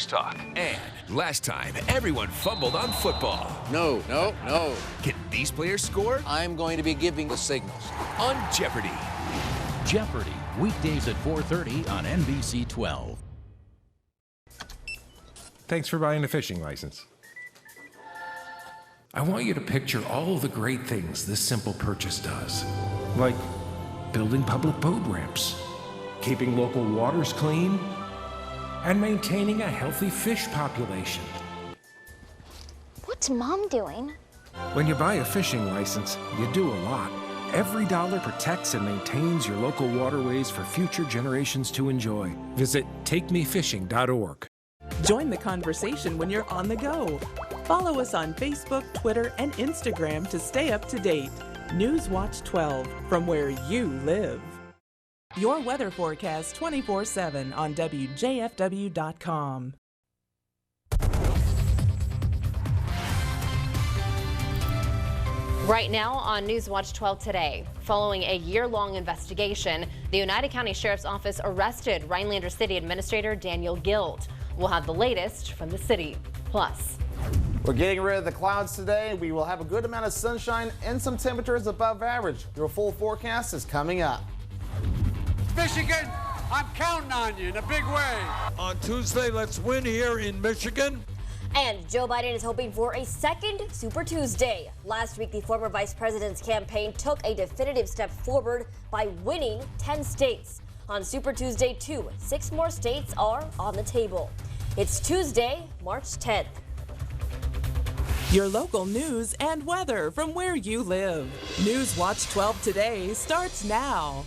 Talk. And last time, everyone fumbled on football. No. Can these players score? I'm going to be giving the signals. On Jeopardy! Jeopardy! Weekdays at 4:30 on NBC 12. Thanks for buying a fishing license. I want you to picture all the great things this simple purchase does. Like building public boat ramps, keeping local waters clean, and maintaining a healthy fish population. What's Mom doing? When you buy a fishing license, you do a lot. Every dollar protects and maintains your local waterways for future generations to enjoy. Visit takemefishing.org. Join the conversation when you're on the go. Follow us on Facebook, Twitter, and Instagram to stay up to date. Newswatch 12, from where you live. Your weather forecast 24/7 on WJFW.com. Right now on Newswatch 12 today, following a year-long investigation, the Oneida County Sheriff's Office arrested Rhinelander City Administrator Daniel Guild. We'll have the latest from the city. Plus, we're getting rid of the clouds today. We will have a good amount of sunshine and some temperatures above average. Your full forecast is coming up. Michigan, I'm counting on you in a big way. On Tuesday, let's win here in Michigan. And Joe Biden is hoping for a second Super Tuesday. Last week, the former vice president's campaign took a definitive step forward by winning 10 states. On Super Tuesday 2, 6 more states are on the table. It's Tuesday, March 10th. Your local news and weather from where you live. Newswatch 12 today starts now.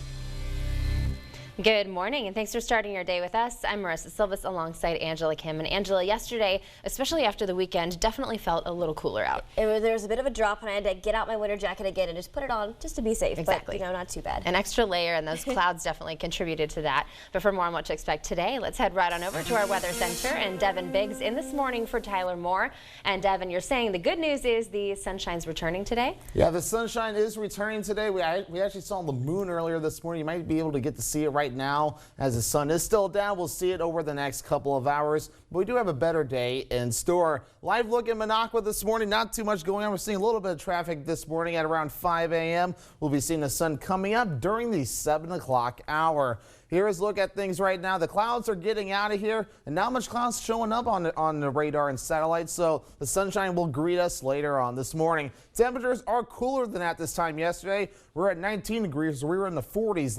good morning and thanks for starting your day with us. I'm Marissa Silvas alongside Angela Kim. And Angela, yesterday, especially after the weekend, definitely felt a little cooler out. There was a bit of a drop and I had to get out my winter jacket again and just put it on just to be safe. Exactly. But, not too bad. An extra layer and those clouds definitely contributed to that. But for more on what to expect today, let's head right on over to our weather center and Devin Biggs in this morning for Tyler Moore. And Devin, you're saying the good news is the sunshine's returning today? Yeah, the sunshine is returning today. We actually saw the moon earlier this morning. You might be able to get to see it right now as the sun is still down. We'll see it over the next couple of hours, but we do have a better day in store. Live look in Minocqua this morning, not too much going on. We're seeing a little bit of traffic this morning at around 5 a.m. We'll be seeing the sun coming up during the 7 o'clock hour. Here is a look at things right now. The clouds are getting out of here and not much clouds showing up on the radar and satellite, so the sunshine will greet us later on this morning. Temperatures are cooler than at this time yesterday. We're at 19 degrees. We were in the 40s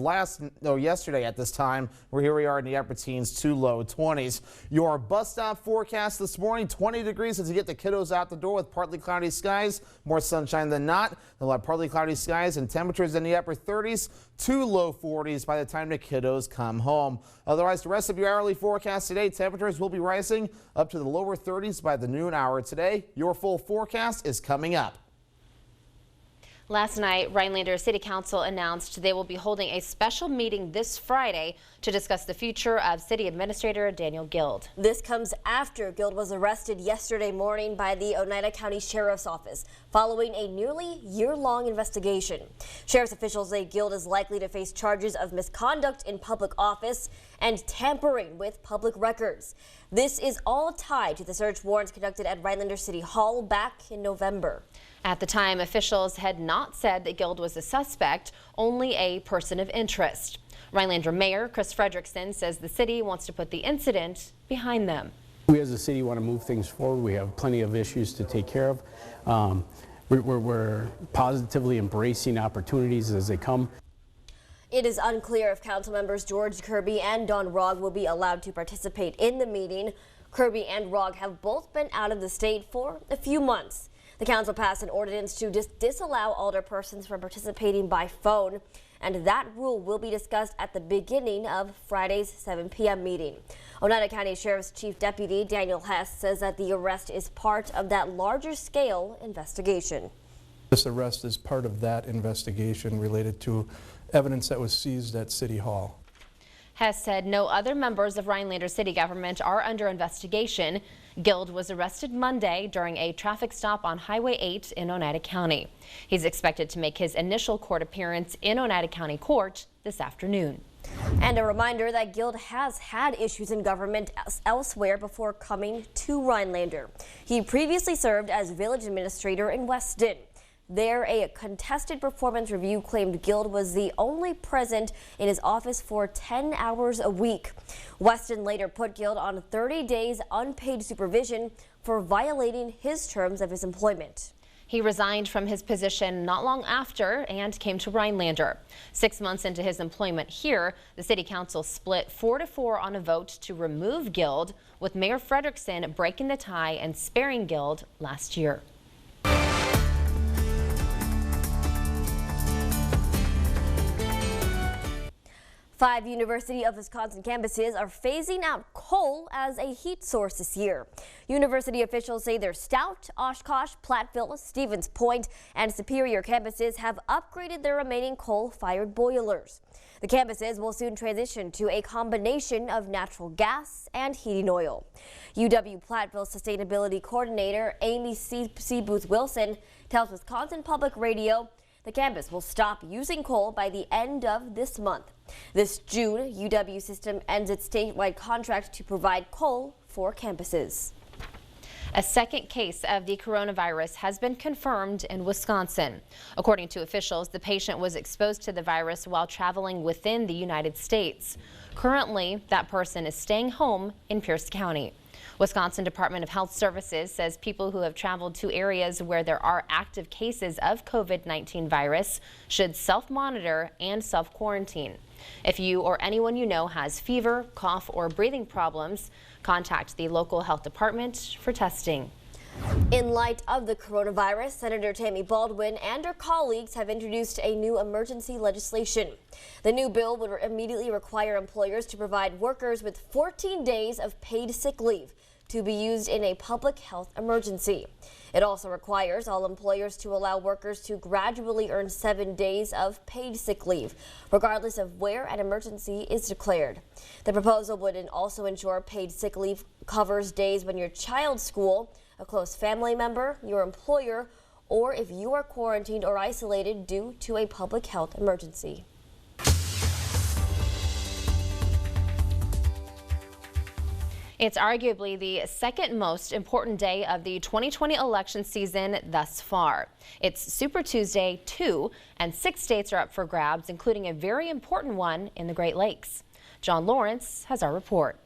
yesterday at this time. Here we are in the upper teens to low 20s. Your bus stop forecast this morning, 20 degrees as you get the kiddos out the door with partly cloudy skies. More sunshine than not. They'll have partly cloudy skies and temperatures in the upper 30s to low 40s by the time the kiddos come home. Otherwise, the rest of your hourly forecast today, temperatures will be rising up to the lower 30s by the noon hour today. Your full forecast is coming up. Last night, Rhinelander City Council announced they will be holding a special meeting this Friday to discuss the future of City Administrator Daniel Guild. This comes after Guild was arrested yesterday morning by the Oneida County Sheriff's Office following a nearly year-long investigation. Sheriff's officials say Guild is likely to face charges of misconduct in public office and tampering with public records. This is all tied to the search warrants conducted at Rhinelander City Hall back in November. At the time, officials had not said that Guild was a suspect, only a person of interest. Rhinelander Mayor Chris Frederickson says the city wants to put the incident behind them. We as a city want to move things forward. We have plenty of issues to take care of. We're positively embracing opportunities as they come. It is unclear if council members George Kirby and Don Rogg will be allowed to participate in the meeting. Kirby and Rogg have both been out of the state for a few months. The council passed an ordinance to disallow alderpersons from participating by phone, and that rule will be discussed at the beginning of Friday's 7 p.m. meeting. Oneida County Sheriff's Chief Deputy Daniel Hess says that the arrest is part of that larger scale investigation. This arrest is part of that investigation related to evidence that was seized at City Hall. Hess said no other members of Rhinelander City government are under investigation. Guild was arrested Monday during a traffic stop on Highway 8 in Oneida County. He's expected to make his initial court appearance in Oneida County Court this afternoon. And a reminder that Guild has had issues in government elsewhere before coming to Rhinelander. He previously served as village administrator in Weston. There, a contested performance review claimed Guild was the only present in his office for 10 hours a week. Weston later put Guild on 30 days unpaid supervision for violating his terms of his employment. He resigned from his position not long after and came to Rhinelander. 6 months into his employment here, the city council split 4-4 on a vote to remove Guild, with Mayor Frederickson breaking the tie and sparing Guild last year. 5 University of Wisconsin campuses are phasing out coal as a heat source this year. University officials say their Stout, Oshkosh, Platteville, Stevens Point, and Superior campuses have upgraded their remaining coal-fired boilers. The campuses will soon transition to a combination of natural gas and heating oil. UW Platteville Sustainability Coordinator Amy Seabooth Wilson tells Wisconsin Public Radio the campus will stop using coal by the end of this month. This June, UW System ends its statewide contract to provide coal for campuses. A second case of the coronavirus has been confirmed in Wisconsin. According to officials, the patient was exposed to the virus while traveling within the United States. Currently, that person is staying home in Pierce County. Wisconsin Department of Health Services says people who have traveled to areas where there are active cases of COVID-19 virus should self-monitor and self-quarantine. If you or anyone you know has fever, cough, or breathing problems, contact the local health department for testing. In light of the coronavirus, Senator Tammy Baldwin and her colleagues have introduced a new emergency legislation. The new bill would immediately require employers to provide workers with 14 days of paid sick leave to be used in a public health emergency. It also requires all employers to allow workers to gradually earn 7 days of paid sick leave, regardless of where an emergency is declared. The proposal would also ensure paid sick leave covers days when your child's school, a close family member, your employer, or if you are quarantined or isolated due to a public health emergency. It's arguably the second most important day of the 2020 election season thus far. It's Super Tuesday 2, and 6 states are up for grabs, including a very important one in the Great Lakes. John Lawrence has our report.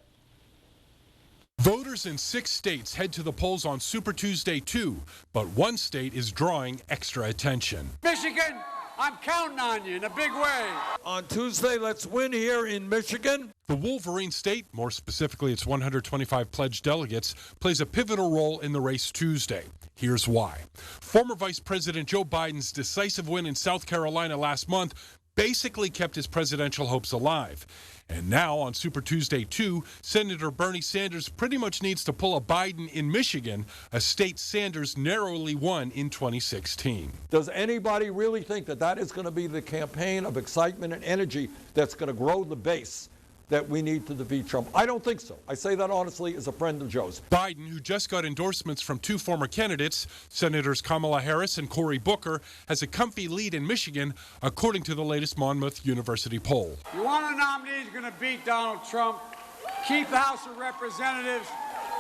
Voters in 6 states head to the polls on Super Tuesday 2, but one state is drawing extra attention. Michigan, I'm counting on you in a big way. On Tuesday, let's win here in Michigan. The Wolverine State, more specifically its 125 pledged delegates, plays a pivotal role in the race Tuesday. Here's why. Former Vice President Joe Biden's decisive win in South Carolina last month basically kept his presidential hopes alive. And now on Super Tuesday 2, Senator Bernie Sanders pretty much needs to pull a Biden in Michigan, a state Sanders narrowly won in 2016. Does anybody really think that that is going to be the campaign of excitement and energy that's going to grow the base that we need to defeat Trump? I don't think so. I say that honestly as a friend of Joe's. Biden, who just got endorsements from 2 former candidates, Senators Kamala Harris and Cory Booker, has a comfy lead in Michigan, according to the latest Monmouth University poll. You want a nominee who's going to beat Donald Trump, keep the House of Representatives,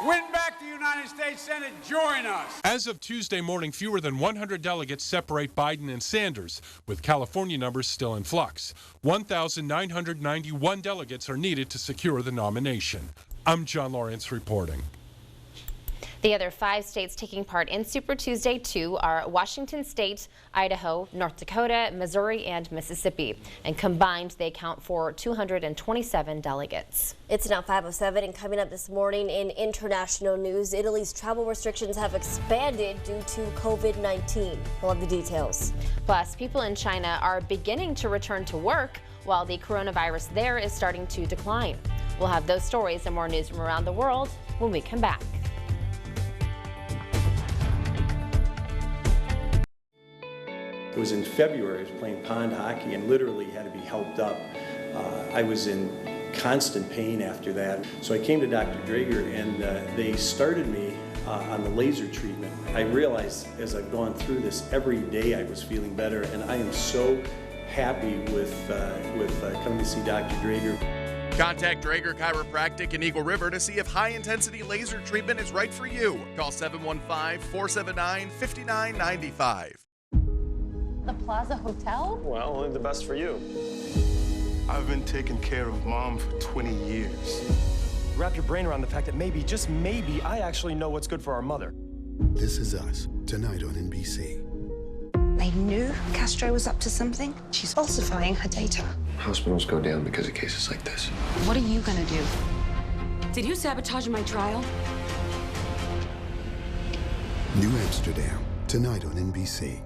win back the United States Senate, join us. As of Tuesday morning, fewer than 100 delegates separate Biden and Sanders, with California numbers still in flux. 1,991 delegates are needed to secure the nomination. I'm John Lawrence reporting. The other 5 states taking part in Super Tuesday 2 are Washington State, Idaho, North Dakota, Missouri, and Mississippi. And combined, they account for 227 delegates. It's now 5:07, and coming up this morning in international news, Italy's travel restrictions have expanded due to COVID-19. We'll have the details. Plus, people in China are beginning to return to work while the coronavirus there is starting to decline. We'll have those stories and more news from around the world when we come back. It was in February. I was playing pond hockey and literally had to be helped up. I was in constant pain after that. So I came to Dr. Drager, and they started me on the laser treatment. I realized as I've gone through this, every day I was feeling better, and I am so happy with coming to see Dr. Drager. Contact Drager Chiropractic in Eagle River to see if high-intensity laser treatment is right for you. Call 715-479-5995. The Plaza Hotel? Well, only the best for you. I've been taking care of Mom for 20 years. Wrap your brain around the fact that maybe, just maybe, I actually know what's good for our mother. This Is Us, tonight on NBC. They knew Castro was up to something. She's falsifying her data. Hospitals go down because of cases like this. What are you gonna do? Did you sabotage my trial? New Amsterdam, tonight on NBC.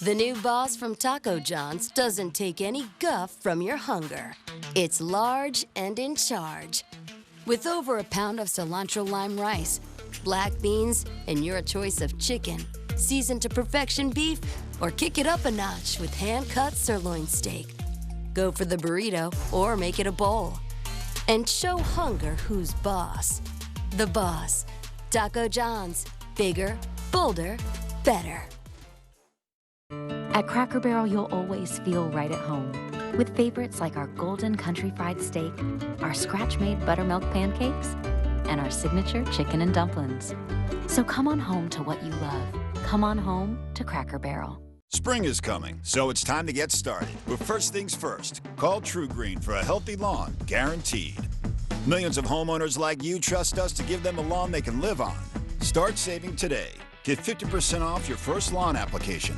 The new boss from Taco John's doesn't take any guff from your hunger. It's large and in charge. With over a pound of cilantro lime rice, black beans, and your choice of chicken, seasoned to perfection beef, or kick it up a notch with hand-cut sirloin steak. Go for the burrito or make it a bowl. And show hunger who's boss. The boss. Taco John's. Bigger, bolder, better. At Cracker Barrel, you'll always feel right at home. With favorites like our golden country fried steak, our scratch-made buttermilk pancakes, and our signature chicken and dumplings. So come on home to what you love. Come on home to Cracker Barrel. Spring is coming, so it's time to get started. But first things first, call True Green for a healthy lawn, guaranteed. Millions of homeowners like you trust us to give them a lawn they can live on. Start saving today. Get 50% off your first lawn application.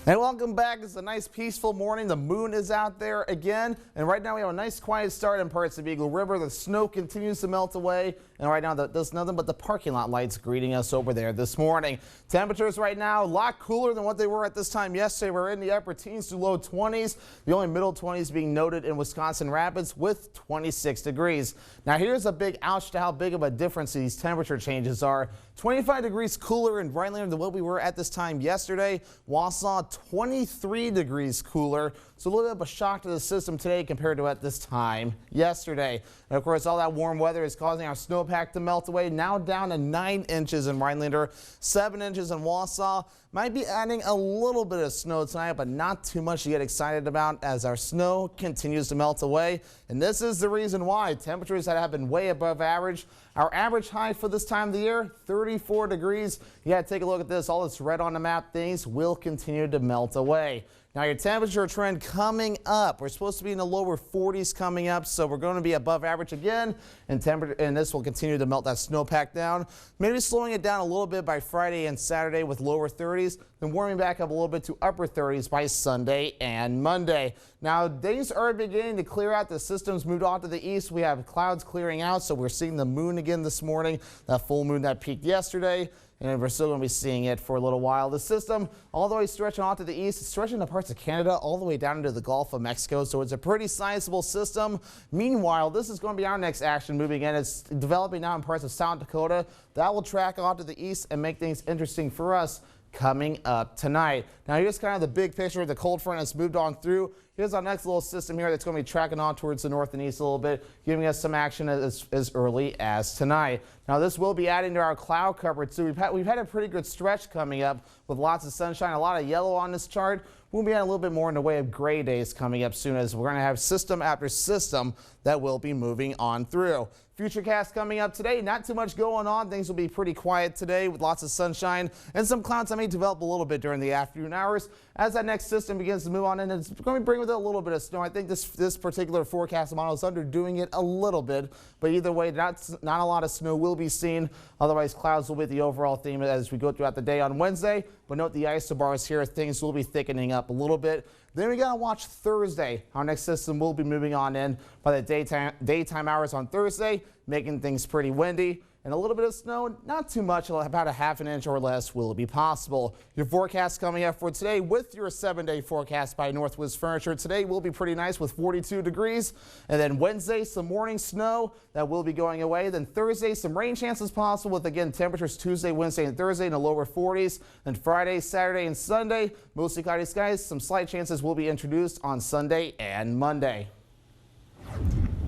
And welcome back. It's a nice peaceful morning. The moon is out there again. And right now we have a nice quiet start in parts of Eagle River. The snow continues to melt away. And right now there's nothing but the parking lot lights greeting us over there this morning. Temperatures right now a lot cooler than what they were at this time yesterday. We're in the upper teens to low 20s. The only middle 20s being noted in Wisconsin Rapids with 26 degrees. Now here's a big ouch to how big of a difference these temperature changes are. 25 degrees cooler in Rhinelander than what we were at this time yesterday. Wausau 23 degrees cooler. So a little bit of a shock to the system today compared to at this time yesterday. And of course, all that warm weather is causing our snowpack to melt away. Now down to 9 inches in Rhinelander, 7 inches in Wausau. Might be adding a little bit of snow tonight, but not too much to get excited about as our snow continues to melt away. And this is the reason why temperatures that have been way above average. Our average high for this time of the year, 34 degrees. You got to take a look at this. All this red on the map, things will continue to melt away. Now your temperature trend coming up. We're supposed to be in the lower 40s coming up, so we're going to be above average again. And this will continue to melt that snowpack down. Maybe slowing it down a little bit by Friday and Saturday with lower 30s, then warming back up a little bit to upper 30s by Sunday and Monday. Now days are beginning to clear out. The system's moved off to the east. We have clouds clearing out, so we're seeing the moon again this morning. That full moon that peaked yesterday. And we're still going to be seeing it for a little while. The system all the way stretching off to the east, stretching to parts of Canada all the way down into the Gulf of Mexico. So it's a pretty sizable system. Meanwhile, this is going to be our next action moving in. It's developing now in parts of South Dakota. That will track off to the east and make things interesting for us coming up tonight. Now here's kind of the big picture. The cold front has moved on through. Here's our next little system here that's going to be tracking on towards the north and east a little bit, giving us some action as early as tonight. Now this will be adding to our cloud cover too. We've had a pretty good stretch coming up with lots of sunshine, a lot of yellow on this chart. We'll be on a little bit more in the way of gray days coming up soon, as we're going to have system after system that will be moving on through. Futurecast coming up today. Not too much going on. Things will be pretty quiet today with lots of sunshine and some clouds that may develop a little bit during the afternoon hours. As that next system begins to move on in, it's going to bring with it a little bit of snow. I think this particular forecast model is underdoing it a little bit, but either way, not a lot of snow will be seen. Otherwise, clouds will be the overall theme as we go throughout the day on Wednesday. But note the isobars here, things will be thickening up a little bit. Then we got to watch Thursday. Our next system will be moving on in by the daytime hours on Thursday, making things pretty windy. And a little bit of snow, not too much, about a half an inch or less will be possible. Your forecast coming up for today with your 7-day forecast by Northwest Furniture. Today will be pretty nice with 42 degrees. And then Wednesday, some morning snow that will be going away. Then Thursday, some rain chances possible with, again, temperatures Tuesday, Wednesday, and Thursday in the lower 40s. Then Friday, Saturday, and Sunday, mostly cloudy skies. Some slight chances will be introduced on Sunday and Monday.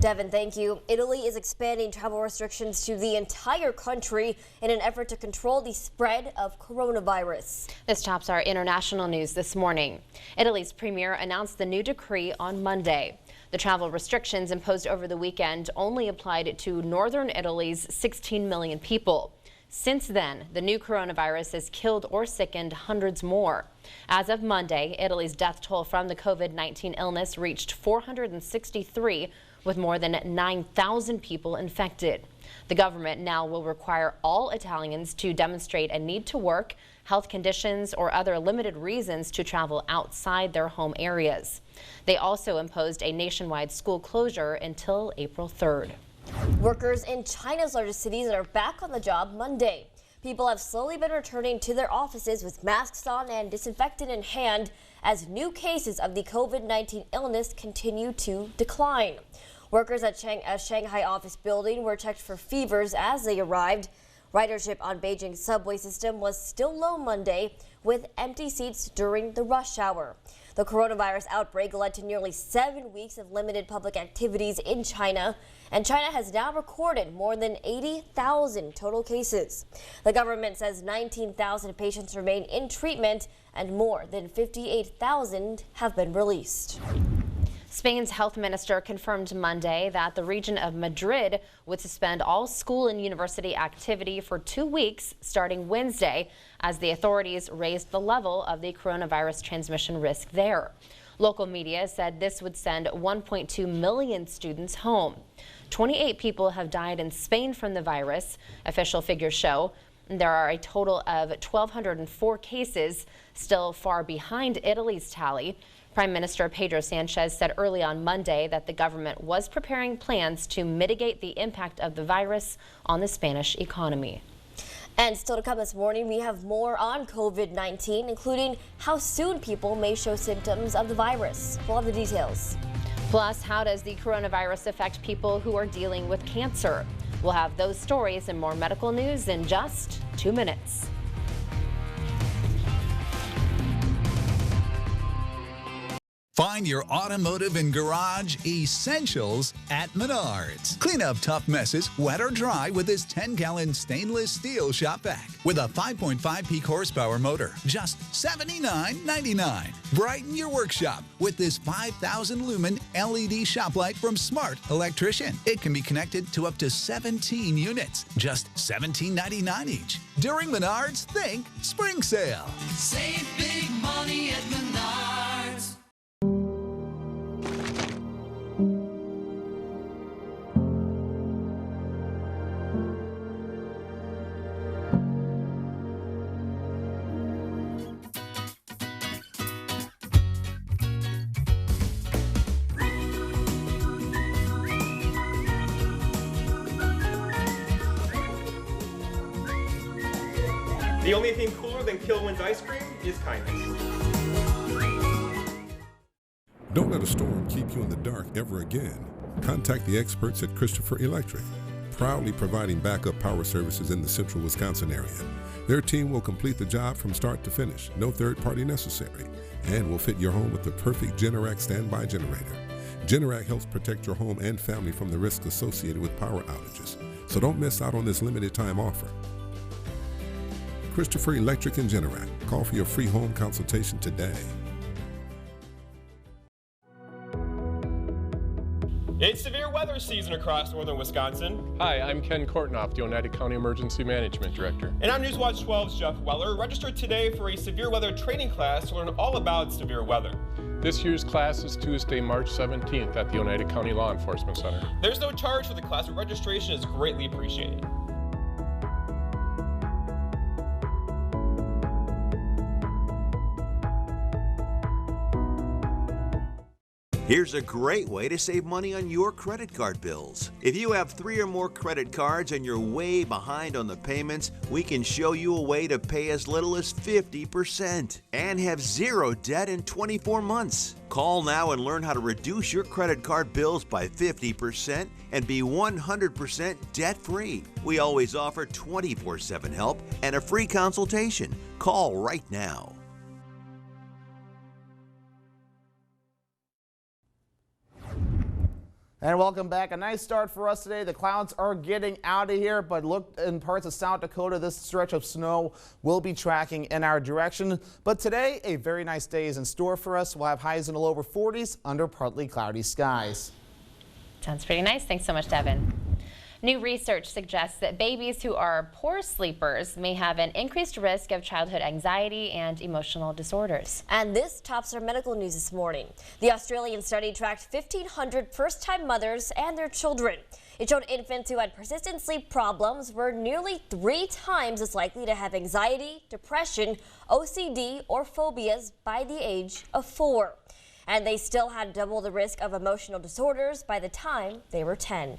Devin, thank you. Italy is expanding travel restrictions to the entire country in an effort to control the spread of coronavirus. This tops our international news this morning. Italy's premier announced the new decree on Monday. The travel restrictions imposed over the weekend only applied to northern Italy's 16 million people. Since then, the new coronavirus has killed or sickened hundreds more. As of Monday, Italy's death toll from the COVID-19 illness reached 463, with more than 9,000 people infected. The government now will require all Italians to demonstrate a need to work, health conditions, or other limited reasons to travel outside their home areas. They also imposed a nationwide school closure until April 3rd. Workers in China's largest cities are back on the job Monday. People have slowly been returning to their offices with masks on and disinfectant in hand as new cases of the COVID-19 illness continue to decline. Workers at a Shanghai office building were checked for fevers as they arrived. Ridership on Beijing's subway system was still low Monday, with empty seats during the rush hour. The coronavirus outbreak led to nearly 7 weeks of limited public activities in China, and China has now recorded more than 80,000 total cases. The government says 19,000 patients remain in treatment and more than 58,000 have been released. Spain's health minister confirmed Monday that the region of Madrid would suspend all school and university activity for 2 weeks starting Wednesday as the authorities raised the level of the coronavirus transmission risk there. Local media said this would send 1.2 million students home. 28 people have died in Spain from the virus, official figures show. There are a total of 1,204 cases, still far behind Italy's tally. Prime Minister Pedro Sanchez said early on Monday that the government was preparing plans to mitigate the impact of the virus on the Spanish economy. And still to come this morning, we have more on COVID-19, including how soon people may show symptoms of the virus. We'll have the details. Plus, how does the coronavirus affect people who are dealing with cancer? We'll have those stories and more medical news in just 2 minutes. Find your automotive and garage essentials at Menards. Clean up tough messes, wet or dry, with this 10-gallon stainless steel shop vac with a 5.5 peak horsepower motor, just $79.99. Brighten your workshop with this 5,000 lumen LED shop light from Smart Electrician. It can be connected to up to 17 units, just $17.99 each. During Menards, think spring sale. Save big money at Menards. The only thing cooler than Kilwin's ice cream is kindness. Don't let a storm keep you in the dark ever again. Contact the experts at Christopher Electric, proudly providing backup power services in the central Wisconsin area. Their team will complete the job from start to finish, no third party necessary, and will fit your home with the perfect Generac standby generator. Generac helps protect your home and family from the risks associated with power outages, so don't miss out on this limited time offer. Christopher Electric and Generac. Call for your free home consultation today. It's severe weather season across northern Wisconsin. Hi, I'm Ken Kortnoff, the Oneida County Emergency Management Director. And I'm Newswatch 12's Jeff Weller. Registered today for a severe weather training class to learn all about severe weather. This year's class is Tuesday, March 17th at the Oneida County Law Enforcement Center. There's no charge for the class, but registration is greatly appreciated. Here's a great way to save money on your credit card bills. If you have 3 or more credit cards and you're way behind on the payments, we can show you a way to pay as little as 50% and have 0 debt in 24 months. Call now and learn how to reduce your credit card bills by 50% and be 100% debt-free. We always offer 24/7 help and a free consultation. Call right now. And welcome back. A nice start for us today. The clouds are getting out of here, but look, in parts of South Dakota, this stretch of snow will be tracking in our direction. But today, a very nice day is in store for us. We'll have highs in the lower 40s under partly cloudy skies. Sounds pretty nice. Thanks so much, Devin. New research suggests that babies who are poor sleepers may have an increased risk of childhood anxiety and emotional disorders. And this tops our medical news this morning. The Australian study tracked 1,500 first-time mothers and their children. It showed infants who had persistent sleep problems were nearly 3 times as likely to have anxiety, depression, OCD, or phobias by the age of 4. And they still had double the risk of emotional disorders by the time they were 10.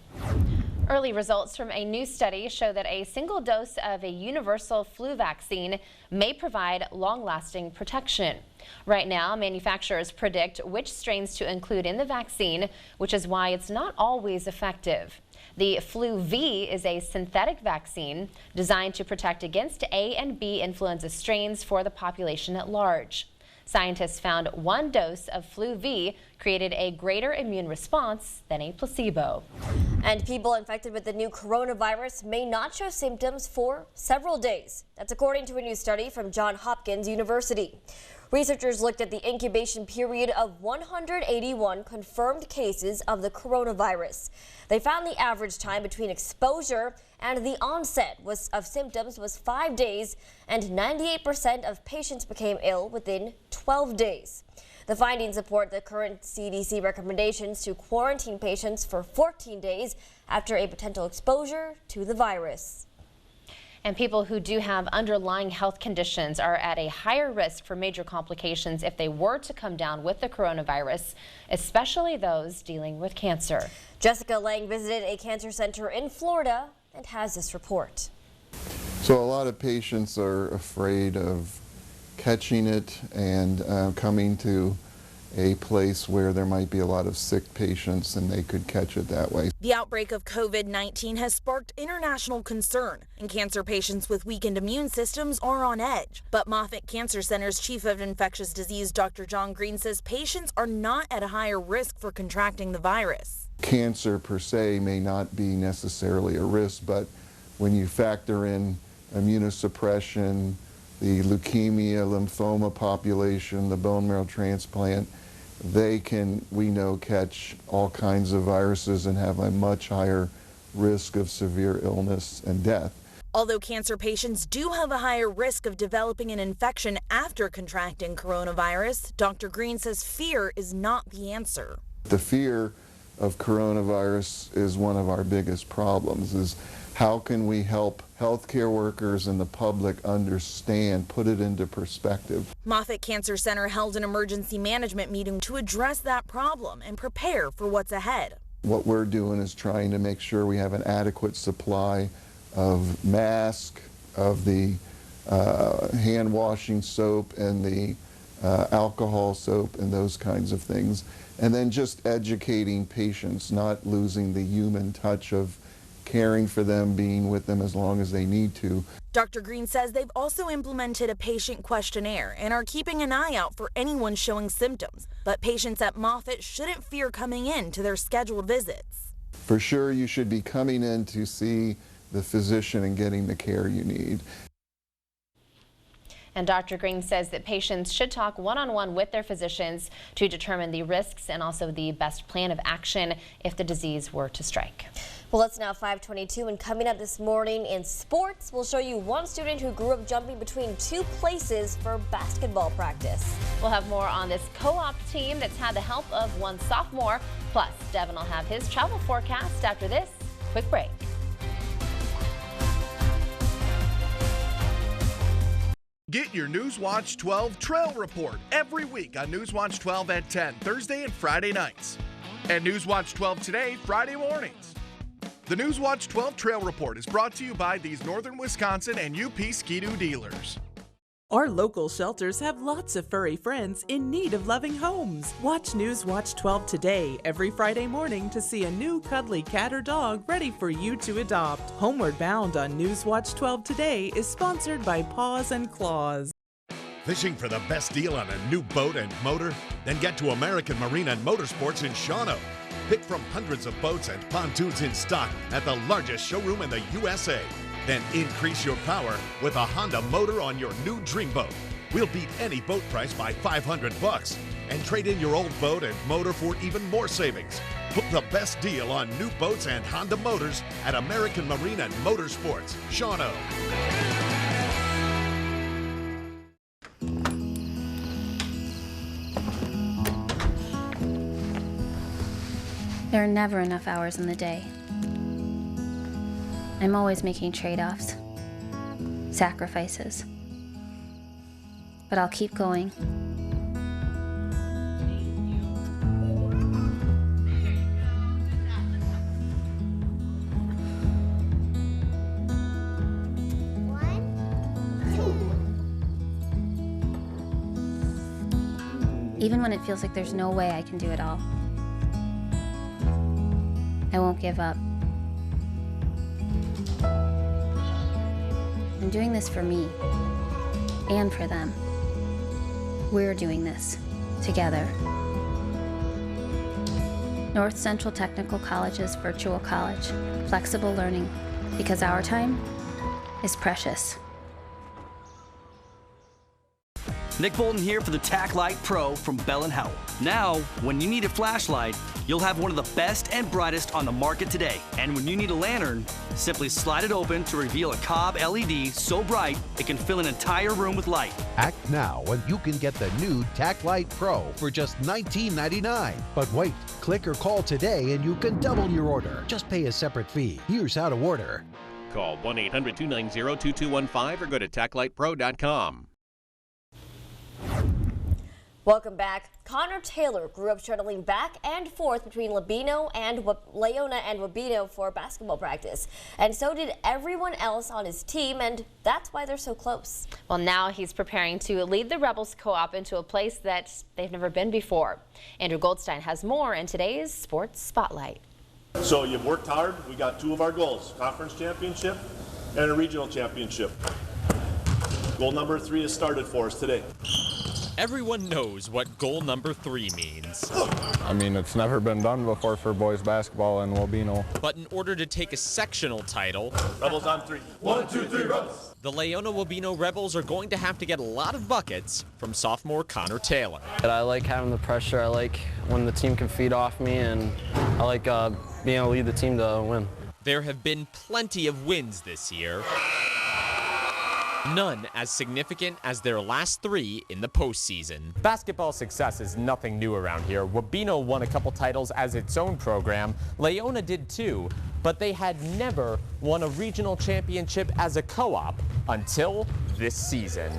Early results from a new study show that a single dose of a universal flu vaccine may provide long-lasting protection. Right now, manufacturers predict which strains to include in the vaccine, which is why it's not always effective. The Flu V is a synthetic vaccine designed to protect against A and B influenza strains for the population at large. Scientists found 1 dose of Flu V created a greater immune response than a placebo. And people infected with the new coronavirus may not show symptoms for several days. That's according to a new study from Johns Hopkins University. Researchers looked at the incubation period of 181 confirmed cases of the coronavirus. They found the average time between exposure and the onset of symptoms was 5 days, and 98% of patients became ill within 12 days. The findings support the current CDC recommendations to quarantine patients for 14 days after a potential exposure to the virus. And people who do have underlying health conditions are at a higher risk for major complications if they were to come down with the coronavirus, especially those dealing with cancer. Jessica Lang visited a cancer center in Florida and has this report. So a lot of patients are afraid of catching it and coming to a place where there might be a lot of sick patients and they could catch it that way. The outbreak of COVID-19 has sparked international concern, and cancer patients with weakened immune systems are on edge. But Moffitt Cancer Center's Chief of Infectious Disease, Dr. John Green, says patients are not at a higher risk for contracting the virus. Cancer per se may not be necessarily a risk, but when you factor in immunosuppression, the leukemia, lymphoma population, the bone marrow transplant, they can, we know, catch all kinds of viruses and have a much higher risk of severe illness and death. Although cancer patients do have a higher risk of developing an infection after contracting coronavirus, Dr. Green says fear is not the answer. The fear of coronavirus is one of our biggest problems, is how can we help healthcare workers and the public understand, put it into perspective. Moffitt Cancer Center held an emergency management meeting to address that problem and prepare for what's ahead. What we're doing is trying to make sure we have an adequate supply of masks, of the hand washing soap and the alcohol soap and those kinds of things. And then just educating patients, not losing the human touch of caring for them, being with them as long as they need to. Dr. Green says they've also implemented a patient questionnaire and are keeping an eye out for anyone showing symptoms. But patients at Moffitt shouldn't fear coming in to their scheduled visits. For sure, you should be coming in to see the physician and getting the care you need. And Dr. Green says that patients should talk one-on-one with their physicians to determine the risks and also the best plan of action if the disease were to strike. Well, it's now 5:22, and coming up this morning in sports, we'll show you one student who grew up jumping between 2 places for basketball practice. We'll have more on this co-op team that's had the help of one sophomore. Plus, Devin will have his travel forecast after this quick break. Get your Newswatch 12 Trail Report every week on Newswatch 12 at 10, Thursday and Friday nights. And Newswatch 12 Today, Friday mornings. The Newswatch 12 Trail Report is brought to you by these Northern Wisconsin and UP Ski-Doo dealers. Our local shelters have lots of furry friends in need of loving homes. Watch Newswatch 12 Today every Friday morning to see a new cuddly cat or dog ready for you to adopt. Homeward Bound on Newswatch 12 Today is sponsored by Paws and Claws. Fishing for the best deal on a new boat and motor? Then get to American Marine and Motorsports in Shawano. Pick from hundreds of boats and pontoons in stock at the largest showroom in the USA. Then increase your power with a Honda motor on your new dream boat. We'll beat any boat price by $500 and trade in your old boat and motor for even more savings. Book the best deal on new boats and Honda motors at American Marine and Motorsports. Shawano. There are never enough hours in the day. I'm always making trade-offs, sacrifices. But I'll keep going. Even when it feels like there's no way I can do it all, I won't give up. I'm doing this for me and for them. We're doing this together. North Central Technical College's virtual college, flexible learning, because our time is precious. Nick Bolton here for the Tac Light Pro from Bell & Howell. Now, when you need a flashlight, you'll have one of the best and brightest on the market today. And when you need a lantern, simply slide it open to reveal a Cobb LED so bright it can fill an entire room with light. Act now and you can get the new Tac Light Pro for just $19.99. But wait, click or call today and you can double your order. Just pay a separate fee. Here's how to order. Call 1-800-290-2215 or go to taclightpro.com. Welcome back. Connor Taylor grew up shuttling back and forth between Leona and Wabeno for basketball practice. And so did everyone else on his team, and that's why they're so close. Well, now he's preparing to lead the Rebels co-op into a place that they've never been before. Andrew Goldstein has more in today's Sports Spotlight. So you've worked hard. We got two of our goals, conference championship and a regional championship. Goal number 3 is started for us today. Everyone knows what goal number 3 means. I mean, it's never been done before for boys basketball in Wabeno. But in order to take a sectional title, Rebels on 3. 1, 2, 3, Rebels. The Leona Wabeno Rebels are going to have to get a lot of buckets from sophomore Connor Taylor. I like having the pressure. I like when the team can feed off me, and I like being able to lead the team to win. There have been plenty of wins this year. None as significant as their last 3 in the postseason. Basketball success is nothing new around here. Wabeno won a couple titles as its own program. Leona did too, but they had never won a regional championship as a co-op until this season.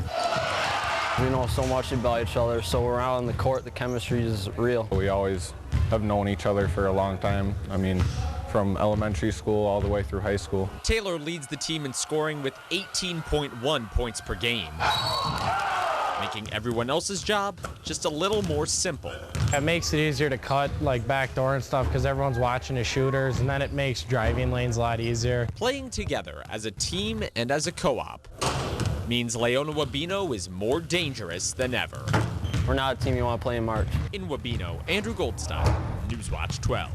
We know so much about each other, so we're out on the court, the chemistry is real. We always have known each other for a long time. I mean, from elementary school all the way through high school. Taylor leads the team in scoring with 18.1 points per game, making everyone else's job just a little more simple. It makes it easier to cut, like backdoor and stuff, because everyone's watching the shooters, and then it makes driving lanes a lot easier. Playing together as a team and as a co-op means Leona Wabeno is more dangerous than ever. We're not a team you want to play in March. In Wabeno, Andrew Goldstein, Newswatch 12.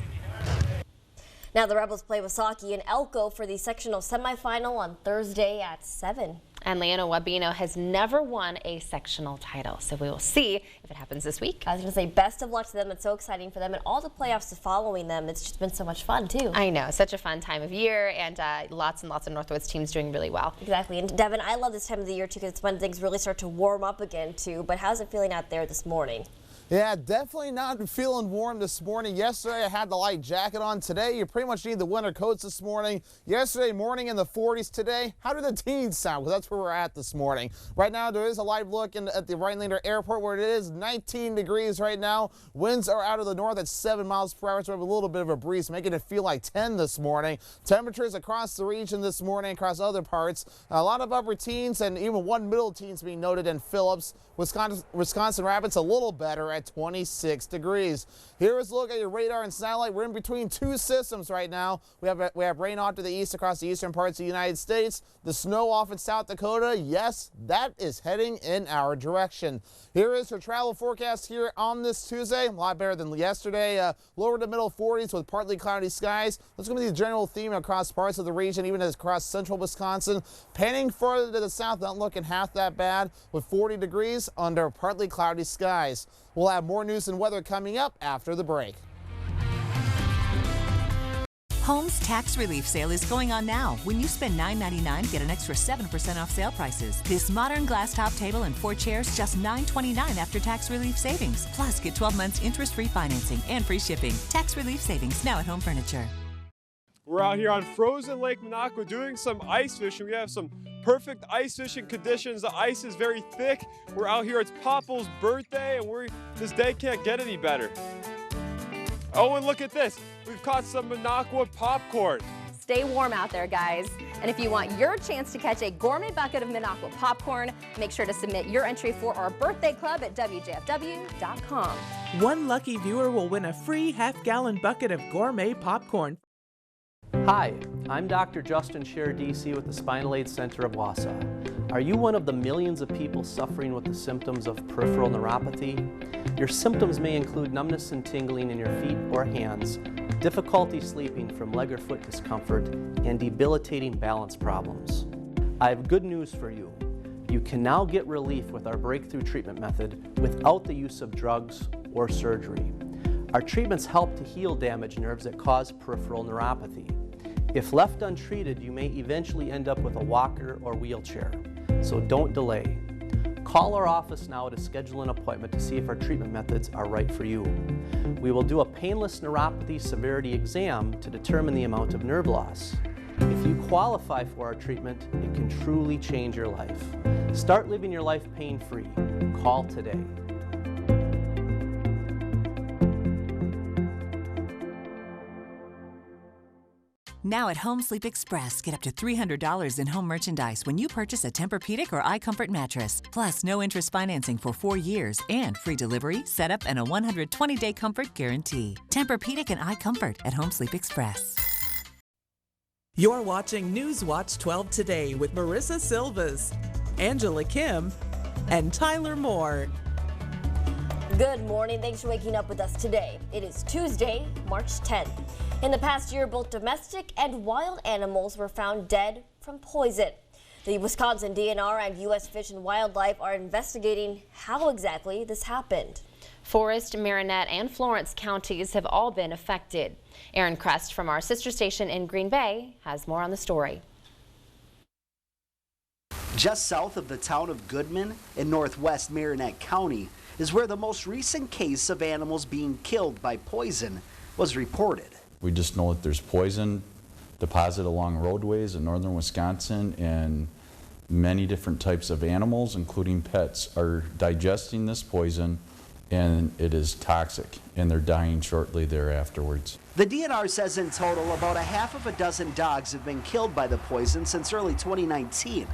Now the Rebels play Wasaki and Elko for the sectional semifinal on Thursday at 7. And Leona Wabeno has never won a sectional title, so we will see if it happens this week. I was going to say best of luck to them. It's so exciting for them, and all the playoffs following them. It's just been so much fun, too. I know. Such a fun time of year, and lots and lots of Northwoods teams doing really well. Exactly. And Devin, I love this time of the year, too, because it's when things really start to warm up again, too. But how's it feeling out there this morning? Yeah, definitely not feeling warm this morning. Yesterday, I had the light jacket on. Today, you pretty much need the winter coats this morning. Yesterday morning in the 40s. Today, how do the teens sound? Well, that's where we're at this morning. Right now, there is a live look at the Rhinelander Airport where it is 19 degrees right now. Winds are out of the north at 7 miles per hour, so we have a little bit of a breeze, making it feel like 10 this morning. Temperatures across the region this morning, across other parts. A lot of upper teens and even one middle teens being noted in Phillips. Wisconsin Rapids a little better at 26 degrees. Here is a look at your radar and satellite. We're in between two systems right now. We have rain off to the east across the eastern parts of the United States. The snow off in South Dakota. Yes, that is heading in our direction. Here is your travel forecast here on this Tuesday. A lot better than yesterday. Lower to middle 40s with partly cloudy skies. That's going to be the general theme across parts of the region, even across central Wisconsin. Panning further to the south, not looking half that bad with 40 degrees under partly cloudy skies. We'll have more news and weather coming up after the break. Home's tax relief sale is going on now. When you spend $9.99, get an extra 7% off sale prices. This modern glass top table and 4 chairs, just $9.29 after tax relief savings. Plus, get 12 months interest-free financing and free shipping. Tax relief savings now at Home Furniture. We're out here on frozen Lake Minocqua doing some ice fishing. We have some perfect ice fishing conditions. The ice is very thick. We're out here. It's Popple's birthday, and this day can't get any better. Oh, and look at this. We've caught some Minocqua popcorn. Stay warm out there, guys. And if you want your chance to catch a gourmet bucket of Minocqua popcorn, make sure to submit your entry for our birthday club at WJFW.com. One lucky viewer will win a free half-gallon bucket of gourmet popcorn. Hi, I'm Dr. Justin Scher, DC with the Spinal Aid Center of Wausau. Are you one of the millions of people suffering with the symptoms of peripheral neuropathy? Your symptoms may include numbness and tingling in your feet or hands, difficulty sleeping from leg or foot discomfort, and debilitating balance problems. I have good news for you. You can now get relief with our breakthrough treatment method without the use of drugs or surgery. Our treatments help to heal damaged nerves that cause peripheral neuropathy. If left untreated, you may eventually end up with a walker or wheelchair, so don't delay. Call our office now to schedule an appointment to see if our treatment methods are right for you. We will do a painless neuropathy severity exam to determine the amount of nerve loss. If you qualify for our treatment, it can truly change your life. Start living your life pain-free. Call today. Now at Home Sleep Express, get up to $300 in home merchandise when you purchase a Tempur-Pedic or iComfort mattress. Plus, no interest financing for 4 years and free delivery, setup, and a 120-day comfort guarantee. Tempur-Pedic and iComfort at Home Sleep Express. You're watching Newswatch 12 Today with Marissa Silvas, Angela Kim, and Tyler Moore. Good morning. Thanks for waking up with us today. It is Tuesday, March 10th. In the past year, both domestic and wild animals were found dead from poison. The Wisconsin DNR and U.S. Fish and Wildlife are investigating how exactly this happened. Forest, Marinette, and Florence counties have all been affected. Aaron Crest from our sister station in Green Bay has more on the story. Just south of the town of Goodman in northwest Marinette County is where the most recent case of animals being killed by poison was reported. We just know that there's poison deposited along roadways in northern Wisconsin, and many different types of animals, including pets, are digesting this poison, and it is toxic, and they're dying shortly thereafterwards. The DNR says in total about a half of a dozen dogs have been killed by the poison since early 2019.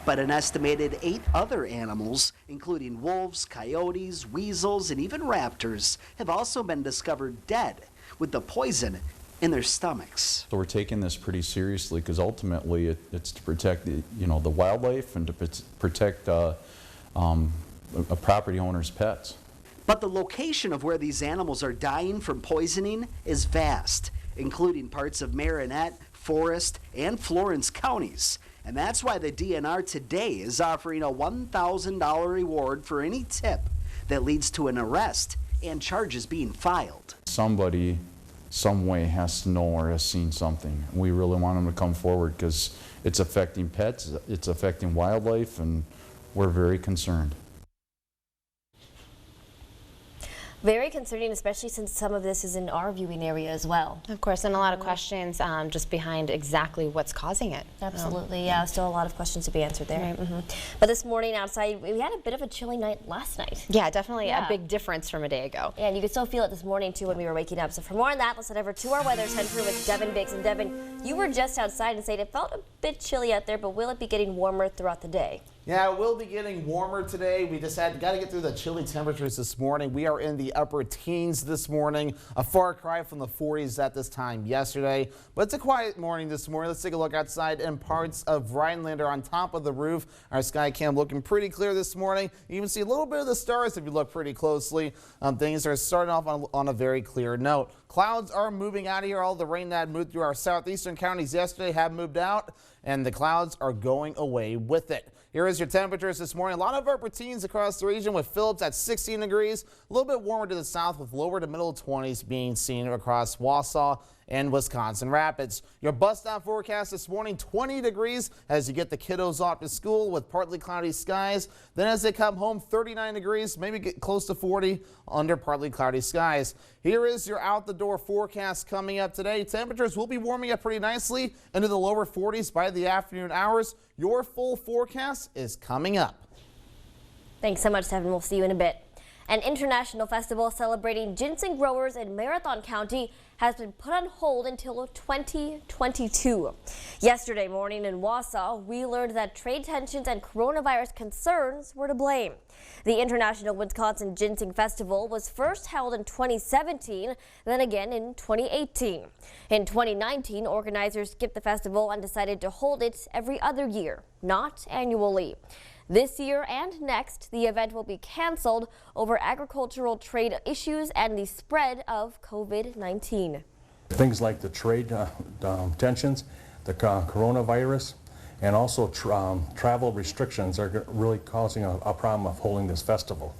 But an estimated 8 other animals, including wolves, coyotes, weasels, and even raptors, have also been discovered dead with the poison in their stomachs. So we're taking this pretty seriously because ultimately it's to protect the wildlife and to protect a property owner's pets. But the location of where these animals are dying from poisoning is vast, including parts of Marinette, Forest, and Florence counties. And that's why the DNR today is offering a $1,000 reward for any tip that leads to an arrest and charges being filed. Somebody, some way has to know or has seen something. We really want them to come forward because it's affecting pets, it's affecting wildlife, and we're very concerned. Very concerning, especially since some of this is in our viewing area as well. Of course, and a lot of questions just behind exactly what's causing it. Absolutely, yeah. Still a lot of questions to be answered there. Right. But this morning outside, we had a bit of a chilly night last night. Yeah, definitely a big difference from a day ago. Yeah, and you could still feel it this morning too when we were waking up. So for more on that, let's head over to our weather center with Devin Biggs. And Devin, you were just outside and said it felt a bit chilly out there, but will it be getting warmer throughout the day? Yeah, it will be getting warmer today. We just got to get through the chilly temperatures this morning. We are in the upper teens this morning, a far cry from the 40s at this time yesterday. But it's a quiet morning this morning. Let's take a look outside in parts of Rhinelander on top of the roof. Our sky cam looking pretty clear this morning. You even see a little bit of the stars if you look pretty closely. Things are starting off on a very clear note. Clouds are moving out of here. All the rain that moved through our southeastern counties yesterday have moved out, and the clouds are going away with it. Here is your temperatures this morning. A lot of upper teens across the region with Phillips at 16 degrees. A little bit warmer to the south with lower to middle 20s being seen across Wausau and Wisconsin Rapids. Your bus stop forecast this morning, 20 degrees as you get the kiddos off to school with partly cloudy skies. Then as they come home, 39 degrees, maybe get close to 40 under partly cloudy skies. Here is your out the door forecast coming up today. Temperatures will be warming up pretty nicely into the lower 40s by the afternoon hours. Your full forecast is coming up. Thanks so much, Devin. We'll see you in a bit. An international festival celebrating ginseng growers in Marathon County has been put on hold until 2022. Yesterday morning in Wausau, we learned that trade tensions and coronavirus concerns were to blame. The International Wisconsin Ginseng Festival was first held in 2017, then again in 2018. In 2019, organizers skipped the festival and decided to hold it every other year, not annually. This year and next, the event will be canceled over agricultural trade issues and the spread of COVID-19. Things like the trade tensions, the coronavirus, and also travel restrictions are really causing a problem of holding this festival.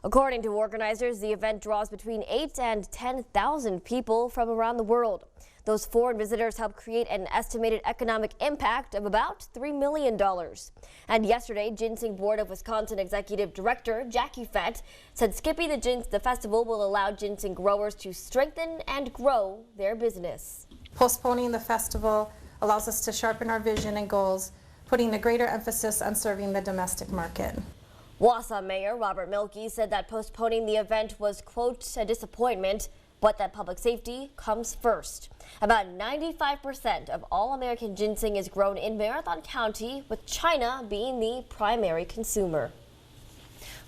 According to organizers, the event draws between 8,000 and 10,000 people from around the world. Those foreign visitors help create an estimated economic impact of about $3 million. And yesterday, Ginseng Board of Wisconsin Executive Director Jackie Fett said skipping the festival will allow ginseng growers to strengthen and grow their business. Postponing the festival allows us to sharpen our vision and goals, putting a greater emphasis on serving the domestic market. Wausau Mayor Robert Mielke said that postponing the event was, quote, a disappointment, but that public safety comes first. About 95% of all American ginseng is grown in Marathon County, with China being the primary consumer.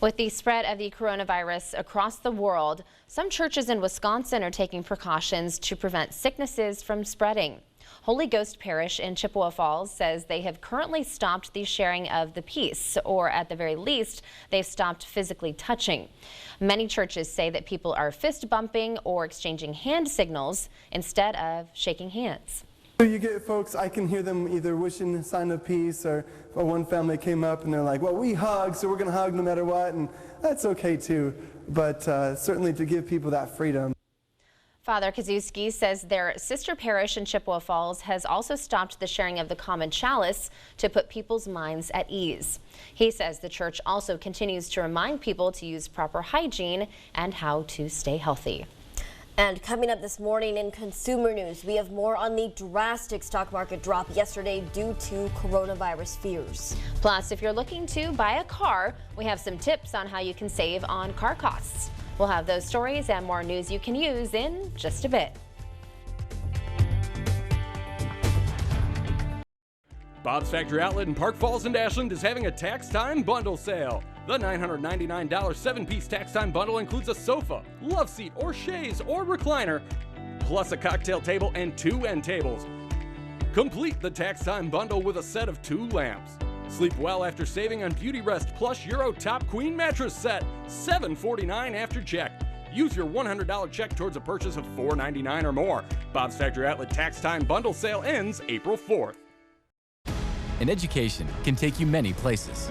With the spread of the coronavirus across the world, some churches in Wisconsin are taking precautions to prevent sicknesses from spreading. Holy Ghost Parish in Chippewa Falls says they have currently stopped the sharing of the peace, or at the very least, they've stopped physically touching. Many churches say that people are fist bumping or exchanging hand signals instead of shaking hands. You get folks, I can hear them either wishing a sign of peace, or one family came up and they're like, well, we hug, so we're going to hug no matter what, and that's okay too, but certainly to give people that freedom. Father Kazuski says their sister parish in Chippewa Falls has also stopped the sharing of the common chalice to put people's minds at ease. He says the church also continues to remind people to use proper hygiene and how to stay healthy. And coming up this morning in consumer news, we have more on the drastic stock market drop yesterday due to coronavirus fears. Plus, if you're looking to buy a car, we have some tips on how you can save on car costs. We'll have those stories and more news you can use in just a bit. Bob's Factory Outlet in Park Falls and Ashland is having a tax time bundle sale. The $999 7-piece tax time bundle includes a sofa, love seat, or chaise, or recliner, plus a cocktail table and 2 end tables. Complete the tax time bundle with a set of 2 lamps. Sleep well after saving on Beauty Rest plus Euro Top Queen mattress set, $749 after check. Use your $100 check towards a purchase of $499 or more. Bob's Factory Outlet tax time bundle sale ends April 4th. An education can take you many places.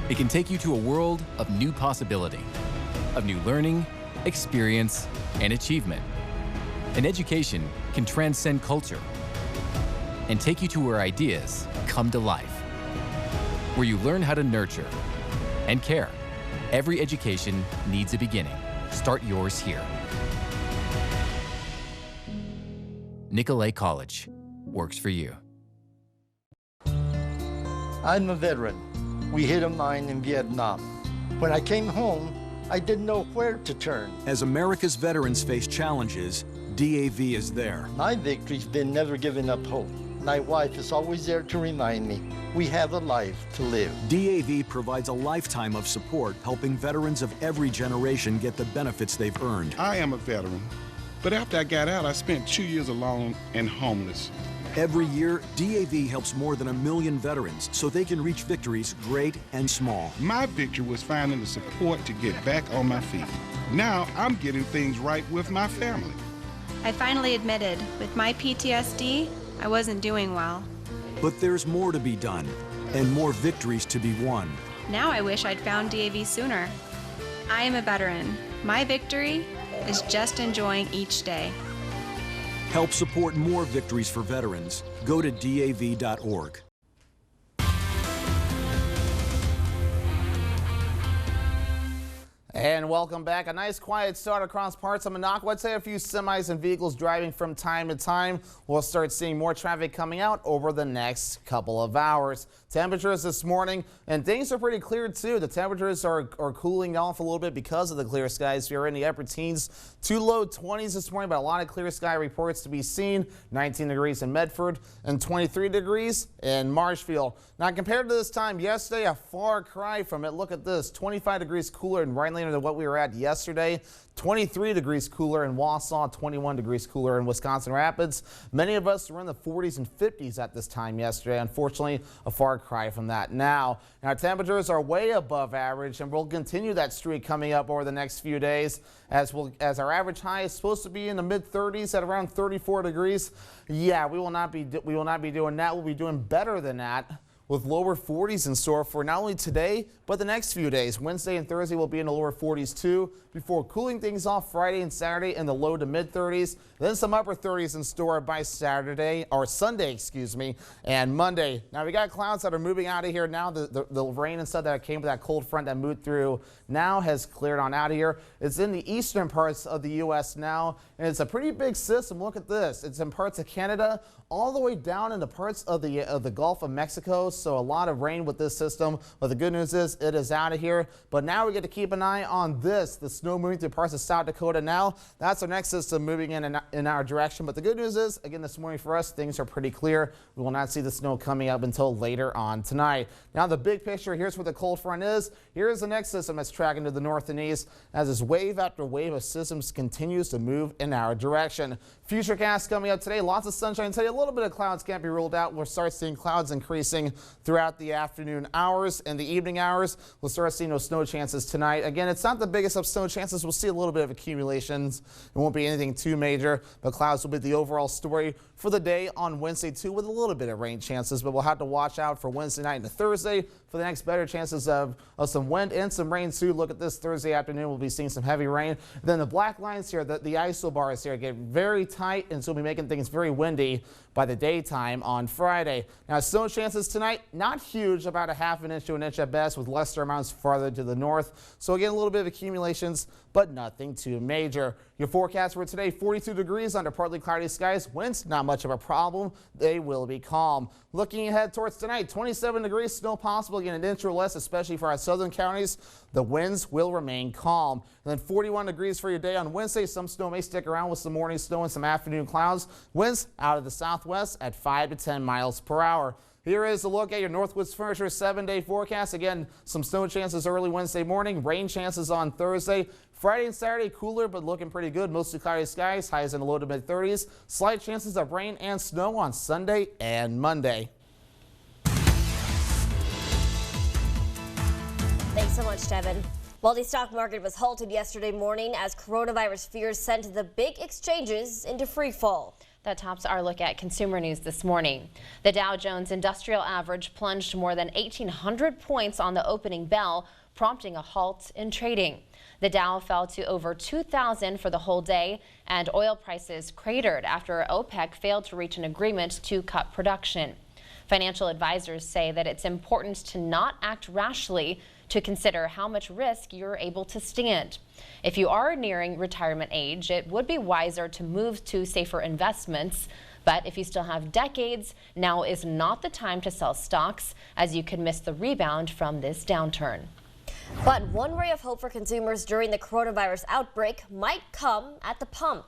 It can take you to a world of new possibility, of new learning, experience, and achievement. An education can transcend culture and take you to where ideas come to life, where you learn how to nurture and care. Every education needs a beginning. Start yours here. Nicolet College works for you. I'm a veteran. We hit a mine in Vietnam. When I came home, I didn't know where to turn. As America's veterans face challenges, DAV is there. My victory's been never giving up hope. My wife is always there to remind me we have a life to live. DAV provides a lifetime of support, helping veterans of every generation get the benefits they've earned. I am a veteran, but after I got out, I spent 2 years alone and homeless. Every year, DAV helps more than 1 million veterans so they can reach victories great and small. My victory was finding the support to get back on my feet. Now I'm getting things right with my family. I finally admitted, with my PTSD, I wasn't doing well. But there's more to be done and more victories to be won. Now I wish I'd found DAV sooner. I am a veteran. My victory is just enjoying each day. Help support more victories for veterans. Go to DAV.org. And welcome back. A nice quiet start across parts of Minocqua. I'd say a few semis and vehicles driving from time to time. We'll start seeing more traffic coming out over the next couple of hours. Temperatures this morning, and things are pretty clear too. The temperatures are cooling off a little bit because of the clear skies. We are in the upper teens to low 20s this morning, but a lot of clear sky reports to be seen. 19 degrees in Medford and 23 degrees in Marshfield. Now, compared to this time yesterday, a far cry from it. Look at this, 25 degrees cooler in Rhinelander than what we were at yesterday. 23 degrees cooler in Wausau, 21 degrees cooler in Wisconsin Rapids. Many of us were in the 40s and 50s at this time yesterday. Unfortunately, a far cry from that now. And our temperatures are way above average, and we'll continue that streak coming up over the next few days as our average high is supposed to be in the mid-30s at around 34 degrees. Yeah, we will not be doing that. We'll be doing better than that, with lower 40s in store for not only today, but the next few days. Wednesday and Thursday will be in the lower 40s too, before cooling things off Friday and Saturday in the low to mid 30s. Then some upper 30s in store by Sunday, excuse me, and Monday. Now we got clouds that are moving out of here now. The rain and stuff that came with that cold front that moved through now has cleared on out of here. It's in the eastern parts of the U.S. now, and it's a pretty big system. Look at this. It's in parts of Canada, all the way down into parts of the Gulf of Mexico. So a lot of rain with this system. But the good news is it is out of here. But now we get to keep an eye on this. The snow moving through parts of South Dakota now. That's our next system moving in our direction. But the good news is, again, this morning for us, things are pretty clear. We will not see the snow coming up until later on tonight. Now the big picture, here's where the cold front is. Here's the next system that's tracking to the north and east as this wave after wave of systems continues to move in our direction. Futurecast coming up today. Lots of sunshine today. A little bit of clouds can't be ruled out. We'll start seeing clouds increasing throughout the afternoon hours and the evening hours. We'll start seeing those snow chances tonight. Again, it's not the biggest of snow chances. We'll see a little bit of accumulations. It won't be anything too major, but clouds will be the overall story for the day on Wednesday too, with a little bit of rain chances. But we'll have to watch out for Wednesday night and Thursday for the next better chances of some wind and some rain too. Look at this Thursday afternoon. We'll be seeing some heavy rain. Then the black lines here, the ISO bars here get very tight, and so we'll be making things very windy by the daytime on Friday. Now, snow chances tonight, not huge, about a ½ an inch to an inch at best, with lesser amounts farther to the north. So again, a little bit of accumulations, but nothing too major. Your forecast for today, 42 degrees under partly cloudy skies. Winds, not much of a problem. They will be calm. Looking ahead towards tonight, 27 degrees, snow possible, again, an inch or less, especially for our southern counties. The winds will remain calm. And then 41 degrees for your day on Wednesday. Some snow may stick around with some morning snow and some afternoon clouds. Winds out of the southwest at 5 to 10 miles per hour. Here is a look at your Northwoods Furniture 7-day forecast. Again, some snow chances early Wednesday morning, rain chances on Thursday. Friday and Saturday, cooler but looking pretty good. Mostly cloudy skies, highs in the low to mid 30s. Slight chances of rain and snow on Sunday and Monday. Thanks so much, Devin. Well, the stock market was halted yesterday morning as coronavirus fears sent the big exchanges into free fall. That tops our look at consumer news this morning. The Dow Jones Industrial Average plunged more than 1,800 points on the opening bell, prompting a halt in trading. The Dow fell to over 2,000 for the whole day, and oil prices cratered after OPEC failed to reach an agreement to cut production. Financial advisors say that it's important to not act rashly, to consider how much risk you're able to stand. If you are nearing retirement age, it would be wiser to move to safer investments. But if you still have decades, now is not the time to sell stocks, as you could miss the rebound from this downturn. But one ray of hope for consumers during the coronavirus outbreak might come at the pump.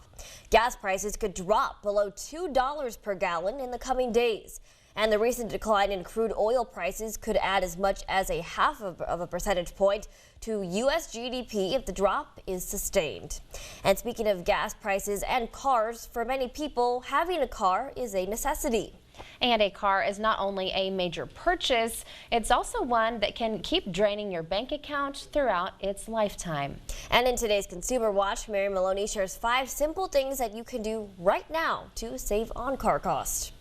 Gas prices could drop below $2 per gallon in the coming days. And the recent decline in crude oil prices could add as much as a half of a percentage point to U.S. GDP if the drop is sustained. And speaking of gas prices and cars, for many people, having a car is a necessity. And a car is not only a major purchase, it's also one that can keep draining your bank account throughout its lifetime. And in today's Consumer Watch, Mary Maloney shares 5 simple things that you can do right now to save on car costs.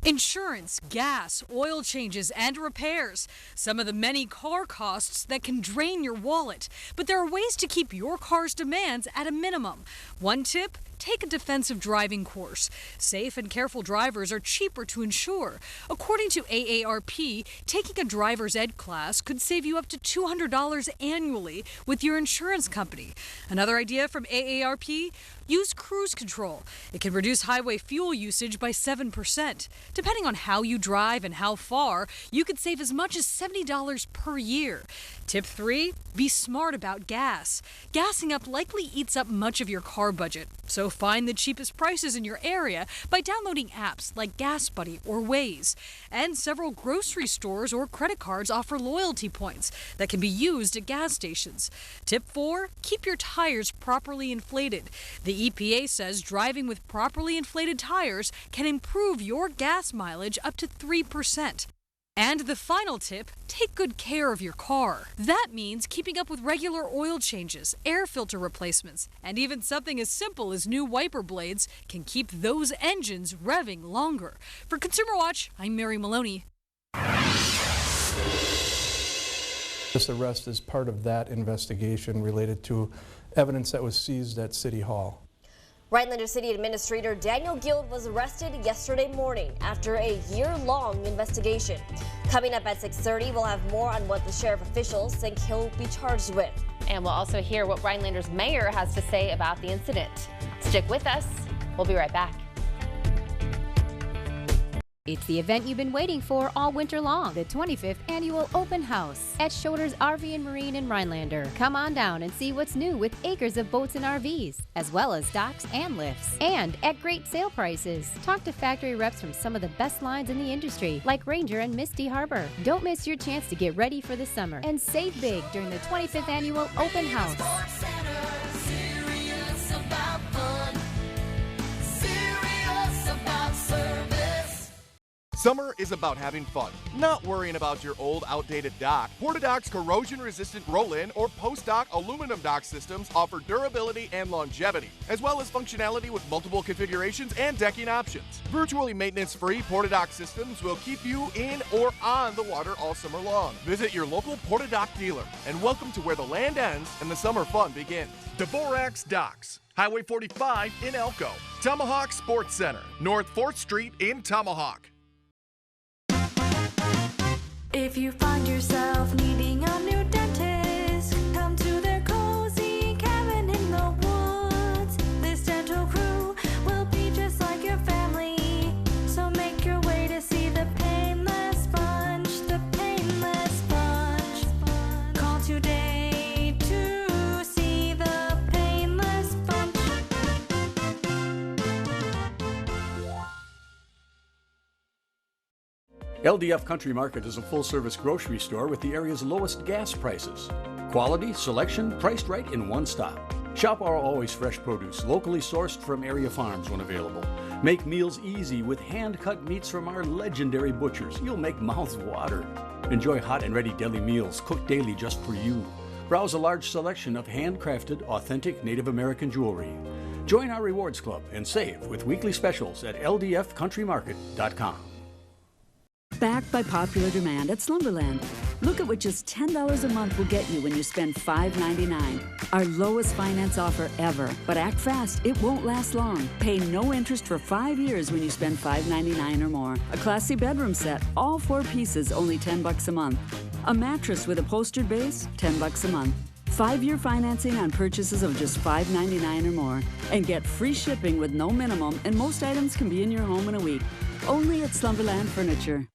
Insurance, gas, oil changes, and repairs. Some of the many car costs that can drain your wallet. But there are ways to keep your car's demands at a minimum. One tip: take a defensive driving course. Safe and careful drivers are cheaper to insure. According to AARP, taking a driver's ed class could save you up to $200 annually with your insurance company. Another idea from AARP: use cruise control. It can reduce highway fuel usage by 7%. Depending on how you drive and how far, you could save as much as $70 per year. Tip 3, be smart about gas. Gassing up likely eats up much of your car budget, so find the cheapest prices in your area by downloading apps like Gas Buddy or Waze. And several grocery stores or credit cards offer loyalty points that can be used at gas stations. Tip 4, keep your tires properly inflated. The EPA says driving with properly inflated tires can improve your gas mileage up to 3%. And the final tip, take good care of your car. That means keeping up with regular oil changes, air filter replacements, and even something as simple as new wiper blades can keep those engines revving longer. For Consumer Watch, I'm Mary Maloney. This arrest is part of that investigation related to evidence that was seized at City Hall. Rhinelander City Administrator Daniel Guild was arrested yesterday morning after a year-long investigation. Coming up at 6:30, we'll have more on what the sheriff officials think he'll be charged with. And we'll also hear what Rhinelander's mayor has to say about the incident. Stick with us. We'll be right back. It's the event you've been waiting for all winter long, the 25th Annual Open House at Schroeder's RV and Marine in Rhinelander. Come on down and see what's new with acres of boats and RVs, as well as docks and lifts, and at great sale prices. Talk to factory reps from some of the best lines in the industry, like Ranger and Misty Harbor. Don't miss your chance to get ready for the summer and save big during the 25th Annual Open House. Summer is about having fun, not worrying about your old, outdated dock. Portadoc's corrosion-resistant roll-in or post-dock aluminum dock systems offer durability and longevity, as well as functionality with multiple configurations and decking options. Virtually maintenance-free Portadoc systems will keep you in or on the water all summer long. Visit your local Portadoc dealer, and welcome to where the land ends and the summer fun begins. Dvorak's Docks, Highway 45 in Elko. Tomahawk Sports Center, North 4th Street in Tomahawk. If you find yourself needing a new dentist, come to their cozy cabin in the woods. This dental crew will be just like your family. So make your way to see the Painless Bunch, the Painless Bunch. Call today to see the Painless Bunch. LDF Country Market is a full-service grocery store with the area's lowest gas prices. Quality, selection, priced right in one stop. Shop our always fresh produce, locally sourced from area farms when available. Make meals easy with hand-cut meats from our legendary butchers. You'll make mouths water. Enjoy hot and ready deli meals cooked daily just for you. Browse a large selection of handcrafted, authentic Native American jewelry. Join our rewards club and save with weekly specials at ldfcountrymarket.com. Backed by popular demand at Slumberland. Look at what just $10 a month will get you when you spend $5.99. Our lowest finance offer ever. But act fast, it won't last long. Pay no interest for 5 years when you spend $5.99 or more. A classy bedroom set, all 4 pieces, only $10 a month. A mattress with a upholstered base, $10 a month. 5-year financing on purchases of just $5.99 or more. And get free shipping with no minimum, and most items can be in your home in a week. Only at Slumberland Furniture.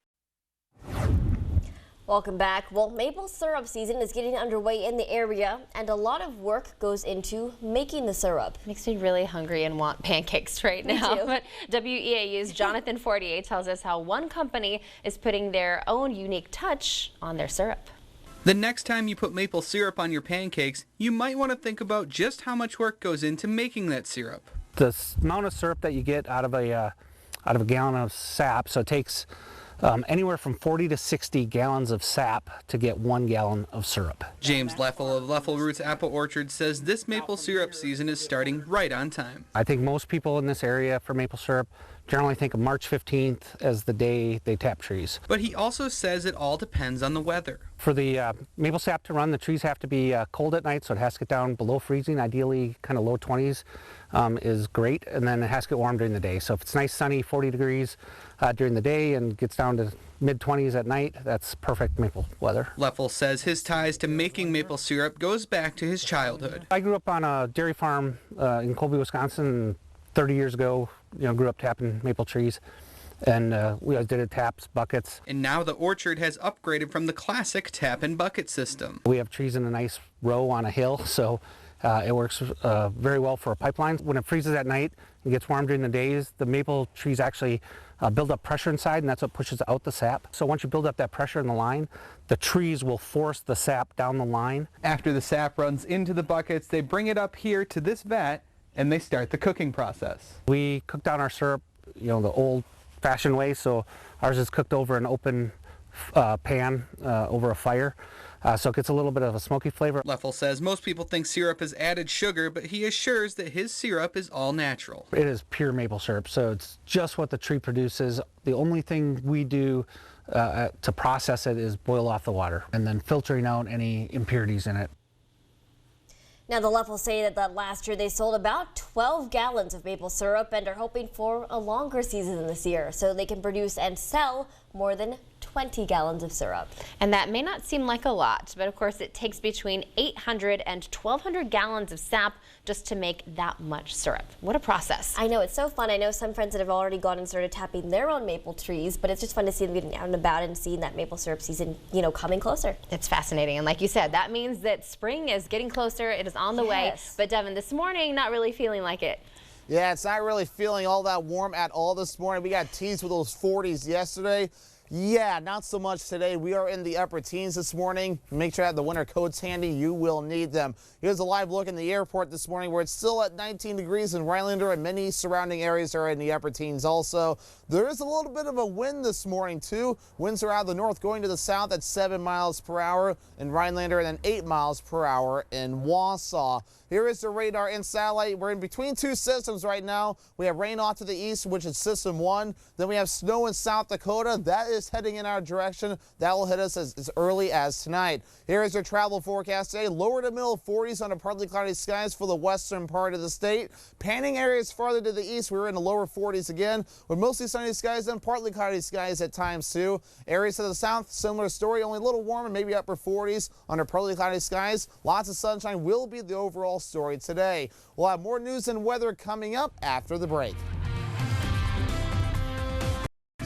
Welcome back. Well, maple syrup season is getting underway in the area, and a lot of work goes into making the syrup. Makes me really hungry and want pancakes right Me now. too. But WEAU's Jonathan Fortier tells us how one company is putting their own unique touch on their syrup. The next time you put maple syrup on your pancakes, you might want to think about just how much work goes into making that syrup. The amount of syrup that you get out of a gallon of sap, so it takes anywhere from 40 to 60 gallons of sap to get 1 gallon of syrup. James Leffel of Leffel Roots Apple Orchard says this maple syrup season is starting right on time. I think most people in this area for maple syrup generally think of March 15th as the day they tap trees. But he also says it all depends on the weather. For the maple sap to run, the trees have to be cold at night, so it has to get down below freezing, ideally kind of low 20s is great, and then it has to get warm during the day. So if it's nice sunny 40 degrees during the day and gets down to mid-20s at night, that's perfect maple weather. Leffel says his ties to making maple syrup goes back to his childhood. I grew up on a dairy farm in Colby, Wisconsin 30 years ago. Grew up tapping maple trees, and we always did it taps, buckets. And now the orchard has upgraded from the classic tap and bucket system. We have trees in a nice row on a hill, so it works very well for a pipeline. When it freezes at night and gets warm during the days, the maple trees actually build up pressure inside, and that's what pushes out the sap. So once you build up that pressure in the line, the trees will force the sap down the line. After the sap runs into the buckets, they bring it up here to this vat, and they start the cooking process. We cook down our syrup, the old-fashioned way, so ours is cooked over an open pan over a fire, so it gets a little bit of a smoky flavor. Leffel says most people think syrup has added sugar, but he assures that his syrup is all natural. It is pure maple syrup, so it's just what the tree produces. The only thing we do to process it is boil off the water and then filtering out any impurities in it. Now, the Leffels say that last year they sold about 12 gallons of maple syrup and are hoping for a longer season this year so they can produce and sell more than 20 gallons of syrup. And that may not seem like a lot, but of course it takes between 800 and 1,200 gallons of sap just to make that much syrup. What a process. I know, it's so fun. I know some friends that have already gone and started tapping their own maple trees, but it's just fun to see them getting out and about and seeing that maple syrup season, coming closer. It's fascinating. And like you said, that means that spring is getting closer. It is on the way. But Devin, this morning, not really feeling like it. Yeah, it's not really feeling all that warm at all this morning. We got teased with those 40s yesterday. Yeah, not so much today. We are in the upper teens this morning. Make sure you have the winter coats handy. You will need them. Here's a live look in the airport this morning where it's still at 19 degrees in Rhinelander and many surrounding areas are in the upper teens also. There is a little bit of a wind this morning too. Winds are out of the north going to the south at 7 miles per hour in Rhinelander and then 8 miles per hour in Wausau. Here is the radar and satellite. We're in between two systems right now. We have rain off to the east, which is system 1. Then we have snow in South Dakota. That is heading in our direction. That will hit us as early as tonight. Here is your travel forecast today. Lower to middle 40s under partly cloudy skies for the western part of the state. Panning areas farther to the east, we're in the lower 40s again with mostly sunny skies and partly cloudy skies at times too. Areas to the south, similar story, only a little warmer, maybe upper 40s under partly cloudy skies. Lots of sunshine will be the overall story today. We'll have more news and weather coming up after the break.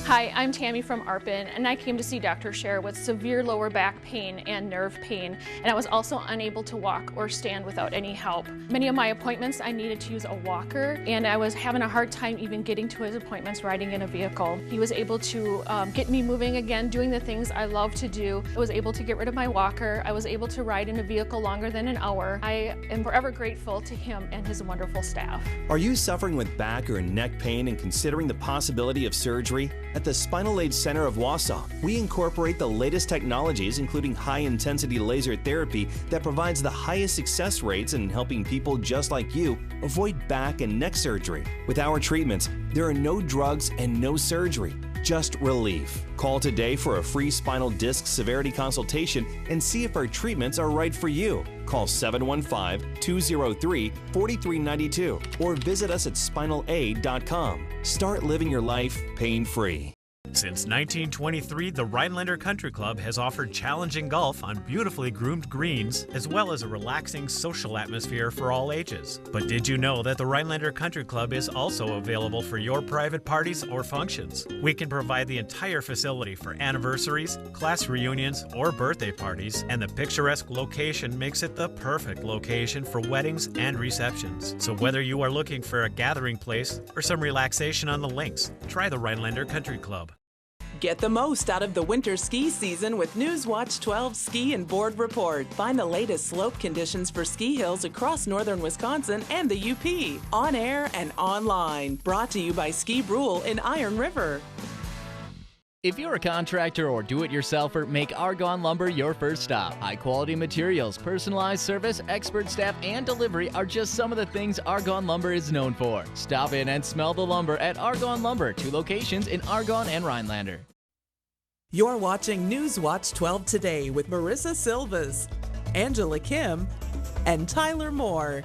Hi, I'm Tammy from ARPN, and I came to see Dr. Scher with severe lower back pain and nerve pain, and I was also unable to walk or stand without any help. Many of my appointments, I needed to use a walker, and I was having a hard time even getting to his appointments riding in a vehicle. He was able to get me moving again, doing the things I love to do. I was able to get rid of my walker. I was able to ride in a vehicle longer than an hour. I am forever grateful to him and his wonderful staff. Are you suffering with back or neck pain and considering the possibility of surgery? At the Spinal Aid Center of Wausau, we incorporate the latest technologies, including high-intensity laser therapy that provides the highest success rates in helping people just like you avoid back and neck surgery. With our treatments, there are no drugs and no surgery, just relief. Call today for a free spinal disc severity consultation and see if our treatments are right for you. Call 715-203-4392 or visit us at spinalaid.com. Start living your life pain-free. Since 1923, the Rhinelander Country Club has offered challenging golf on beautifully groomed greens, as well as a relaxing social atmosphere for all ages. But did you know that the Rhinelander Country Club is also available for your private parties or functions? We can provide the entire facility for anniversaries, class reunions, or birthday parties, and the picturesque location makes it the perfect location for weddings and receptions. So whether you are looking for a gathering place or some relaxation on the links, try the Rhinelander Country Club. Get the most out of the winter ski season with Newswatch 12 Ski and Board Report. Find the latest slope conditions for ski hills across northern Wisconsin and the UP. On air and online. Brought to you by Ski Brule in Iron River. If you're a contractor or do-it-yourselfer, make Argonne Lumber your first stop. High-quality materials, personalized service, expert staff, and delivery are just some of the things Argonne Lumber is known for. Stop in and smell the lumber at Argonne Lumber, 2 locations in Argonne and Rhinelander. You're watching Newswatch 12 Today with Marissa Silvas, Angela Kim, and Tyler Moore.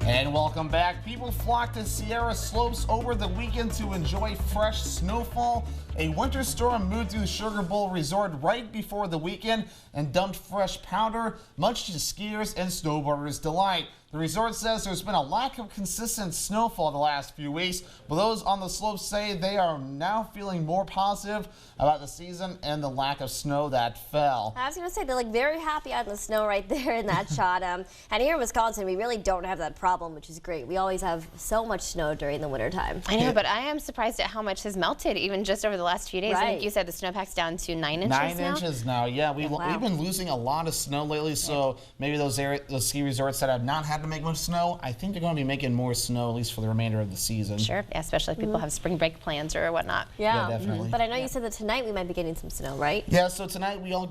And welcome back. People flocked to Sierra Slopes over the weekend to enjoy fresh snowfall. A winter storm moved through the Sugar Bowl Resort right before the weekend and dumped fresh powder, much to skiers and snowboarders' delight. The resort says there's been a lack of consistent snowfall the last few weeks, but those on the slopes say they are now feeling more positive about the season and the lack of snow that fell. I was going to say, they're like very happy out in the snow right there in that shot. And here in Wisconsin, we really don't have that problem, which is great. We always have so much snow during the wintertime. I know, but I am surprised at how much has melted even just over the last few days. Right. I think you said the snowpack's down to 9 inches now? 9 inches now, yeah. We've been losing a lot of snow lately, so maybe those ski resorts that have not had to make much snow, I think they're going to be making more snow, at least for the remainder of the season. Sure, yeah, especially if people have spring break plans or whatnot. Yeah, definitely. But I know you said that tonight we might be getting some snow, right? Yeah, so tonight we will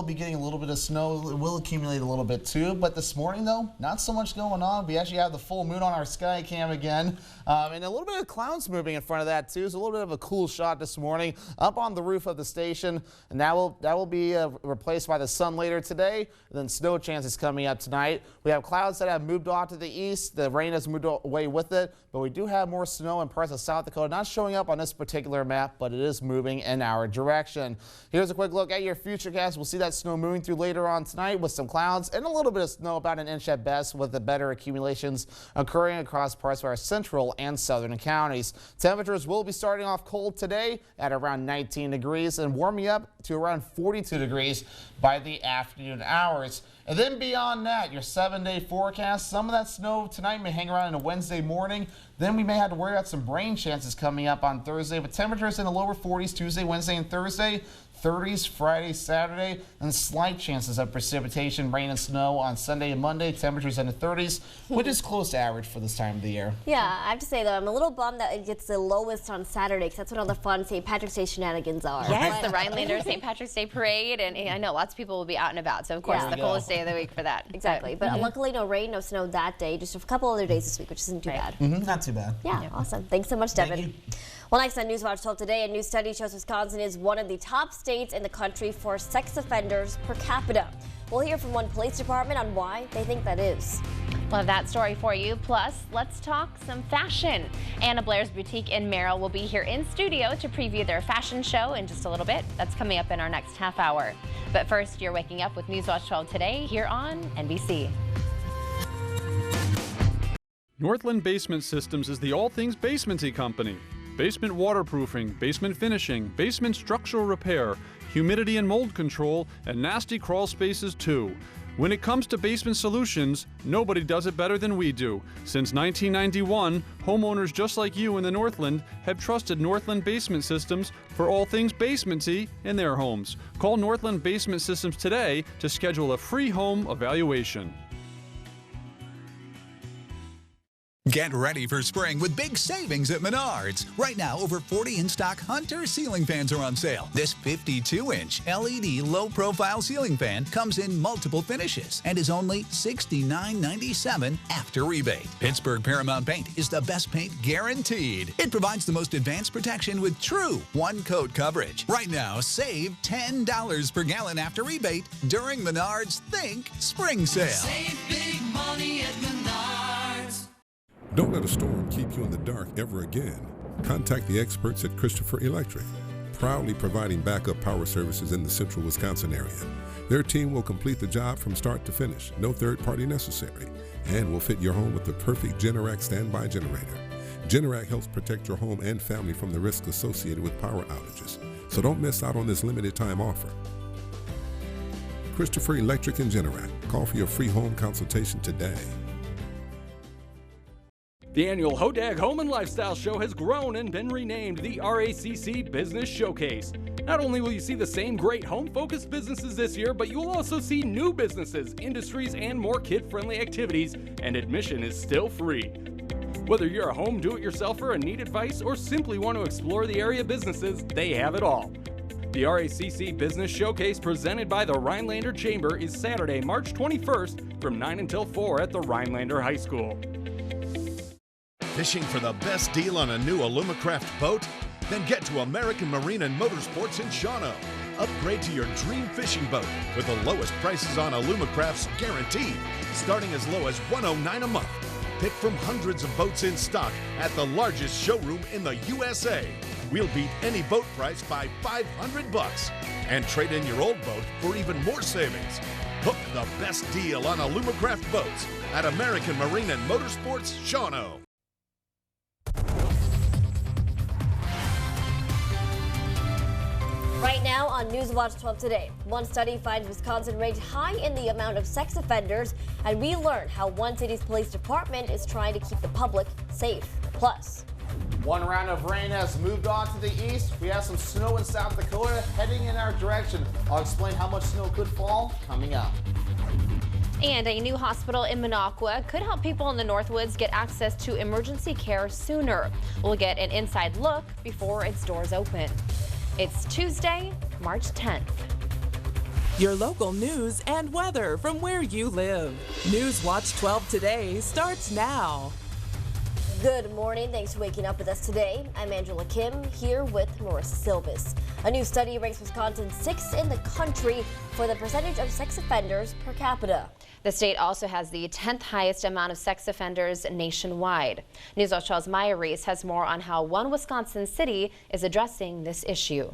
be getting a little bit of snow. It will accumulate a little bit too, but this morning though, not so much going on. We actually have the full moon on our sky cam again, and a little bit of clouds moving in front of that too. So a little bit of a cool shot this morning up on the roof of the station, and that will be replaced by the sun later today. And then snow chances coming up tonight. We have clouds that have moved off to the east. The rain has moved away with it, but we do have more snow in parts of South Dakota. Not showing up on this particular map, but it is moving in our direction. Here's a quick look at your futurecast. We'll see that snow moving through later on tonight with some clouds and a little bit of snow, about an inch at best, with the better accumulations occurring across parts of our central and southern counties. Temperatures will be starting off cold today at around 19 degrees and warming up to around 42 degrees by the afternoon hours. And then beyond that, your 7-day forecast, some of that snow tonight may hang around into Wednesday morning. Then we may have to worry about some rain chances coming up on Thursday, but temperatures in the lower 40s Tuesday, Wednesday, and Thursday. 30s Friday, Saturday, and slight chances of precipitation, rain and snow on Sunday and Monday. Temperatures in the 30s, which is close to average for this time of the year. Yeah, I have to say though, I'm a little bummed that it gets the lowest on Saturday, because that's when all the fun St. Patrick's Day shenanigans are. Yes, the Rhinelander St. Patrick's Day Parade, and I know lots of people will be out and about, so of course the coolest day of the week for that. Exactly, but luckily no rain, no snow that day, just a couple other days this week, which isn't too bad. Not too bad. Yeah, awesome. Thanks so much, Devin. Well, next on Newswatch 12 today, a new study shows Wisconsin is one of the top states in the country for sex offenders per capita. We'll hear from one police department on why they think that is. We'll have that story for you. Plus, let's talk some fashion. Anna Blair's Boutique in Merrill will be here in studio to preview their fashion show in just a little bit. That's coming up in our next half hour. But first, you're waking up with Newswatch 12 today here on NBC. Northland Basement Systems is the all things basementy company. Basement waterproofing, basement finishing, basement structural repair, humidity and mold control, and nasty crawl spaces too. When it comes to basement solutions, nobody does it better than we do. Since 1991, homeowners just like you in the Northland have trusted Northland Basement Systems for all things basementy in their homes. Call Northland Basement Systems today to schedule a free home evaluation. Get ready for spring with big savings at Menards. Right now, over 40 in-stock Hunter ceiling fans are on sale. This 52-inch LED low-profile ceiling fan comes in multiple finishes and is only $69.97 after rebate. Pittsburgh Paramount Paint is the best paint guaranteed. It provides the most advanced protection with true one-coat coverage. Right now, save $10 per gallon after rebate during Menards Think Spring Sale. Save big money at Menards. Don't let a storm keep you in the dark ever again. Contact the experts at Christopher Electric, proudly providing backup power services in the central Wisconsin area. Their team will complete the job from start to finish, no third party necessary, and will fit your home with the perfect Generac standby generator. Generac helps protect your home and family from the risks associated with power outages, so don't miss out on this limited time offer. Christopher Electric and Generac. Call for your free home consultation today. The annual Hodag Home and Lifestyle Show has grown and been renamed the RACC Business Showcase. Not only will you see the same great home-focused businesses this year, but you'll also see new businesses, industries, and more kid-friendly activities, and admission is still free. Whether you're a home do-it-yourselfer and need advice, or simply want to explore the area businesses, they have it all. The RACC Business Showcase presented by the Rhinelander Chamber is Saturday, March 21st from 9 until 4 at the Rhinelander High School. Fishing for the best deal on a new Alumacraft boat? Then get to American Marine and Motorsports in Shawano. Upgrade to your dream fishing boat with the lowest prices on Alumacrafts guaranteed, starting as low as $109 a month. Pick from hundreds of boats in stock at the largest showroom in the USA. We'll beat any boat price by $500 and trade in your old boat for even more savings. Hook the best deal on Alumacraft boats at American Marine and Motorsports Shawano. Right now on News Watch 12 today, one study finds Wisconsin ranked high in the amount of sex offenders, and we learn how one city's police department is trying to keep the public safe. Plus, one round of rain has moved on to the east. We have some snow in South Dakota heading in our direction. I'll explain how much snow could fall coming up. And a new hospital in Minocqua could help people in the Northwoods get access to emergency care sooner. We'll get an inside look before its doors open. It's Tuesday, March 10th. Your local news and weather from where you live. News Watch 12 today starts now. Good morning. Thanks for waking up with us today. I'm Angela Kim here with Marissa Silvis. A new study ranks Wisconsin 6th in the country for the percentage of sex offenders per capita. The state also has the 10th highest amount of sex offenders nationwide. News Watch 12's Maya Reese has more on how one Wisconsin city is addressing this issue.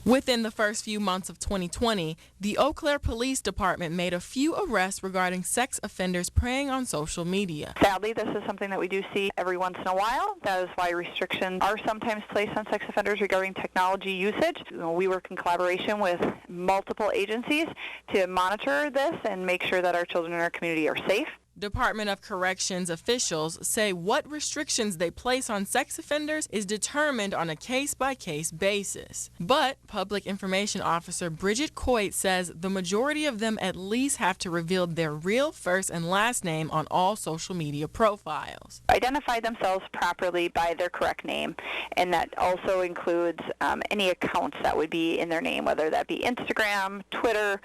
Within the first few months of 2020, the Eau Claire Police Department made a few arrests regarding sex offenders preying on social media. Sadly, this is something that we do see every once in a while. That is why restrictions are sometimes placed on sex offenders regarding technology usage. We work in collaboration with multiple agencies to monitor this and make sure that our children in our community are safe. Department of Corrections officials say what restrictions they place on sex offenders is determined on a case-by-case basis. But Public Information Officer Bridget Coit says the majority of them at least have to reveal their real first and last name on all social media profiles. Identify themselves properly by their correct name, and that also includes any accounts that would be in their name, whether that be Instagram, Twitter,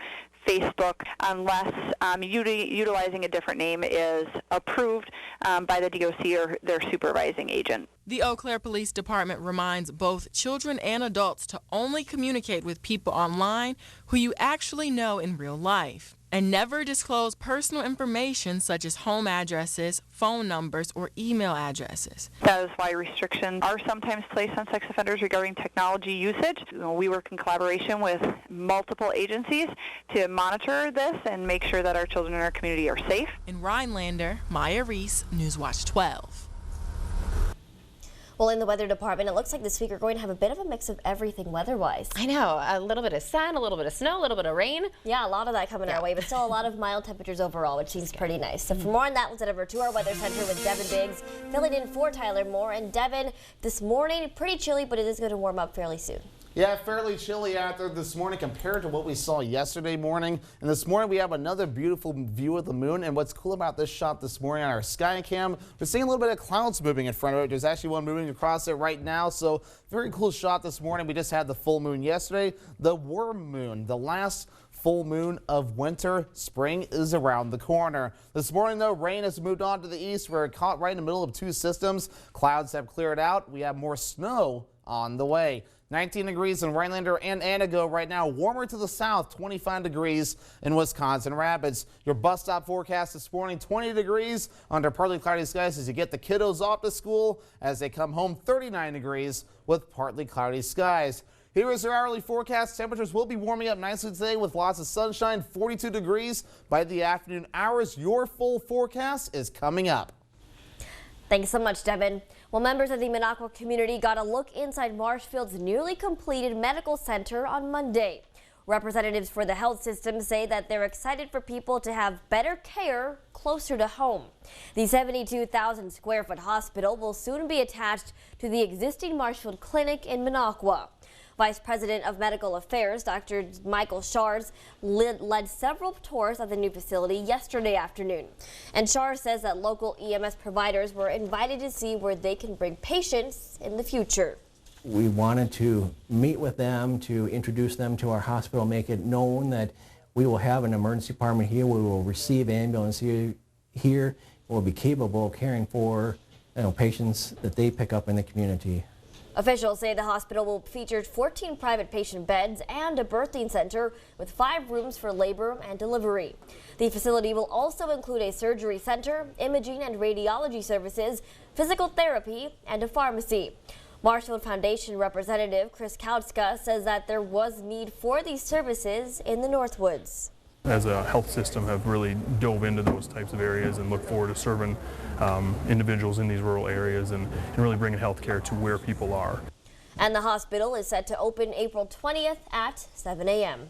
Facebook, unless utilizing a different name is approved by the DOC or their supervising agent. The Eau Claire Police Department reminds both children and adults to only communicate with people online who you actually know in real life, and never disclose personal information such as home addresses, phone numbers, or email addresses. That is why restrictions are sometimes placed on sex offenders regarding technology usage. We work in collaboration with multiple agencies to monitor this and make sure that our children in our community are safe. In Rhinelander, Maya Reese, News Watch 12. Well, in the weather department, it looks like this week we're going to have a bit of a mix of everything weather-wise. I know, a little bit of sun, a little bit of snow, a little bit of rain. Yeah, a lot of that coming our way, but still a lot of mild temperatures overall, which seems pretty nice. So for more on that, let's head over to our weather center with Devin Biggs, filling in for Tyler Moore. And Devin, this morning, pretty chilly, but it is going to warm up fairly soon. Yeah, fairly chilly out there this morning compared to what we saw yesterday morning. And this morning we have another beautiful view of the moon. And what's cool about this shot this morning on our sky cam, we're seeing a little bit of clouds moving in front of it. There's actually one moving across it right now. So very cool shot this morning. We just had the full moon yesterday. The worm moon, the last full moon of winter. Spring is around the corner. This morning, though, rain has moved on to the east. We're caught right in the middle of two systems. Clouds have cleared out. We have more snow on the way. 19 degrees in Rhinelander and Antigo right now. Warmer to the south, 25 degrees in Wisconsin Rapids. Your bus stop forecast this morning, 20 degrees under partly cloudy skies as you get the kiddos off to school. As they come home, 39 degrees with partly cloudy skies. Here is your hourly forecast. Temperatures will be warming up nicely today with lots of sunshine, 42 degrees by the afternoon hours. Your full forecast is coming up. Thanks so much, Devin. Well, members of the Minocqua community got a look inside Marshfield's newly completed medical center on Monday. Representatives for the health system say that they're excited for people to have better care closer to home. The 72,000 square foot hospital will soon be attached to the existing Marshfield Clinic in Minocqua. Vice President of Medical Affairs, Dr. Michael Scharz, led several tours of the new facility yesterday afternoon. And Scharz says that local EMS providers were invited to see where they can bring patients in the future. We wanted to meet with them, to introduce them to our hospital, make it known that we will have an emergency department here. We will receive ambulance here. We'll be capable of caring for patients that they pick up in the community. Officials say the hospital will feature 14 private patient beds and a birthing center with 5 rooms for labor and delivery. The facility will also include a surgery center, imaging and radiology services, physical therapy, and a pharmacy. Marshfield Foundation representative Chris Kautska says that there was need for these services in the Northwoods. As a health system, have really dove into those types of areas and look forward to serving individuals in these rural areas and really bringing health care to where people are. And the hospital is set to open April 20th at 7 a.m.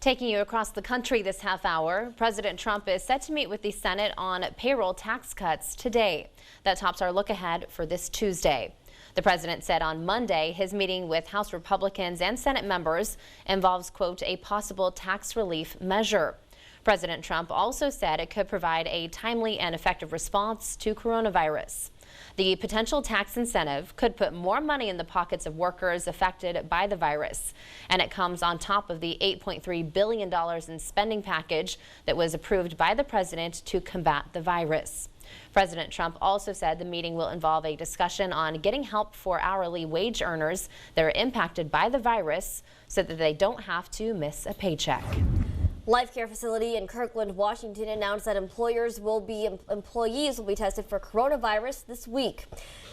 Taking you across the country this half hour, President Trump is set to meet with the Senate on payroll tax cuts today. That tops our look ahead for this Tuesday. The president said on Monday his meeting with House Republicans and Senate members involves, quote, a possible tax relief measure. President Trump also said it could provide a timely and effective response to coronavirus. The potential tax incentive could put more money in the pockets of workers affected by the virus, and it comes on top of the $8.3 billion in spending package that was approved by the president to combat the virus. President Trump also said the meeting will involve a discussion on getting help for hourly wage earners that are impacted by the virus so that they don't have to miss a paycheck. Life Care facility in Kirkland, Washington announced that employees will be tested for coronavirus this week.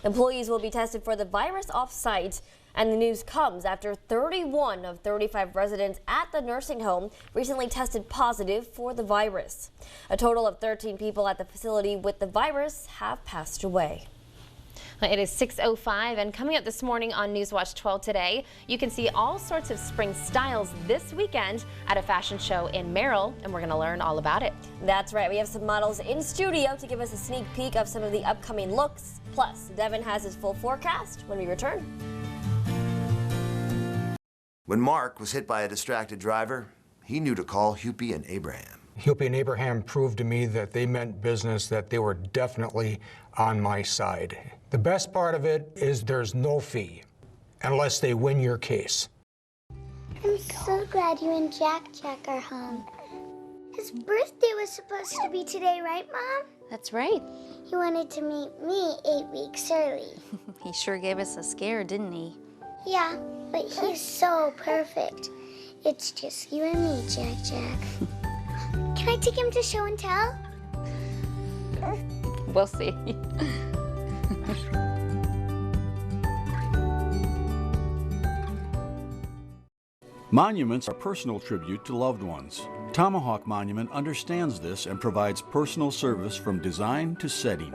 Employees will be tested for the virus off-site, and the news comes after 31 of 35 residents at the nursing home recently tested positive for the virus. A total of 13 people at the facility with the virus have passed away. It is 6:05, and coming up this morning on Newswatch 12 today, you can see all sorts of spring styles this weekend at a fashion show in Merrill, and we're going to learn all about it. That's right. We have some models in studio to give us a sneak peek of some of the upcoming looks. Plus, Devin has his full forecast when we return. When Mark was hit by a distracted driver, he knew to call Hupy and Abraham. Hupy and Abraham proved to me that they meant business, that they were definitely on my side. The best part of it is there's no fee unless they win your case. I'm so glad you and Jack are home. His birthday was supposed to be today, right, Mom? That's right. He wanted to meet me 8 weeks early. He sure gave us a scare, didn't he? Yeah, but he's so perfect. It's just you and me, Jack. Can I take him to show and tell? We'll see. Monuments are personal tribute to loved ones. Tomahawk Monument understands this and provides personal service from design to setting.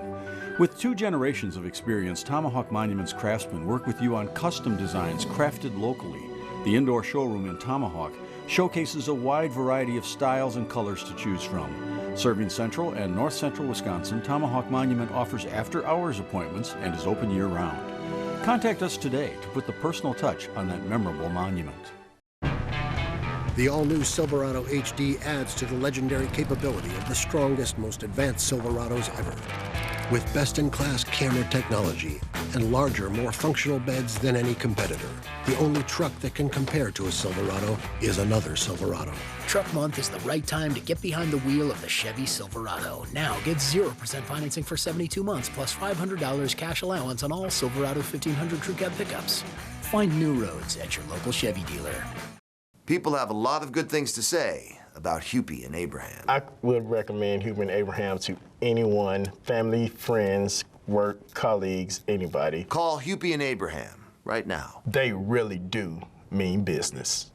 With 2 generations of experience, Tomahawk Monument's craftsmen work with you on custom designs crafted locally. The indoor showroom in Tomahawk showcases a wide variety of styles and colors to choose from. Serving central and north central Wisconsin, Tomahawk Monument offers after-hours appointments and is open year-round. Contact us today to put the personal touch on that memorable monument. The all-new Silverado HD adds to the legendary capability of the strongest, most advanced Silverados ever. with best-in-class camera technology and larger, more functional beds than any competitor. The only truck that can compare to a Silverado is another Silverado. Truck Month is the right time to get behind the wheel of the Chevy Silverado. Now get 0% financing for 72 months plus $500 cash allowance on all Silverado 1500 Crew Cab pickups. Find new roads at your local Chevy dealer. People have a lot of good things to say about Hupy and Abraham. I would recommend Hupy and Abraham to anyone, family, friends, work, colleagues, anybody. Call Hupy and Abraham right now. They really do mean business.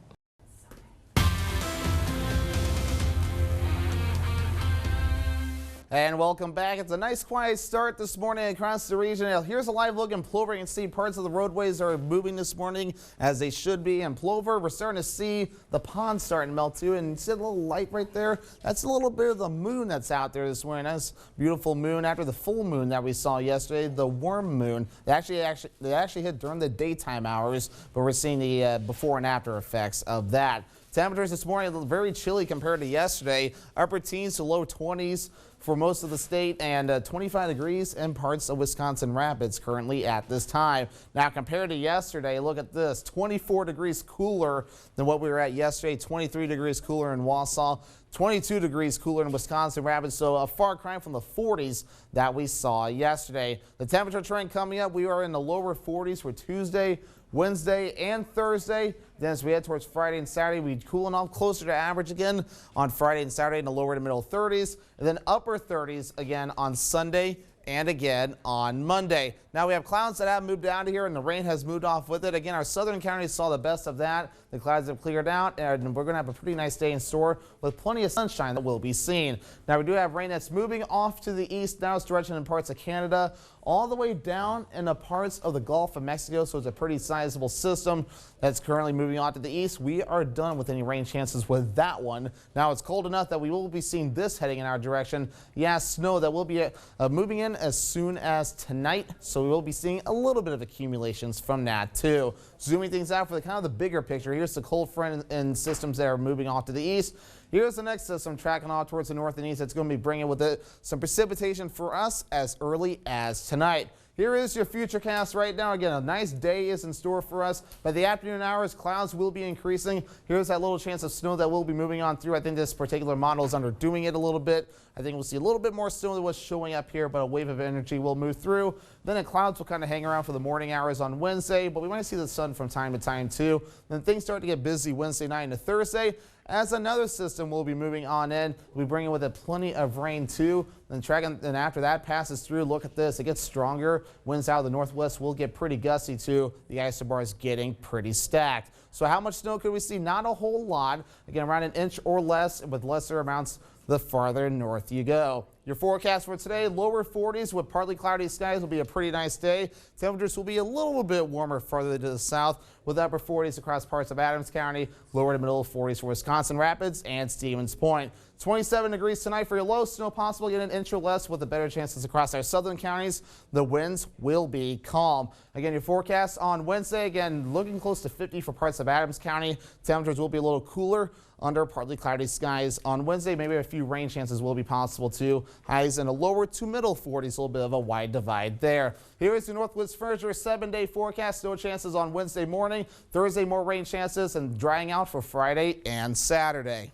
And welcome back. It's a nice quiet start this morning across the region. Now, here's a live look in Plover. You can see parts of the roadways are moving this morning as they should be. In Plover, we're starting to see the pond starting to melt too. And you see a little light right there? That's a little bit of the moon that's out there this morning. Nice, beautiful moon after the full moon that we saw yesterday, the worm moon. They actually hit during the daytime hours, but we're seeing the before and after effects of that. Temperatures this morning very chilly compared to yesterday. Upper teens to low 20s for most of the state and 25 degrees in parts of Wisconsin Rapids currently at this time. Now compared to yesterday, look at this, 24 degrees cooler than what we were at yesterday, 23 degrees cooler in Wausau, 22 degrees cooler in Wisconsin Rapids, so a far cry from the 40s that we saw yesterday. The temperature trend coming up, we are in the lower 40s for Tuesday, Wednesday, and Thursday. Then as we head towards Friday and Saturday, we're cooling off closer to average again on Friday and Saturday in the lower to middle 30s, and then upper 30s again on Sunday and again on Monday. Now we have clouds that have moved down to here and the rain has moved off with it. Again, our southern counties saw the best of that. The clouds have cleared out and we're going to have a pretty nice day in store with plenty of sunshine that will be seen. Now we do have rain that's moving off to the east now. It's direction in parts of Canada all the way down into parts of the Gulf of Mexico. So it's a pretty sizable system that's currently moving on to the east. We are done with any rain chances with that one. Now it's cold enough that we will be seeing this heading in our direction. Yeah, snow that will be moving in as soon as tonight. So we will be seeing a little bit of accumulations from that too. Zooming things out for the kind of the bigger picture, here's the cold front and systems that are moving off to the east. Here's the next system tracking off towards the north and east. That's going to be bringing with it some precipitation for us as early as tonight. Here is your futurecast right now. Again, a nice day is in store for us. By the afternoon hours, clouds will be increasing. Here's that little chance of snow that will be moving on through. I think this particular model is underdoing it a little bit. I think we'll see a little bit more snow than what's showing up here, but a wave of energy will move through. Then the clouds will kind of hang around for the morning hours on Wednesday, but we might see the sun from time to time too. Then things start to get busy Wednesday night into Thursday as another system will be moving on in. We bring in with it plenty of rain too. Then and after that passes through, look at this. It gets stronger. Winds out of the northwest will get pretty gusty too. The isobar is getting pretty stacked. So how much snow could we see? Not a whole lot. Again, around an inch or less, with lesser amounts the farther north you go. Your forecast for today, lower 40s with partly cloudy skies, will be a pretty nice day. Temperatures will be a little bit warmer farther to the south with upper 40s across parts of Adams County, lower to middle 40s for Wisconsin Rapids and Stevens Point. 27 degrees tonight for your low. Snow possible, get an inch or less with the better chances across our southern counties. The winds will be calm. Again, your forecast on Wednesday, again, looking close to 50 for parts of Adams County. Temperatures will be a little cooler under partly cloudy skies on Wednesday. Maybe a few rain chances will be possible too. Highs in the lower to middle 40s, a little bit of a wide divide there. Here is the Northwoods Furniture 7-day forecast. Snow chances on Wednesday morning. Thursday, more rain chances and drying out for Friday and Saturday.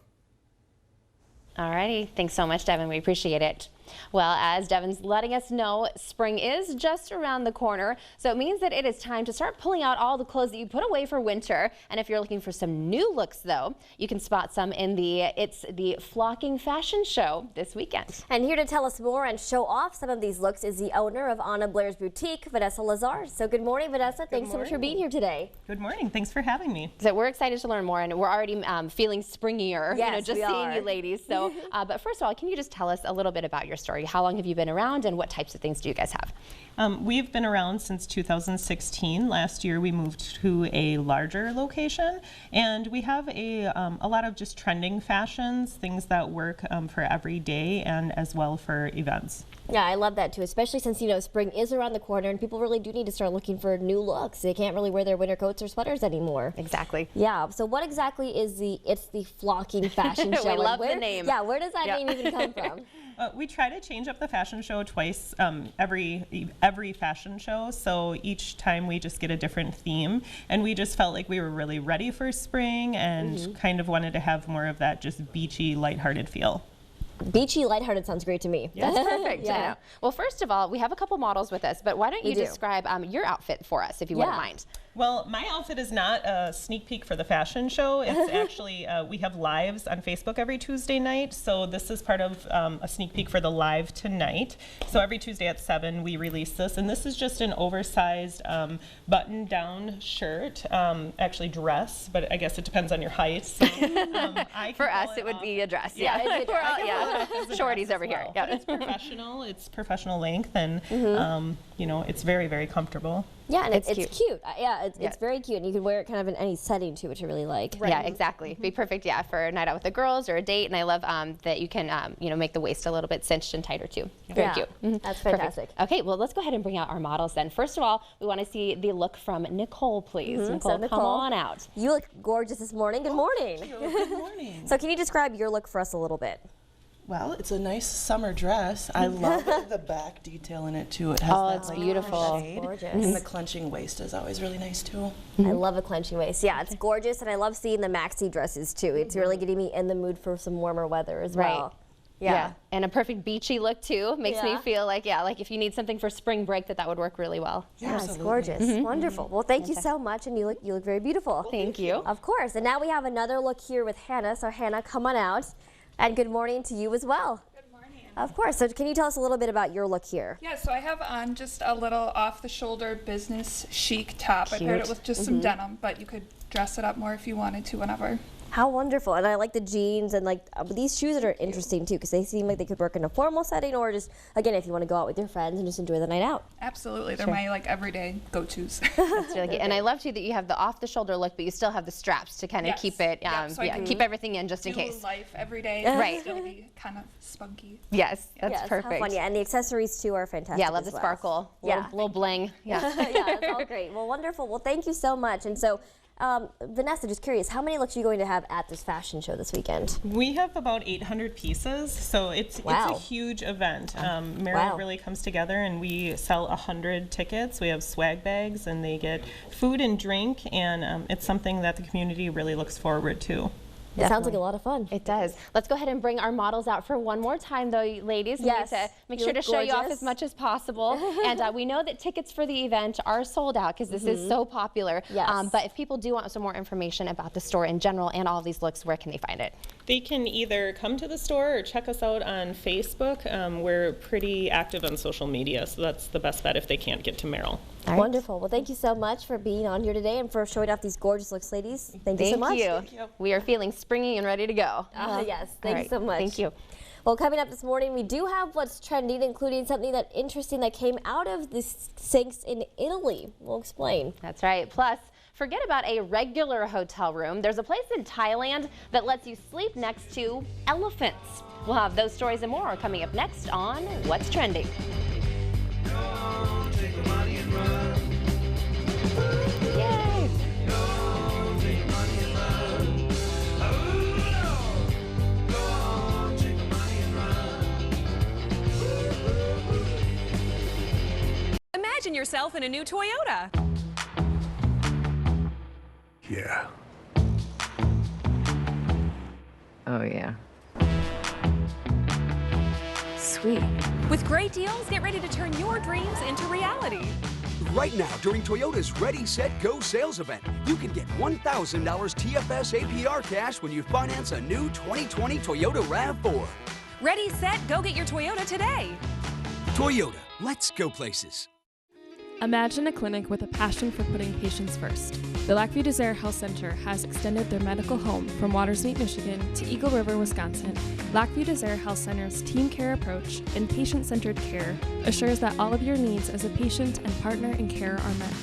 All righty. Thanks so much, Devin. We appreciate it. Well, as Devin's letting us know, spring is just around the corner, so it means that it is time to start pulling out all the clothes that you put away for winter. And if you're looking for some new looks, though, you can spot some in it's the Flocking Fashion Show this weekend. And here to tell us more and show off some of these looks is the owner of Anna Blair's Boutique, Vanessa Lazar. So good morning, Vanessa. Thanks so much for being here today. Good morning. Thanks for having me. So we're excited to learn more, and we're already feeling springier, yes, just seeing you ladies. So, but first of all, can you just tell us a little bit about your story? How long have you been around, and what types of things do you guys have? We've been around since 2016. Last year we moved to a larger location, and we have a lot of just trending fashions, things that work for every day and as well for events. Yeah, I love that too, especially since, you know, spring is around the corner and people really do need to start looking for new looks. They can't really wear their winter coats or sweaters anymore. Exactly. Yeah, so what exactly is it's the Flocking Fashion Show? We love the name. Yeah, where does that name even come from? We try to change up the fashion show twice every fashion show, so each time we just get a different theme, and we just felt like we were really ready for spring and kind of wanted to have more of that just beachy, lighthearted feel. Beachy, lighthearted sounds great to me. That's perfect. Yeah. I know. Well, first of all, we have a couple models with us, but why don't you describe your outfit for us, if you wouldn't mind? Well, my outfit is not a sneak peek for the fashion show. It's actually, we have lives on Facebook every Tuesday night, so this is part of a sneak peek for the live tonight. So every Tuesday at 7 we release this, and this is just an oversized button-down shirt, actually dress, but I guess it depends on your height. So, for us, it would be a dress. Yeah, shorties over here. But it's professional. It's professional length, and you know, it's very, very comfortable. Yeah, and it's cute. It's very cute, and you can wear it kind of in any setting too, which I really like. Right. Yeah, exactly. Be perfect, for a night out with the girls or a date. And I love that you can, make the waist a little bit cinched and tighter too. Very cute. That's fantastic. Perfect. Okay, well, let's go ahead and bring out our models then. First of all, we want to see the look from Nicole, please. Nicole, so come on out. You look gorgeous this morning. Good morning. Thank you. Good morning. So can you describe your look for us a little bit? Well, it's a nice summer dress. I love the back detail in it too. It has it's beautiful. Gorgeous. And the clenching waist is always really nice too. I love a clenching waist. Yeah, it's gorgeous, and I love seeing the maxi dresses too. It's really getting me in the mood for some warmer weather as well. Yeah, and a perfect beachy look too. Makes me feel like, like if you need something for spring break, that would work really well. Yeah, it's gorgeous. Wonderful. Well, thank you so much, and you look very beautiful. Thank you. Of course. And now we have another look here with Hannah. So Hannah, come on out. And good morning to you as well. Good morning. Of course. So can you tell us a little bit about your look here? Yeah, so I have on just a little off-the-shoulder business chic top. I paired it with just some denim, but you could dress it up more if you wanted to whenever. How wonderful. And I like the jeans and like these shoes that are interesting too, because they seem like they could work in a formal setting or just, again, if you want to go out with your friends and just enjoy the night out. Absolutely. They're my everyday go-tos. That's really good. And I love too that you have the off-the-shoulder look, but you still have the straps to kind of keep it, so keep everything in just in do case. Life every day. Right. Still be kind of spunky. Yes, that's perfect. How fun. Yeah, and the accessories too are fantastic. Yeah, I love the sparkle. Little bling. Yeah. Yeah, it's all great. Well, wonderful. Well, thank you so much. And so, Vanessa, just curious, how many looks are you going to have at this fashion show this weekend? We have about 800 pieces, so it's a huge event. Merrill really comes together, and we sell 100 tickets. We have swag bags, and they get food and drink, and it's something that the community really looks forward to. It sounds like a lot of fun. It does. Let's go ahead and bring our models out for one more time, though, ladies. Yes. We need to make sure to show you off as much as possible. And we know that tickets for the event are sold out because this is so popular. Yes. But if people do want some more information about the store in general and all of these looks, where can they find it? They can either come to the store or check us out on Facebook. We're pretty active on social media, so that's the best bet if they can't get to Merrill. Wonderful. Well, thank you so much for being on here today and for showing off these gorgeous looks, ladies. Thank you so much. Thank you. We are feeling springy and ready to go. Yes, thank you so much. Thank you. Well, coming up this morning, we do have what's trending, including something interesting that came out of the sinks in Italy. We'll explain. That's right. Plus, forget about a regular hotel room. There's a place in Thailand that lets you sleep next to elephants. We'll have those stories and more coming up next on What's Trending. Yay! Imagine yourself in a new Toyota. Yeah. Oh, yeah. Sweet. With great deals, get ready to turn your dreams into reality. Right now, during Toyota's Ready, Set, Go sales event, you can get $1,000 TFS APR cash when you finance a new 2020 Toyota RAV4. Ready, set, go get your Toyota today. Toyota, let's go places. Imagine a clinic with a passion for putting patients first. The Lackview Desert Health Center has extended their medical home from Watersmeet, Michigan to Eagle River, Wisconsin. Lackview Desert Health Center's team care approach and patient-centered care assures that all of your needs as a patient and partner in care are met.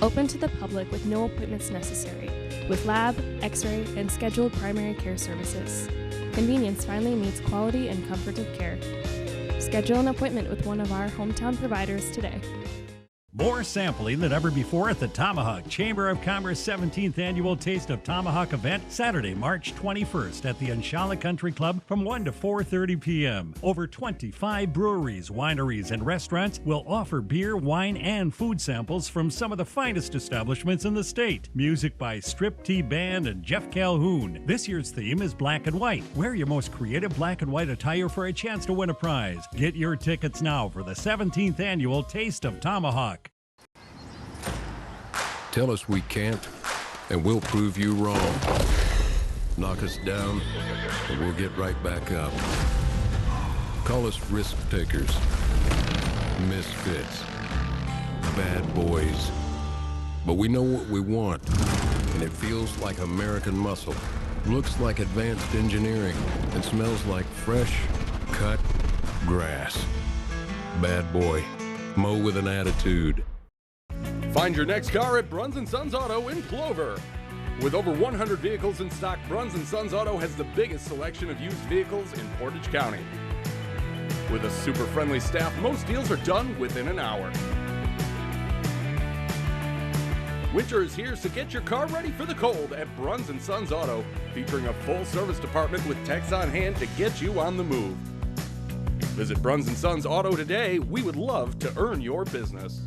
Open to the public with no appointments necessary, with lab, x-ray, and scheduled primary care services. Convenience finally meets quality and comfort of care. Schedule an appointment with one of our hometown providers today. More sampling than ever before at the Tomahawk Chamber of Commerce 17th Annual Taste of Tomahawk event, Saturday, March 21st at the Inshallah Country Club from 1 to 4:30 p.m. Over 25 breweries, wineries, and restaurants will offer beer, wine, and food samples from some of the finest establishments in the state. Music by Strip T Band and Jeff Calhoun. This year's theme is black and white. Wear your most creative black and white attire for a chance to win a prize. Get your tickets now for the 17th Annual Taste of Tomahawk. Tell us we can't, and we'll prove you wrong. Knock us down, and we'll get right back up. Call us risk takers, misfits, bad boys. But we know what we want, and it feels like American muscle, looks like advanced engineering, and smells like fresh, cut grass. Bad boy, mow with an attitude. Find your next car at Bruns & Sons Auto in Plover. With over 100 vehicles in stock, Bruns & Sons Auto has the biggest selection of used vehicles in Portage County. With a super friendly staff, most deals are done within an hour. Winter is here, so get your car ready for the cold at Bruns & Sons Auto, featuring a full service department with techs on hand to get you on the move. Visit Bruns & Sons Auto today. We would love to earn your business.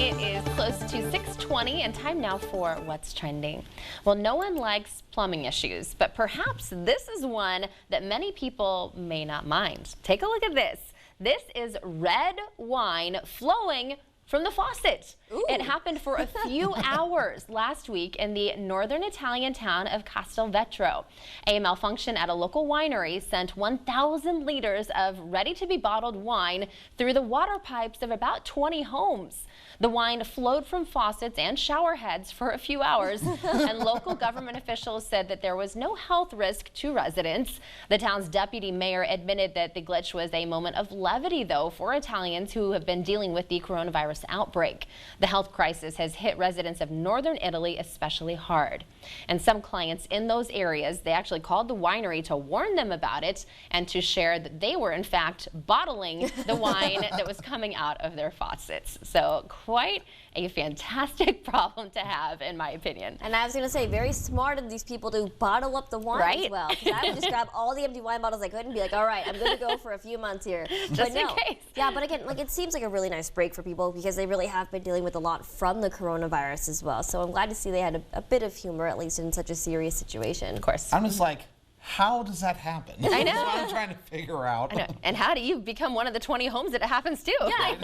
It is close to 6:20 and time now for What's Trending. Well, no one likes plumbing issues, but perhaps this is one that many people may not mind. Take a look at this. This is red wine flowing from the faucet. Ooh. It happened for a few hours last week in the northern Italian town of Castelvetro. A malfunction at a local winery sent 1,000 liters of ready-to-be bottled wine through the water pipes of about 20 homes. The wine flowed from faucets and shower heads for a few hours, and local government officials said that there was no health risk to residents. The town's deputy mayor admitted that the glitch was a moment of levity, though, for Italians who have been dealing with the coronavirus outbreak. The health crisis has hit residents of northern Italy especially hard. And some clients in those areas, they actually called the winery to warn them about it and to share that they were, in fact, bottling the wine that was coming out of their faucets. So quite a fantastic problem to have, in my opinion. And I was going to say, very smart of these people to bottle up the wine as well. Because I would just grab all the empty wine bottles I could and be like, all right, I'm going to go for a few months here. Just in case. Yeah, but again, like, it seems like a really nice break for people because they really have been dealing with a lot from the coronavirus as well. So I'm glad to see they had a bit of humor, at least in such a serious situation. Of course. I'm just like, how does that happen? I know. That's what I'm trying to figure out. I know. And how do you become one of the 20 homes that it happens to? Yeah.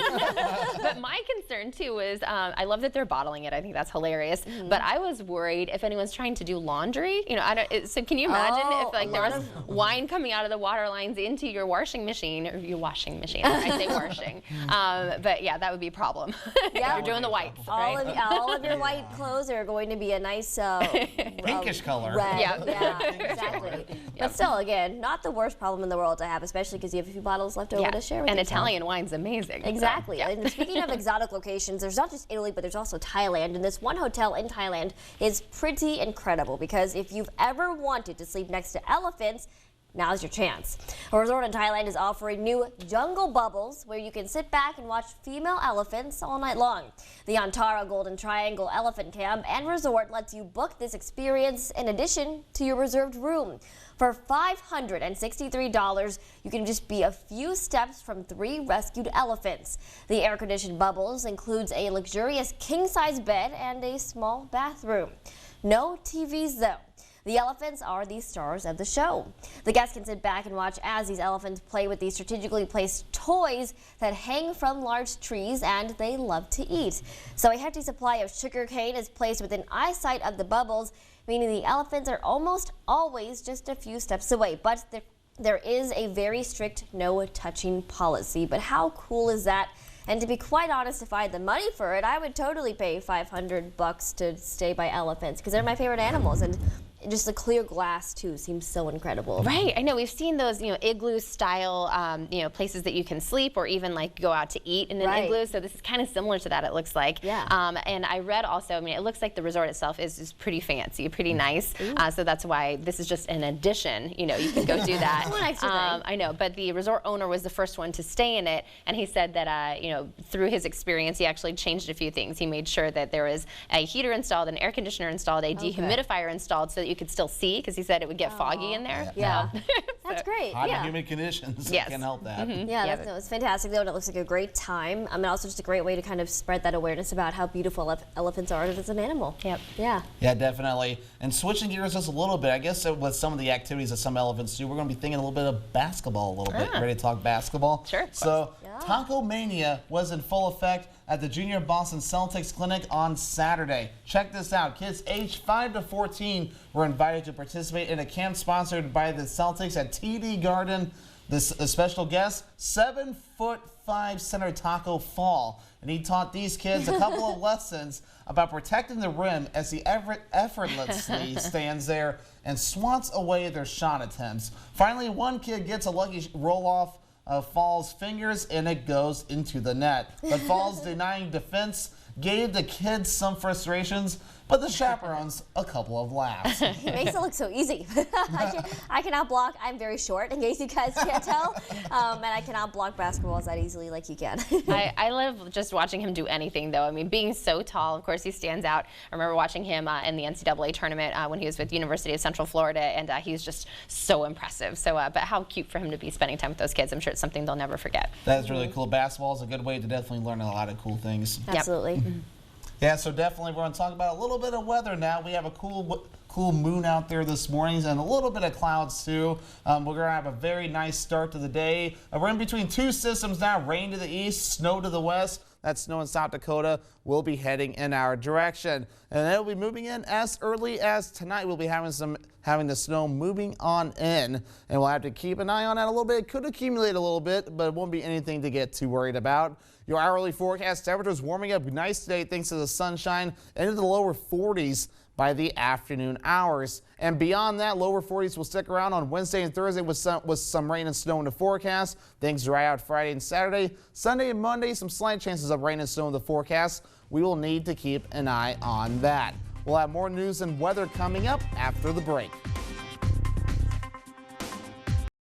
But my concern too is, I love that they're bottling it. I think that's hilarious. But I was worried if anyone's trying to do laundry. You know, so can you imagine if like there was wine coming out of the water lines into your washing machine or your washing machine? I say washing. But yeah, that would be a problem. Yeah. You're doing the whites. All of your white clothes are going to be a nice pinkish color. Red. Yeah, exactly. But still, again, not the worst problem in the world to have, especially because you have a few bottles left over to share with and you. Italian wine's amazing. Exactly. So, And speaking of exotic locations, there's not just Italy, but there's also Thailand. And this one hotel in Thailand is pretty incredible because if you've ever wanted to sleep next to elephants, now's your chance. A resort in Thailand is offering new jungle bubbles where you can sit back and watch female elephants all night long. The Antara Golden Triangle Elephant Camp and Resort lets you book this experience in addition to your reserved room. For $563, you can just be a few steps from 3 rescued elephants. The air-conditioned bubbles includes a luxurious king-size bed and a small bathroom. No TVs though. The elephants are the stars of the show. The guests can sit back and watch as these elephants play with these strategically placed toys that hang from large trees and they love to eat. So a hefty supply of sugar cane is placed within eyesight of the bubbles, meaning the elephants are almost always just a few steps away. But there is a very strict no touching policy. But how cool is that? And to be quite honest, if I had the money for it, I would totally pay $500 to stay by elephants because they're my favorite animals. And just the clear glass too seems so incredible. Right, I know we've seen those, igloo style, places that you can sleep or even like go out to eat in an igloo. So this is kind of similar to that, it looks like. Yeah. And I read also, it looks like the resort itself is pretty fancy, pretty nice. So that's why this is just an addition. You can go do that. One extra thing. I know, but the resort owner was the first one to stay in it, and he said that through his experience, he actually changed a few things. He made sure that there was a heater installed, an air conditioner installed, a dehumidifier installed, so that you could still see, because he said it would get foggy in there. Yeah. That's great. Hot and humid conditions can help that. Yeah, it's fantastic though, and it looks like a great time. Also just a great way to kind of spread that awareness about how beautiful elephants are as an animal. Yep. Yeah. Yeah, definitely. And switching gears just a little bit, I guess with some of the activities that some elephants do, we're going to be thinking a little bit of basketball a little bit. Ready to talk basketball? Sure. So, Taco Mania was in full effect at the Junior Boston Celtics Clinic on Saturday. Check this out. Kids aged 5 to 14 were invited to participate in a camp sponsored by the Celtics at TD Garden. The special guest, 7'5" center Taco Fall. And he taught these kids a couple of lessons about protecting the rim as he effortlessly stands there and swats away their shot attempts. Finally, one kid gets a lucky roll-off of Fall's fingers and it goes into the net. But Fall's denying defense gave the kids some frustrations, but the chaperones a couple of laughs. He makes it look so easy. I cannot block. I'm very short, in case you guys can't tell. And I cannot block basketballs that easily like he can. I love just watching him do anything, though. Being so tall, of course, he stands out. I remember watching him in the NCAA tournament when he was with University of Central Florida, and he's just so impressive. So, but how cute for him to be spending time with those kids. I'm sure it's something they'll never forget. That's really cool. Basketball is a good way to definitely learn a lot of cool things. Absolutely. Yeah, so definitely we're going to talk about a little bit of weather now. We have a cool moon out there this morning and a little bit of clouds too. We're going to have a very nice start to the day. We're in between two systems now, rain to the east, snow to the west. That snow in South Dakota will be heading in our direction. And it'll be moving in as early as tonight. We'll be having the snow moving on in. And we'll have to keep an eye on that a little bit. It could accumulate a little bit, but it won't be anything to get too worried about. Your hourly forecast temperatures warming up nice today thanks to the sunshine into the lower 40s by the afternoon hours. And beyond that, lower 40s will stick around on Wednesday and Thursday with some rain and snow in the forecast. Things dry out Friday and Saturday. Sunday and Monday, some slight chances of rain and snow in the forecast. We will need to keep an eye on that. We'll have more news and weather coming up after the break.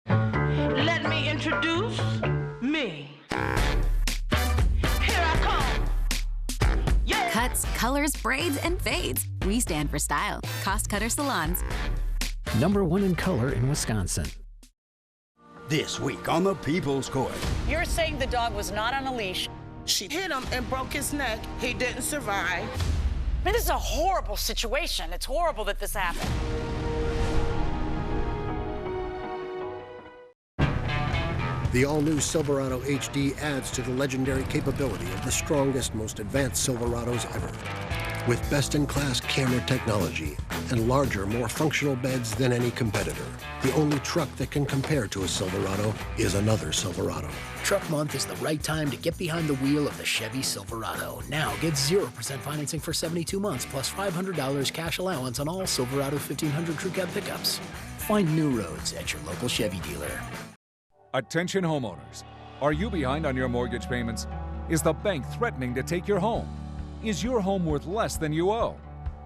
Let me introduce me. Cuts, colors, braids, and fades. We stand for style. Cost Cutter Salons. #1 in color in Wisconsin. This week on the People's Court. You're saying the dog was not on a leash. She hit him and broke his neck. He didn't survive. This is a horrible situation. It's horrible that this happened. The all-new Silverado HD adds to the legendary capability of the strongest, most advanced Silverados ever. With best-in-class camera technology and larger, more functional beds than any competitor, the only truck that can compare to a Silverado is another Silverado. Truck Month is the right time to get behind the wheel of the Chevy Silverado. Now get 0% financing for 72 months plus $500 cash allowance on all Silverado 1500 Crew Cab pickups. Find new roads at your local Chevy dealer. Attention homeowners. Are you behind on your mortgage payments? Is the bank threatening to take your home? Is your home worth less than you owe?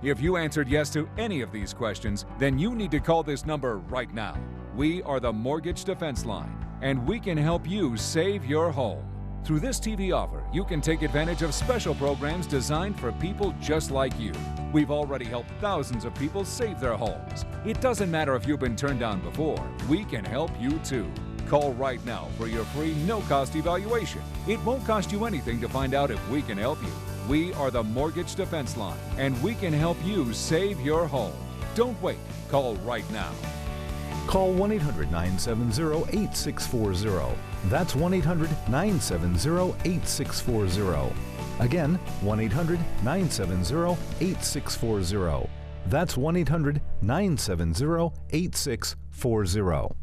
If you answered yes to any of these questions, then you need to call this number right now. We are the Mortgage Defense Line, and we can help you save your home. Through this TV offer, you can take advantage of special programs designed for people just like you. We've already helped thousands of people save their homes. It doesn't matter if you've been turned down before, we can help you too. Call right now for your free no-cost evaluation. It won't cost you anything to find out if we can help you. We are the Mortgage Defense Line, and we can help you save your home. Don't wait. Call right now. Call 1-800-970-8640. That's 1-800-970-8640. Again, 1-800-970-8640. That's 1-800-970-8640.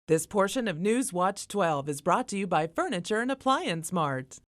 This portion of News Watch 12 is brought to you by Furniture and Appliance Mart.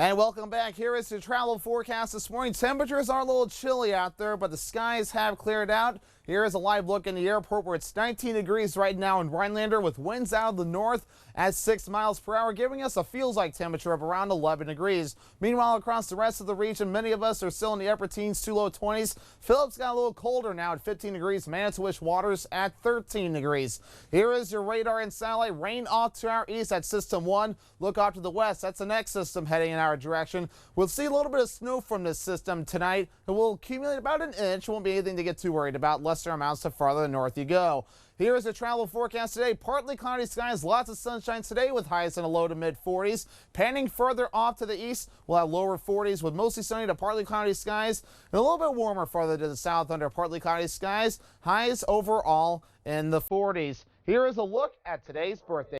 And welcome back. Here is the travel forecast this morning. Temperatures are a little chilly out there, but the skies have cleared out. Here is a live look in the airport where it's 19 degrees right now in Rhinelander with winds out of the north at 6 miles per hour, giving us a feels-like temperature of around 11 degrees. Meanwhile, across the rest of the region, many of us are still in the upper teens to low 20s. Phillips got a little colder now at 15 degrees. Manitowish Waters at 13 degrees. Here is your radar and satellite. Rain off to our east at System 1. Look off to the west. That's the next system heading in our direction. We'll see a little bit of snow from this system tonight. It will accumulate about an inch. Won't be anything to get too worried about. Lesser amounts the farther north you go. Here is the travel forecast today. Partly cloudy skies, lots of sunshine today with highs in the low to mid 40s. Panning further off to the east, we'll have lower 40s with mostly sunny to partly cloudy skies. And a little bit warmer farther to the south under partly cloudy skies. Highs overall in the 40s. Here is a look at today's birthday.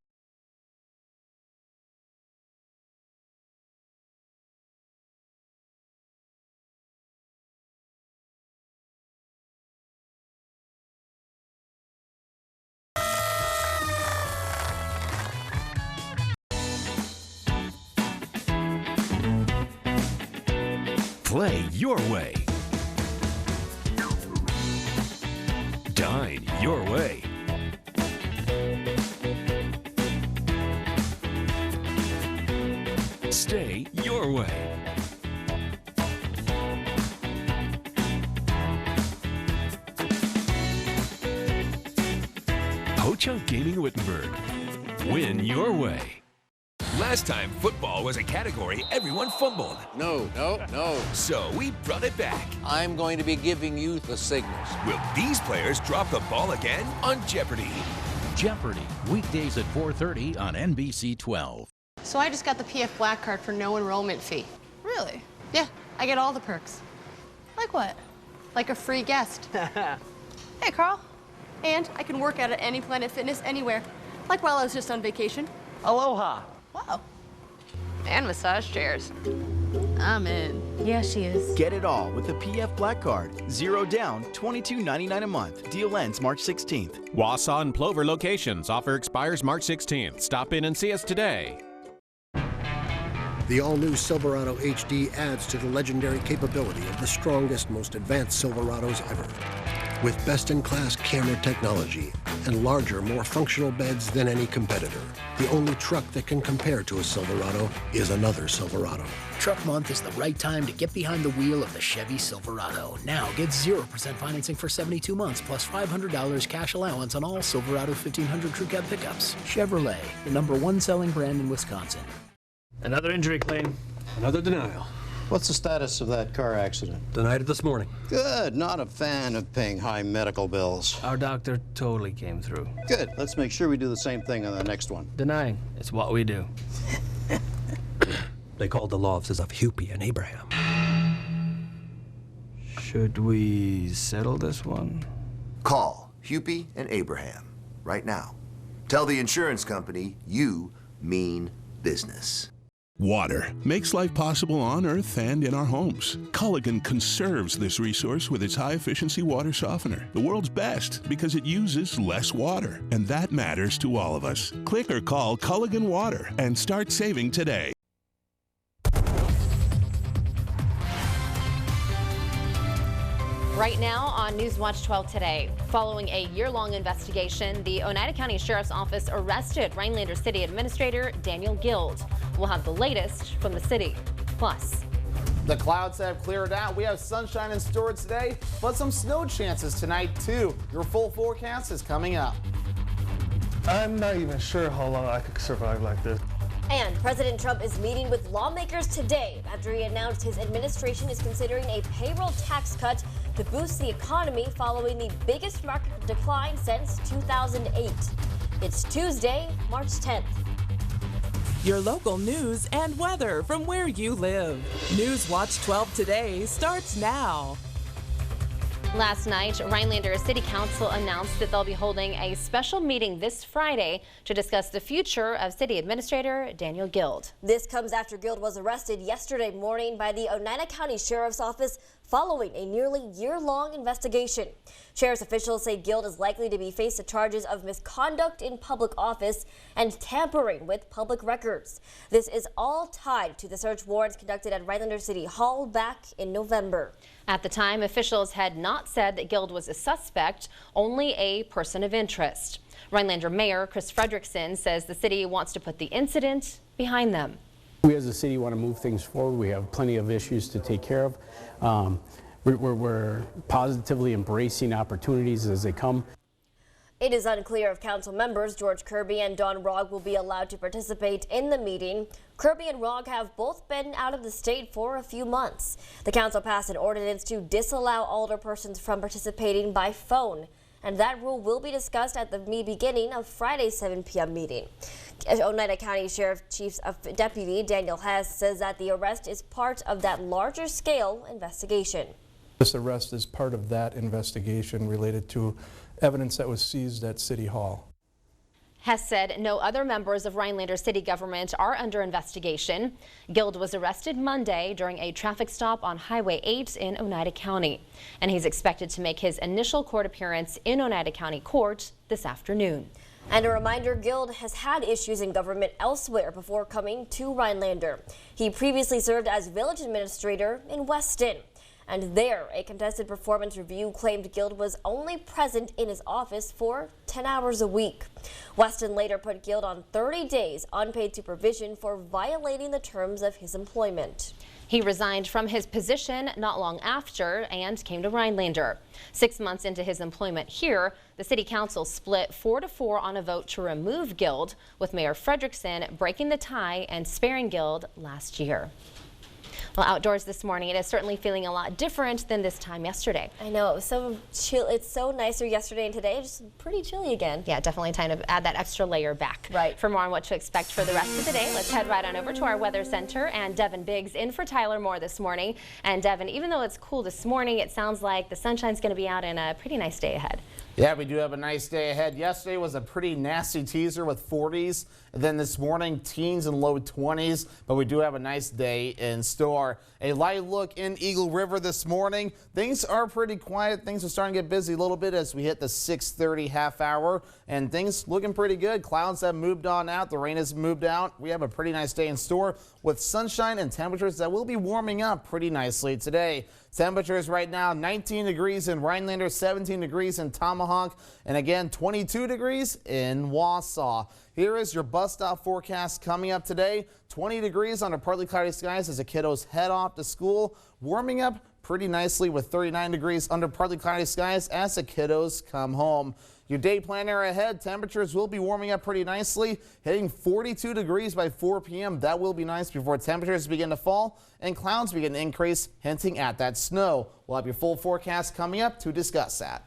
Play your way. Dine your way. Stay your way. Ho-Chunk Gaming Wittenberg. Win your way. Last time football was a category everyone fumbled. No. So we brought it back. I'm going to be giving you the signals. Will these players drop the ball again on Jeopardy? Jeopardy, weekdays at 4:30 on NBC 12. So I just got the PF Black Card for no enrollment fee. Really? Yeah, I get all the perks. Like what? Like a free guest. Hey, Carl. And I can work out at any Planet Fitness anywhere. Like while I was just on vacation. Aloha. Wow. And massage chairs. I'm in. Yeah, she is. Get it all with the PF Black Card. 0 down, $22.99 a month. Deal ends March 16th. Wausau and Plover locations. Offer expires March 16th. Stop in and see us today. The all-new Silverado HD adds to the legendary capability of the strongest, most advanced Silverados ever. With best-in-class camera technology and larger, more functional beds than any competitor, the only truck that can compare to a Silverado is another Silverado. Truck Month is the right time to get behind the wheel of the Chevy Silverado. Now get 0% financing for 72 months plus $500 cash allowance on all Silverado 1500 Crew Cab pickups. Chevrolet, the #1 selling brand in Wisconsin. Another injury claim. Another denial. What's the status of that car accident? Denied it this morning. Good. Not a fan of paying high medical bills. Our doctor totally came through. Good. Let's make sure we do the same thing on the next one. Denying. It's what we do. They called the law offices of Hupy and Abraham. Should we settle this one? Call Hupy and Abraham right now. Tell the insurance company you mean business. Water makes life possible on Earth and in our homes. Culligan conserves this resource with its high-efficiency water softener, the world's best because it uses less water, and that matters to all of us. Click or call Culligan Water and start saving today. Right now on Newswatch 12 today, following a year-long investigation, the Oneida County Sheriff's Office arrested Rhinelander City Administrator Daniel Guild. We'll have the latest from the city. Plus, the clouds have cleared out. We have sunshine in store today, but some snow chances tonight too. Your full forecast is coming up. I'm not even sure how long I could survive like this. And President Trump is meeting with lawmakers today after he announced his administration is considering a payroll tax cut to boost the economy following the biggest market decline since 2008. It's Tuesday, March 10th. Your local news and weather from where you live. Newswatch 12 today starts now. last night, Rhinelander City Council announced that they'll be holding a special meeting this Friday to discuss the future of City Administrator Daniel Guild. This comes after Guild was arrested yesterday morning by the Oneida County Sheriff's Office following a nearly year-long investigation. Sheriff's officials say Guild is likely to be faced with charges of misconduct in public office and tampering with public records. This is all tied to the search warrants conducted at Rhinelander City Hall back in November. At the time, officials had not said that Guild was a suspect, only a person of interest. Rhinelander Mayor Chris Fredrickson says the city wants to put the incident behind them. We as a city want to move things forward. We have plenty of issues to take care of. We're positively embracing opportunities as they come. It is unclear if council members George Kirby and Don Rogg will be allowed to participate in the meeting. Kirby and Rogg have both been out of the state for a few months. The council passed an ordinance to disallow alderpersons from participating by phone, and that rule will be discussed at the beginning of Friday's 7 p.m. meeting. Oneida County Sheriff Chief's Deputy Daniel Hess says that the arrest is part of that larger scale investigation. This arrest is part of that investigation related to evidence that was seized at City Hall. Hess said no other members of Rhinelander city government are under investigation. Guild was arrested Monday during a traffic stop on Highway 8 in Oneida County, and he's expected to make his initial court appearance in Oneida County Court this afternoon. And a reminder, Guild has had issues in government elsewhere before coming to Rhinelander. He previously served as village administrator in Weston. And there, a contested performance review claimed Guild was only present in his office for 10 hours a week. Weston later put Guild on 30 days unpaid supervision for violating the terms of his employment. He resigned from his position not long after and came to Rhinelander. 6 months into his employment here, the city council split 4-4 on a vote to remove Guild, with Mayor Fredrickson breaking the tie and sparing Guild last year. Well, outdoors this morning, it is certainly feeling a lot different than this time yesterday. I know, it was so chill. It's so nicer yesterday and today, just pretty chilly again. Yeah, definitely time to add that extra layer back. Right. For more on what to expect for the rest of the day, let's head right on over to our weather center, and Devin Biggs in for Tyler Moore this morning. And Devin, even though it's cool this morning, it sounds like the sunshine's going to be out in a pretty nice day ahead. Yeah, we do have a nice day ahead. Yesterday was a pretty nasty teaser with 40s. And then this morning, teens and low 20s. But we do have a nice day in store. A light look in Eagle River this morning. Things are pretty quiet. Things are starting to get busy a little bit as we hit the 6:30 half hour. And things looking pretty good. Clouds have moved on out. The rain has moved out. We have a pretty nice day in store with sunshine and temperatures that will be warming up pretty nicely today. Temperatures right now 19 degrees in Rhinelander, 17 degrees in Tomahawk, and again 22 degrees in Wausau. Here is your bus stop forecast coming up today. 20 degrees under partly cloudy skies as the kiddos head off to school. Warming up pretty nicely with 39 degrees under partly cloudy skies as the kiddos come home. Your day planner ahead, temperatures will be warming up pretty nicely, hitting 42 degrees by 4 p.m. That will be nice before temperatures begin to fall and clouds begin to increase, hinting at that snow. We'll have your full forecast coming up to discuss that.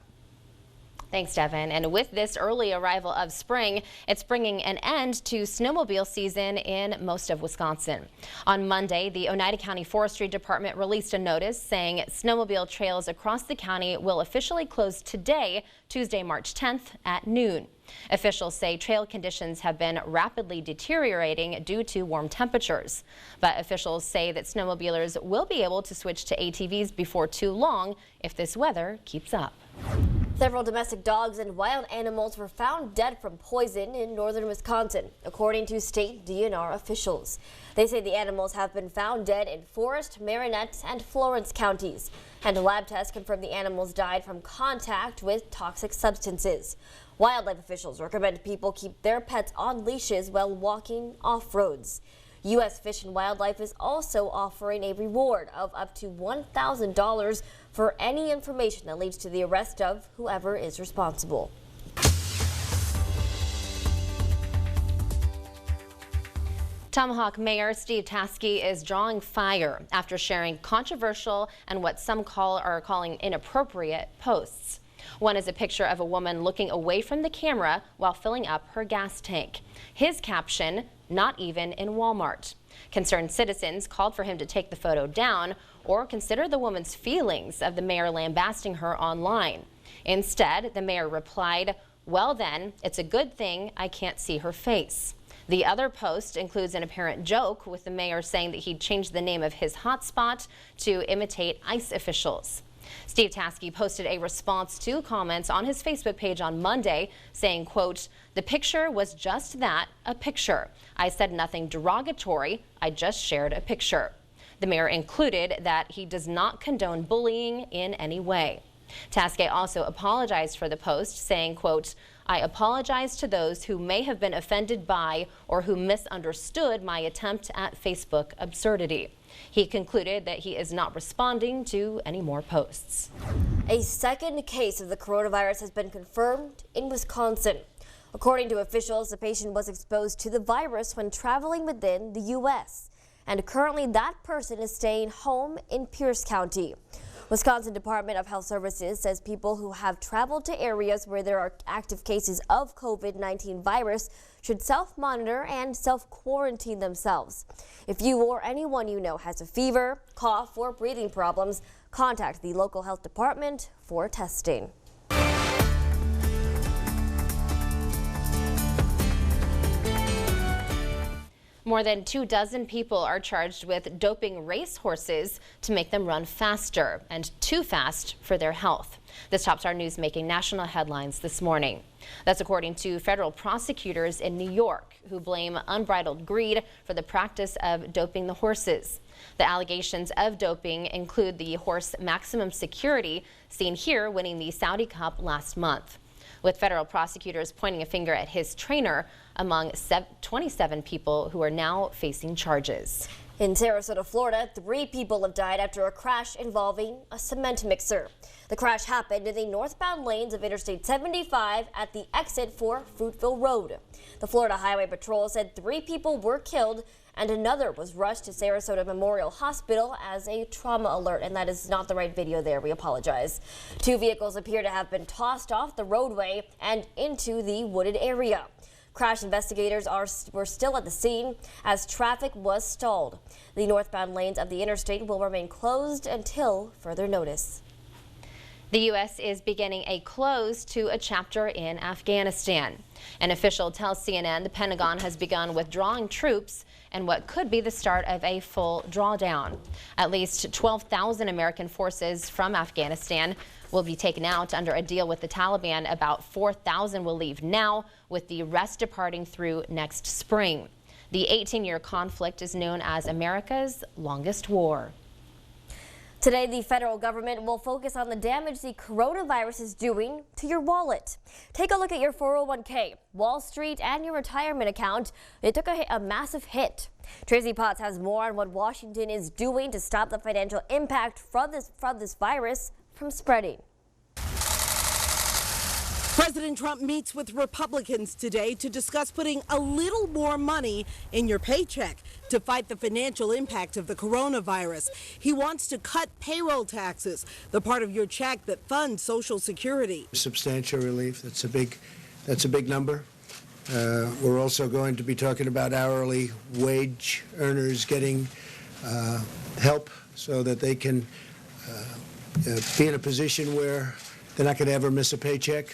Thanks, Devin. And with this early arrival of spring, it's bringing an end to snowmobile season in most of Wisconsin. On Monday, the Oneida County Forestry Department released a notice saying snowmobile trails across the county will officially close today, Tuesday, March 10th at noon. Officials say trail conditions have been rapidly deteriorating due to warm temperatures. But officials say that snowmobilers will be able to switch to ATVs before too long if this weather keeps up. Several domestic dogs and wild animals were found dead from poison in northern Wisconsin, according to state DNR officials. They say the animals have been found dead in Forest, Marinette, and Florence counties, and lab tests confirm the animals died from contact with toxic substances. Wildlife officials recommend people keep their pets on leashes while walking off roads. U.S. Fish and Wildlife is also offering a reward of up to $1,000 for any information that leads to the arrest of whoever is responsible. Tomahawk Mayor Steve Taskey is drawing fire after sharing controversial and what some are calling inappropriate posts. One is a picture of a woman looking away from the camera while filling up her gas tank. His caption, "Not even in Walmart." Concerned citizens called for him to take the photo down or consider the woman's feelings of the mayor lambasting her online. Instead, the mayor replied, "Well then, it's a good thing I can't see her face." The other post includes an apparent joke with the mayor saying that he'd changed the name of his hotspot to imitate ICE officials. Steve Taske posted a response to comments on his Facebook page on Monday saying, quote, "The picture was just that, a picture. I said nothing derogatory. I just shared a picture." The mayor included that he does not condone bullying in any way. Taske also apologized for the post, saying, quote, "I apologize to those who may have been offended by or who misunderstood my attempt at Facebook absurdity." He concluded that he is not responding to any more posts. A second case of the coronavirus has been confirmed in Wisconsin. According to officials, the patient was exposed to the virus when traveling within the U.S. And currently that person is staying home in Pierce County. Wisconsin Department of Health Services says people who have traveled to areas where there are active cases of COVID-19 virus should self-monitor and self-quarantine themselves. If you or anyone you know has a fever, cough, or breathing problems, contact the local health department for testing. More than 24 people are charged with doping racehorses to make them run faster and too fast for their health. This tops our news making national headlines this morning. That's according to federal prosecutors in New York, who blame unbridled greed for the practice of doping the horses. The allegations of doping include the horse Maximum Security, seen here winning the Saudi Cup last month, with federal prosecutors pointing a finger at his trainer among 27 people who are now facing charges. In Sarasota, Florida, 3 people have died after a crash involving a cement mixer. The crash happened in the northbound lanes of Interstate 75 at the exit for Fruitville Road. The Florida Highway Patrol said 3 people were killed and another was rushed to Sarasota Memorial Hospital as a trauma alert, and that is not the right video there. We apologize. 2 vehicles appear to have been tossed off the roadway and into the wooded area. Crash investigators were still at the scene as traffic was stalled. The northbound lanes of the interstate will remain closed until further notice. The U.S. is beginning a close to a chapter in Afghanistan. An official tells CNN the Pentagon has begun withdrawing troops and what could be the start of a full drawdown. At least 12,000 American forces from Afghanistan will be taken out under a deal with the Taliban. About 4,000 will leave now, with the rest departing through next spring. The 18-year conflict is known as America's longest war. Today, the federal government will focus on the damage the coronavirus is doing to your wallet. Take a look at your 401k, Wall Street, and your retirement account. It took a massive hit. Tracy Potts has more on what Washington is doing to stop the financial impact from this virus from spreading. President Trump meets with Republicans today to discuss putting a little more money in your paycheck to fight the financial impact of the coronavirus. He wants to cut payroll taxes, the part of your check that funds Social Security. Substantial relief. That's a big number. We're also going to be talking about hourly wage earners getting help so that they can be in a position where they're not going to ever miss a paycheck.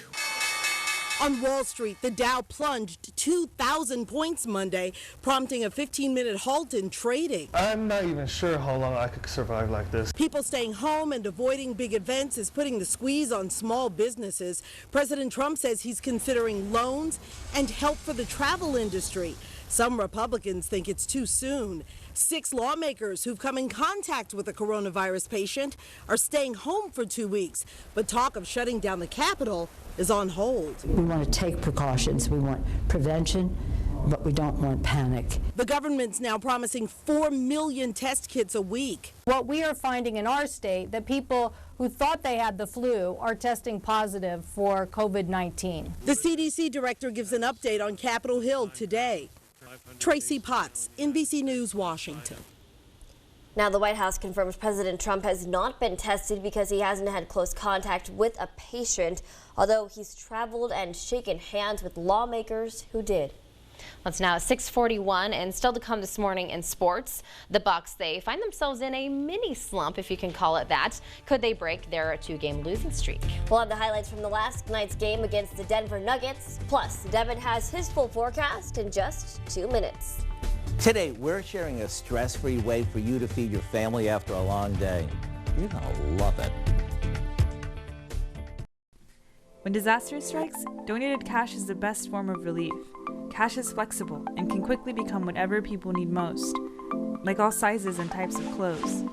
On Wall Street, the Dow plunged 2,000 points Monday, prompting a 15-minute halt in trading. I'm not even sure how long I could survive like this. People staying home and avoiding big events is putting the squeeze on small businesses. President Trump says he's considering loans and help for the travel industry. Some Republicans think it's too soon. 6 lawmakers who've come in contact with a coronavirus patient are staying home for 2 weeks, but talk of shutting down the Capitol is on hold. We want to take precautions. We want prevention, but we don't want panic. The government's now promising 4 million test kits a week. What we are finding in our state, that people who thought they had the flu are testing positive for COVID-19. The CDC director gives an update on Capitol Hill today. Tracy Potts, NBC News, Washington. Now, the White House confirms President Trump has not been tested because he hasn't had close contact with a patient, although he's traveled and shaken hands with lawmakers who did. Well, it's now 6:41, and still to come this morning in sports. The Bucks, they find themselves in a mini slump, if you can call it that. Could they break their 2-game losing streak? We'll have the highlights from the last night's game against the Denver Nuggets. Plus, Devin has his full forecast in just 2 minutes. Today, we're sharing a stress-free way for you to feed your family after a long day. You're gonna love it. When disaster strikes, donated cash is the best form of relief. Cash is flexible and can quickly become whatever people need most, like all sizes and types of clothes,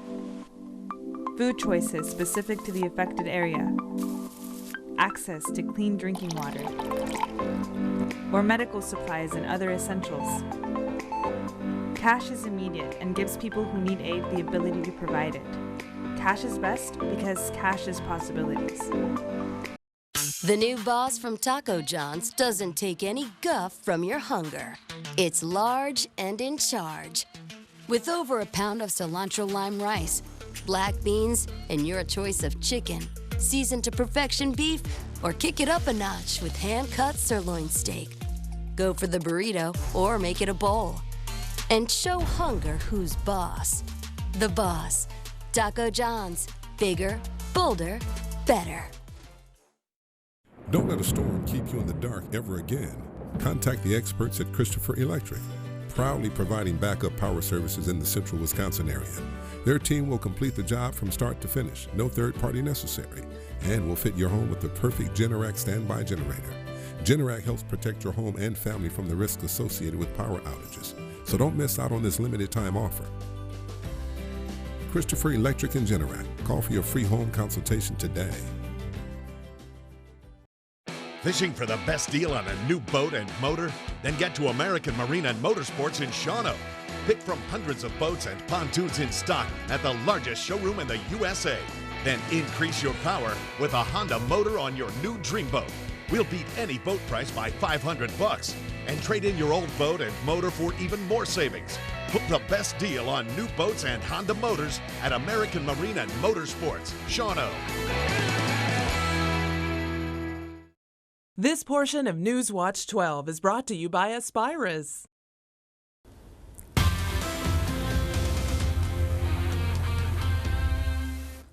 food choices specific to the affected area, access to clean drinking water, or medical supplies and other essentials. Cash is immediate and gives people who need aid the ability to provide it. Cash is best because cash is possibilities. The new boss from Taco John's doesn't take any guff from your hunger. It's large and in charge. With over a pound of cilantro lime rice, black beans, and your choice of chicken, seasoned to perfection beef, or kick it up a notch with hand-cut sirloin steak. Go for the burrito or make it a bowl. And show hunger who's boss. The boss. Taco John's. Bigger, bolder, better. Don't let a storm keep you in the dark ever again. Contact the experts at Christopher Electric, proudly providing backup power services in the central Wisconsin area. Their team will complete the job from start to finish, no third party necessary, and will fit your home with the perfect Generac standby generator. Generac helps protect your home and family from the risks associated with power outages, so don't miss out on this limited time offer. Christopher Electric and Generac. Call for your free home consultation today. Fishing for the best deal on a new boat and motor? Then get to American Marine and Motorsports in Shawano. Pick from hundreds of boats and pontoons in stock at the largest showroom in the USA. Then increase your power with a Honda motor on your new dream boat. We'll beat any boat price by $500 and trade in your old boat and motor for even more savings. Book the best deal on new boats and Honda motors at American Marine and Motorsports, Shawano. This portion of Newswatch 12 is brought to you by Aspirus.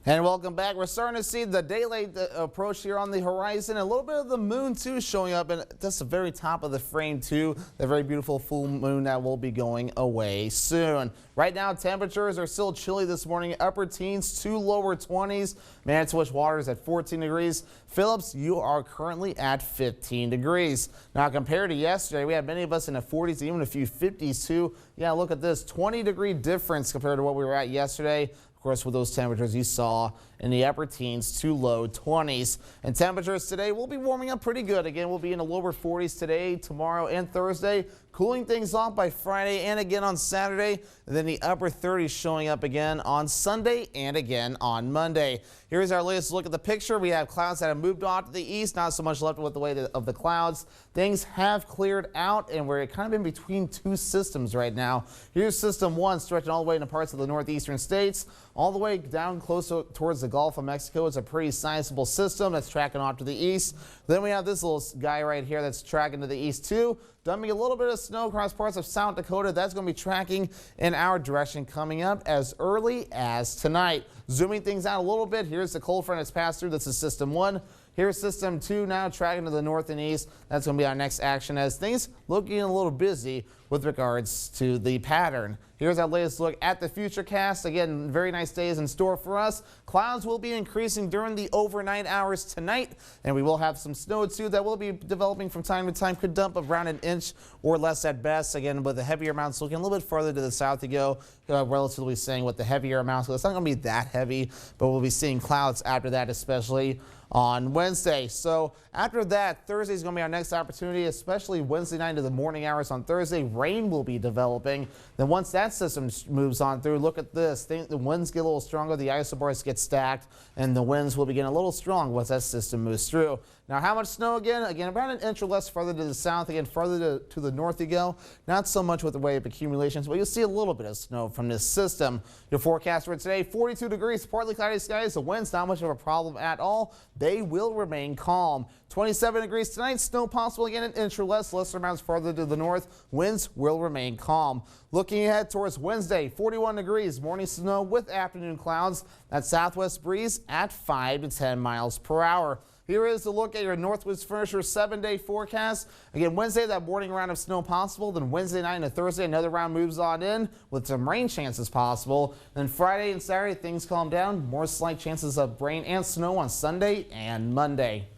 And welcome back. We're starting to see the daylight approach here on the horizon. A little bit of the moon, too, showing up. And that's the very top of the frame, too. The very beautiful full moon that will be going away soon. Right now, temperatures are still chilly this morning. Upper teens to lower 20s. Manitowish Waters at 14 degrees. Phillips, you are currently at 15 degrees. Now, compared to yesterday, we had many of us in the 40s, even a few 50s, too. Yeah, look at this. 20-degree difference compared to what we were at yesterday. Of course, with those temperatures you saw in the upper teens to low 20s. And temperatures today will be warming up pretty good. Again, we'll be in the lower 40s today, tomorrow, and Thursday. Cooling things off by Friday and again on Saturday. And then the upper 30s showing up again on Sunday and again on Monday. Here's our latest look at the picture. We have clouds that have moved off to the east. Not so much left with the way of the clouds. Things have cleared out, and we're kind of in between two systems right now. Here's system 1 stretching all the way into parts of the northeastern states. All the way down closer towards the Gulf of Mexico. It's a pretty sizable system that's tracking off to the east. Then we have this little guy right here that's tracking to the east too. Dumping a little bit of snow across parts of South Dakota. That's going to be tracking in our direction coming up as early as tonight. Zooming things out a little bit, here's the cold front that's passed through. This is system 1. Here's system 2 now tracking to the north and east. That's going to be our next action as things looking a little busy with regards to the pattern. Here's our latest look at the futurecast. Again, very nice days in store for us. Clouds will be increasing during the overnight hours tonight, and we will have some snow too that will be developing from time to time. Could dump around an inch or less at best. Again, with the heavier amounts looking a little bit further to the south to go, relatively saying with the heavier amounts. So it's not going to be that heavy, but we'll be seeing clouds after that, especially on Wednesday. So after that, Thursday is going to be our next opportunity, especially Wednesday night into the morning hours on Thursday. Rain will be developing. Then once that system moves on through, look at this. The winds get a little stronger, the isobars get stacked, and the winds will begin a little strong once that system moves through. Now, how much snow again? Again, about an inch or less further to the south. Again, further to the north you go. Not so much with the way of accumulations, but you'll see a little bit of snow from this system. Your forecast for today, 42 degrees, partly cloudy skies. The winds not much of a problem at all. They will remain calm. 27 degrees tonight. Snow possible again an inch or less. Lesser amounts farther to the north. Winds will remain calm. Looking ahead towards Wednesday, 41 degrees. Morning snow with afternoon clouds. That southwest breeze at 5 to 10 miles per hour. Here is a look at your Northwoods Furniture 7-day forecast. Again, Wednesday, that morning round of snow possible. Then Wednesday night and Thursday, another round moves on in with some rain chances possible. Then Friday and Saturday, things calm down. More slight chances of rain and snow on Sunday and Monday.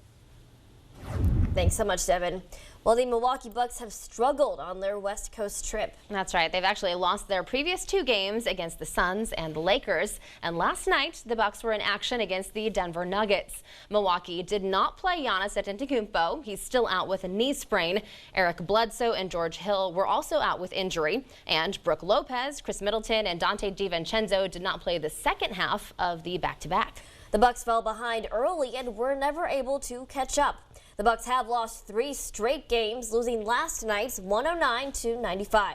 Thanks so much, Devin. Well, the Milwaukee Bucks have struggled on their West Coast trip. That's right. They've actually lost their previous 2 games against the Suns and the Lakers. And last night, the Bucks were in action against the Denver Nuggets. Milwaukee did not play Giannis Antetokounmpo. He's still out with a knee sprain. Eric Bledsoe and George Hill were also out with injury. And Brooke Lopez, Chris Middleton, and Dante DiVincenzo did not play the second half of the back-to-back. The Bucks fell behind early and were never able to catch up. The Bucks have lost 3 straight games, losing last night's 109-95.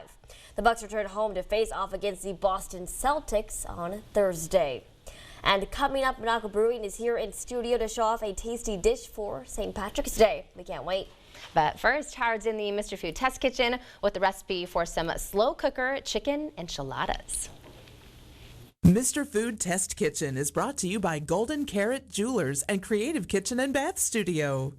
The Bucks return home to face off against the Boston Celtics on Thursday. And coming up, Minocqua Brewing is here in studio to show off a tasty dish for St. Patrick's Day. We can't wait. But first, Howard's in the Mr. Food Test Kitchen with the recipe for some slow cooker chicken enchiladas. Mr. Food Test Kitchen is brought to you by Golden Carrot Jewelers and Creative Kitchen and Bath Studio.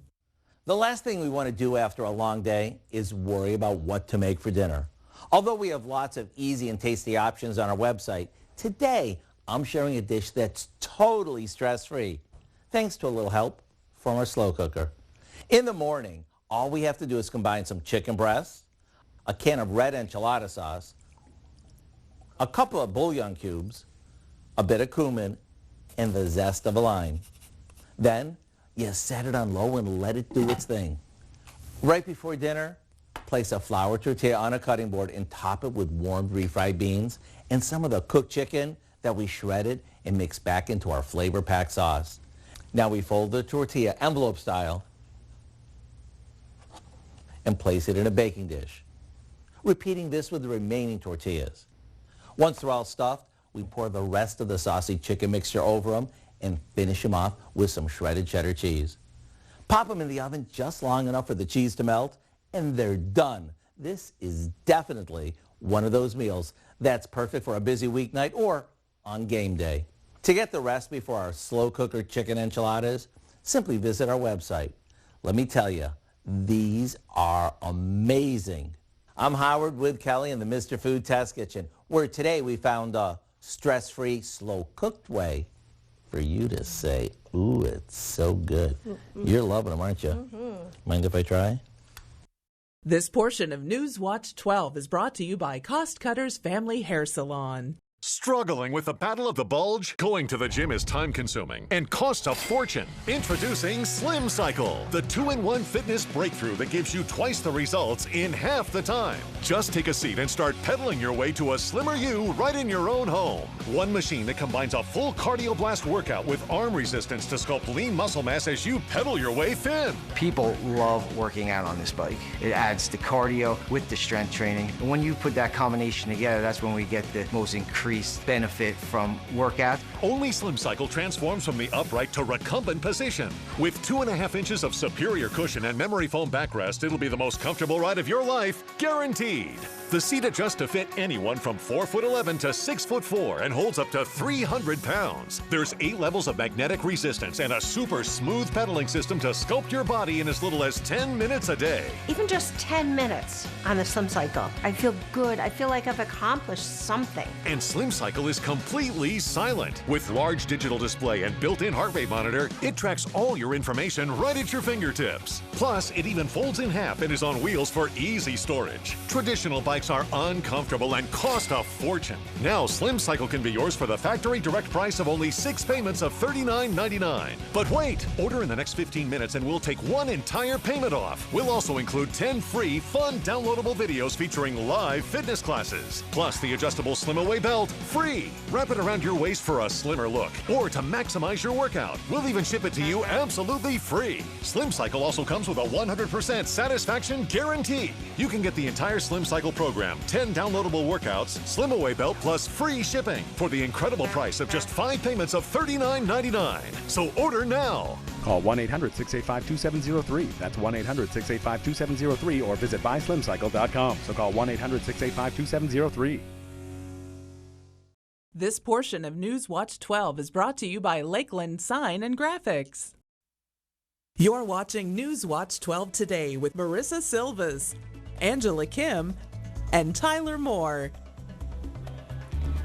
The last thing we want to do after a long day is worry about what to make for dinner. Although we have lots of easy and tasty options on our website, today I'm sharing a dish that's totally stress-free, thanks to a little help from our slow cooker. In the morning, all we have to do is combine some chicken breasts, a can of red enchilada sauce, a couple of bouillon cubes, a bit of cumin, and the zest of a lime. Then, you set it on low and let it do its thing. Right before dinner, place a flour tortilla on a cutting board and top it with warmed refried beans and some of the cooked chicken that we shredded and mixed back into our flavor-packed sauce. Now we fold the tortilla envelope style and place it in a baking dish. Repeating this with the remaining tortillas. Once they're all stuffed, we pour the rest of the saucy chicken mixture over them and finish them off with some shredded cheddar cheese. Pop them in the oven just long enough for the cheese to melt, and they're done. This is definitely one of those meals that's perfect for a busy weeknight or on game day. To get the recipe for our slow cooker chicken enchiladas, simply visit our website. Let me tell you, these are amazing. I'm Howard with Kelly in the Mr. Food Test Kitchen, where today we found a stress-free, slow-cooked way for you to say, ooh, it's so good. You're loving them, aren't you? Mind if I try? This portion of News Watch 12 is brought to you by Cost Cutters Family Hair Salon. Struggling with the battle of the bulge? Going to the gym is time-consuming and costs a fortune. Introducing Slim Cycle, the 2-in-1 fitness breakthrough that gives you twice the results in half the time. Just take a seat and start pedaling your way to a slimmer you right in your own home. One machine that combines a full cardio blast workout with arm resistance to sculpt lean muscle mass as you pedal your way thin. People love working out on this bike. It adds the cardio with the strength training. And when you put that combination together, that's when we get the most increased benefit from workout. Only Slim Cycle transforms from the upright to recumbent position. With 2.5 inches of superior cushion and memory foam backrest, it'll be the most comfortable ride of your life, guaranteed. The seat adjusts to fit anyone from 4'11" to 6'4" and holds up to 300 pounds. There's 8 levels of magnetic resistance and a super smooth pedaling system to sculpt your body in as little as 10 minutes a day. Even just 10 minutes on the Slim Cycle, I feel good. I feel like I've accomplished something. And Slim Cycle is completely silent. With large digital display and built-in heart rate monitor, it tracks all your information right at your fingertips. Plus, it even folds in half and is on wheels for easy storage. Traditional bikes are uncomfortable and cost a fortune. Now, Slim Cycle can be yours for the factory direct price of only 6 payments of $39.99. But wait, order in the next 15 minutes and we'll take 1 entire payment off. We'll also include 10 free, fun, downloadable videos featuring live fitness classes. Plus the adjustable Slim Away belt, free. Wrap it around your waist for a slimmer look or to maximize your workout. We'll even ship it to you absolutely free. Slim Cycle also comes with a 100% satisfaction guarantee. You can get the entire Slim Cycle program, 10 downloadable workouts, Slim Away belt, plus free shipping for the incredible price of just 5 payments of $39.99. So order now. Call 1-800-685-2703. That's 1-800-685-2703 or visit buyslimcycle.com. So call 1-800-685-2703. This portion of News Watch 12 is brought to you by Lakeland Sign and Graphics. You're watching News Watch 12 today with Marissa Silvas, Angela Kim, and Tyler Moore.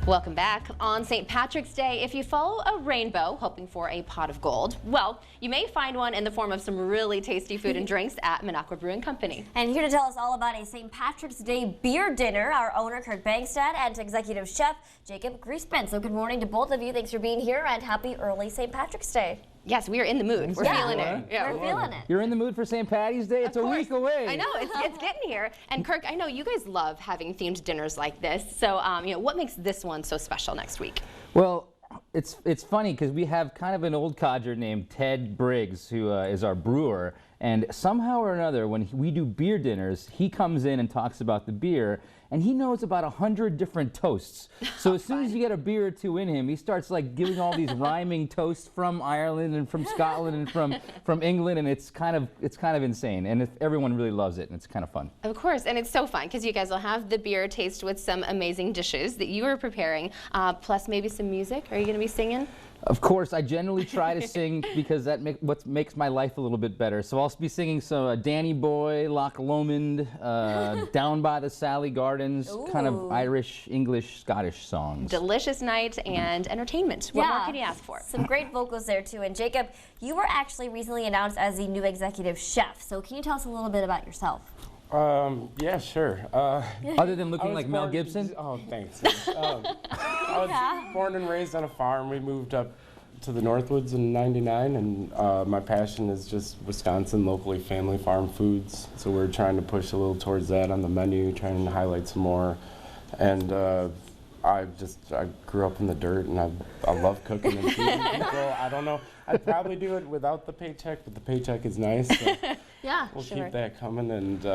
Welcome back. On St. Patrick's Day, if you follow a rainbow hoping for a pot of gold, well, you may find one in the form of some really tasty food and drinks at Minocqua Brewing Company. And here to tell us all about a St. Patrick's Day beer dinner, our owner Kirk Bangstad and executive chef Jacob Griespen. So good morning to both of you. Thanks for being here and happy early St. Patrick's Day. Yes, we are in the mood. We're feeling it. Yeah, we're feeling it. You're in the mood for St. Patty's Day? It's a week away. I know, it's getting here. And Kirk, I know you guys love having themed dinners like this. So, what makes this one so special next week? Well, it's funny because we have kind of an old codger named Ted Briggs, who is our brewer. And somehow or another, when we do beer dinners, he comes in and talks about the beer, and he knows about 100 different toasts. So as soon as you get a beer or two in him, he starts like giving all these rhyming toasts from Ireland and from Scotland and from England, and it's kind of insane. And everyone really loves it, and it's kind of fun. Of course, and it's so fun because you guys will have the beer taste with some amazing dishes that you are preparing, plus maybe some music. Are you going to be singing? Of course, I generally try to sing because that what makes my life a little bit better. So I'll be singing some Danny Boy, Loch Lomond, Down by the Sally Gardens, kind of Irish, English, Scottish songs. Delicious night and entertainment. What more can you ask for? Some great vocals there too. And Jacob, you were actually recently announced as the new executive chef. So can you tell us a little bit about yourself? Yeah, sure. Other than looking like Mel Gibson? Oh, thanks. I was born and raised on a farm. We moved up to the Northwoods in '99, and my passion is just Wisconsin, locally family farm foods. So we're trying to push a little towards that on the menu, trying to highlight some more. And I grew up in the dirt, and I love cooking and feeding people. I don't know. I'd probably do it without the paycheck, but the paycheck is nice. So yeah, we'll sure. keep that coming, and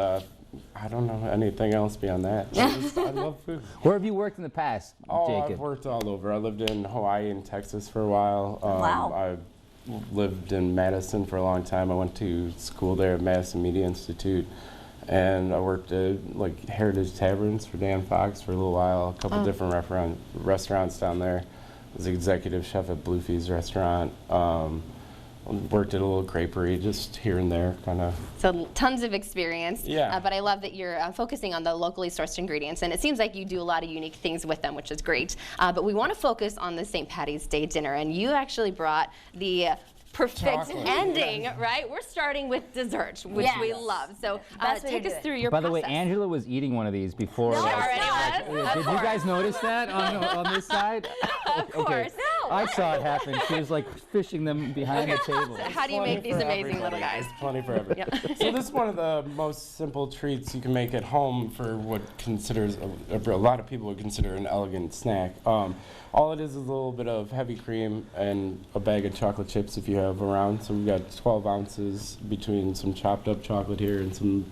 I don't know anything else beyond that. I love food. Where have you worked in the past, Jacob? I've worked all over. I lived in Hawaii and Texas for a while. Wow. I lived in Madison for a long time. I went to school there at Madison Media Institute, and I worked at like Heritage Taverns for Dan Fox for a little while, a couple different restaurants down there. I was executive chef at Bluefie's restaurant. Worked at a little creperie just here and there, kind of. So tons of experience. Yeah. But I love that you're focusing on the locally sourced ingredients, and it seems like you do a lot of unique things with them, which is great. But we want to focus on the St. Patty's Day dinner, and you actually brought the perfect ending, right? We're starting with dessert, which we love. So take us through your By process. the way, Angela was eating one of these before. No, Did you guys notice that on this side? Of course. No. I saw it happen. She was like fishing them behind the table. So how do you make these amazing little guys? Plenty for everybody. So this is one of the most simple treats you can make at home for what a lot of people would consider an elegant snack. All it is a little bit of heavy cream and a bag of chocolate chips if you have around. So we've got 12 ounces between some chopped up chocolate here and some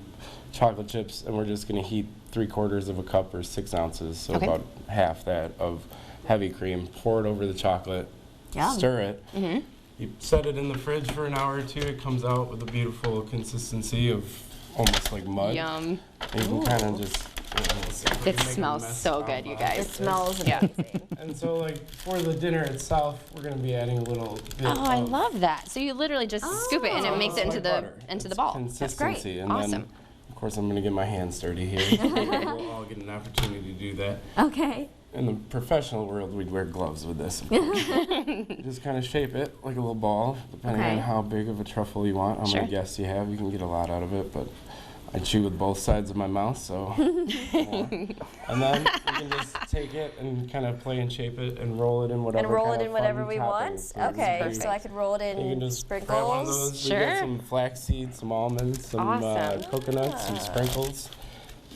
chocolate chips, and we're just going to heat 3/4 of a cup or 6 ounces, so about half that of heavy cream. Pour it over the chocolate, stir it. You set it in the fridge for an hour or two. It comes out with a beautiful consistency of almost like mud. Yum. And you can kind of just. It smells so good, you guys. It smells amazing. And so, like, for the dinner itself, we're going to be adding a little bit I love that. So you literally just scoop it and it makes it into the ball. Consistency. That's great. And awesome. Then, of course, I'm going to get my hands dirty here. We'll all get an opportunity to do that. Okay. In the professional world, we'd wear gloves with this. Just kind of shape it like a little ball, depending on how big of a truffle you want, how many guests you have. You can get a lot out of it, but I chew with both sides of my mouth, so. And then you can just take it and kind of play and shape it and roll it in whatever. And roll it in whatever we want. Okay, so I could roll it you can in just sprinkles. grab one of those. We got some flax seeds, some almonds, some coconuts, some sprinkles.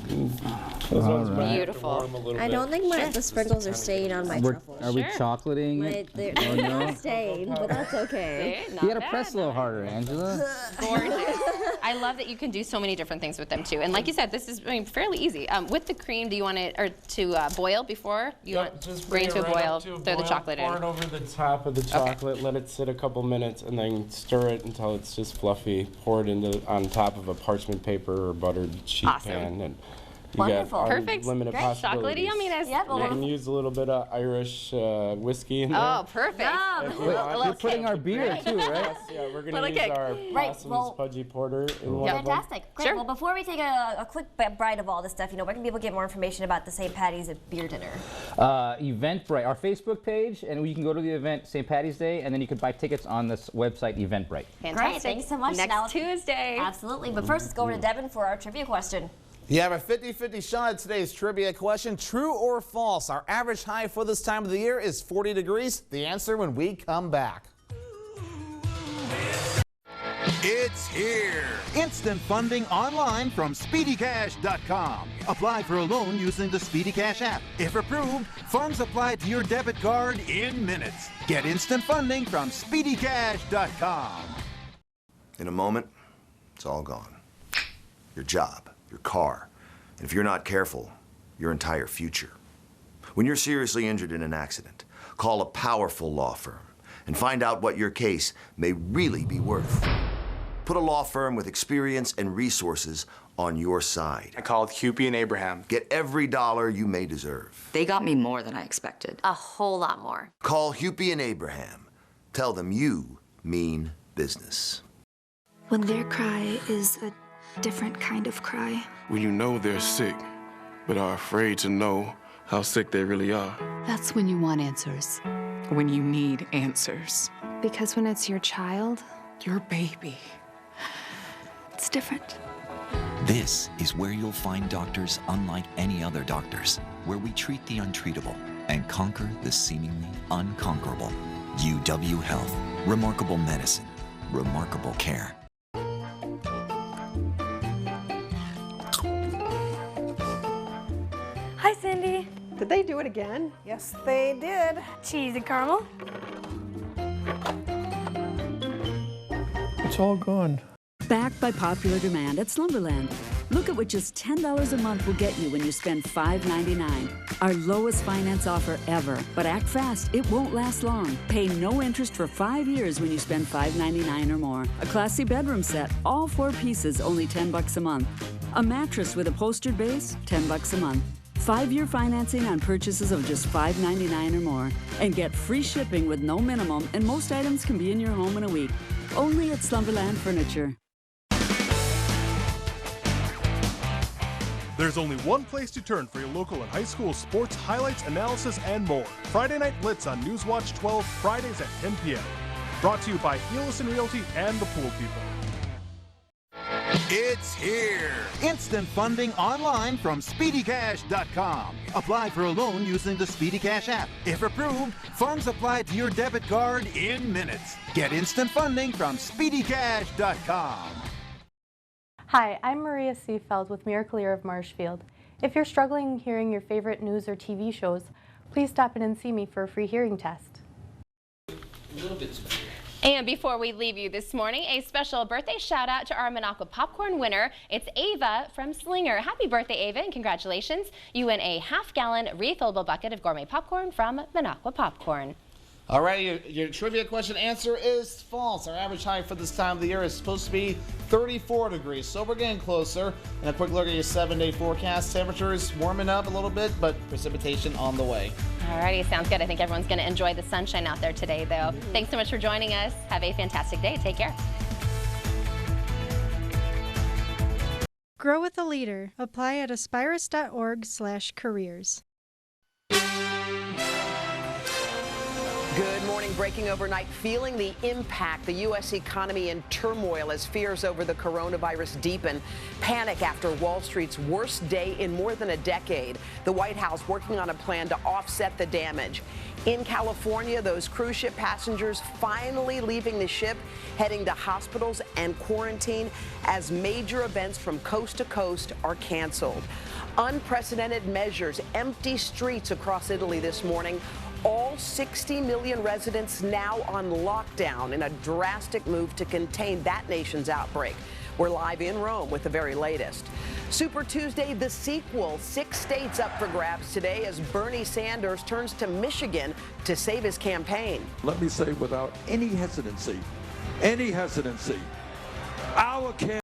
Those ones All might right. have to Beautiful. warm a little I bit. don't think the sprinkles are staying on my truffles. Are we Sure. chocolating it? They're Oh, no? not staying, but that's okay. See? You Not gotta bad. press a little harder, Angela. Gorgeous. I love that you can do so many different things with them too. And like you said, this is fairly easy. With the cream, do you want it to boil before? You want Just bring it to a right boil, up to a throw the boil, chocolate pour in. it over the top of the chocolate, let it sit a couple minutes, and then stir it until it's just fluffy. Pour it on top of a parchment paper or buttered sheet Awesome. pan, and you Wonderful. got Perfect. unlimited Great. possibilities. Chocolatey yumminess. Yep. You can use a little bit of Irish whiskey in there. Oh, perfect. Yum. If you Wait, want. you're putting our beer too, right? Yes, yeah, we're Little gonna use kick. our Right, Possum well- Spudgy Porter in one of them. Fantastic. Great. Sure. Well, before we take a quick bite of all this stuff, where can people get more information about the St. Patty's beer dinner? Eventbrite, our Facebook page, and you can go to the event St. Patty's Day, and then you can buy tickets on this website, Eventbrite. Great. Fantastic. Thanks so much. Next Now- Tuesday. Absolutely. But first, let's go over to Devin for our trivia question. You have a 50-50 shot at today's trivia question. True or false? Our average high for this time of the year is 40 degrees. The answer when we come back. It's here. Instant funding online from SpeedyCash.com. Apply for a loan using the SpeedyCash app. If approved, funds apply to your debit card in minutes. Get instant funding from SpeedyCash.com. In a moment, it's all gone. Your job, your car, and if you're not careful, your entire future. When you're seriously injured in an accident, call a powerful law firm and find out what your case may really be worth. Put a law firm with experience and resources on your side. I called Hupy and Abraham. Get every dollar you may deserve. They got me more than I expected. A whole lot more. Call Hupy and Abraham. Tell them you mean business. When their cry is a different kind of cry. When you know they're sick, but are afraid to know how sick they really are. That's when you want answers. When you need answers. Because when it's your child, your baby, it's different. This is where you'll find doctors unlike any other doctors, where we treat the untreatable and conquer the seemingly unconquerable. UW Health. Remarkable medicine. Remarkable care. Hi, Cindy. Did they do it again? Yes, they did. Cheese and caramel. It's all gone. Backed by popular demand at Slumberland. Look at what just $10 a month will get you when you spend $5.99. Our lowest finance offer ever. But act fast, it won't last long. Pay no interest for 5 years when you spend $5.99 or more. A classy bedroom set, all 4 pieces, only $10 a month. A mattress with a upholstered base, $10 a month. 5-year financing on purchases of just $5.99 or more. And get free shipping with no minimum, and most items can be in your home in a week. Only at Slumberland Furniture. There's only one place to turn for your local and high school sports highlights, analysis, and more. Friday Night Blitz on Newswatch 12, Fridays at 10 p.m. Brought to you by Elison Realty and the Pool People. It's here. Instant funding online from SpeedyCash.com. Apply for a loan using the SpeedyCash app. If approved, funds apply to your debit card in minutes. Get instant funding from SpeedyCash.com. Hi, I'm Maria Seefeld with Miracle Ear of Marshfield. If you're struggling hearing your favorite news or TV shows, please stop in and see me for a free hearing test. And before we leave you this morning, a special birthday shout out to our Minocqua Popcorn winner. It's Ava from Slinger. Happy birthday, Ava, and congratulations. You win a half-gallon refillable bucket of gourmet popcorn from Minocqua Popcorn. All right, your trivia question answer is false. Our average high for this time of the year is supposed to be 34 degrees, so we're getting closer. And a quick look at your 7-day forecast. Temperatures warming up a little bit, but precipitation on the way. Alrighty, sounds good. I think everyone's going to enjoy the sunshine out there today, though. Thanks so much for joining us. Have a fantastic day. Take care. Grow with a leader. Apply at aspirus.org/careers. Good morning. Breaking overnight, feeling the impact. The U.S. economy in turmoil as fears over the coronavirus deepen. Panic after Wall Street's worst day in more than a decade. The White House working on a plan to offset the damage. In California, those cruise ship passengers finally leaving the ship, heading to hospitals and quarantine as major events from coast to coast are canceled. Unprecedented measures, empty streets across Italy this morning. All 60 million residents now on lockdown in a drastic move to contain that nation's outbreak. We're live in Rome with the very latest. Super Tuesday, the sequel. 6 states up for grabs today as Bernie Sanders turns to Michigan to save his campaign. Let me say without any hesitancy, our campaign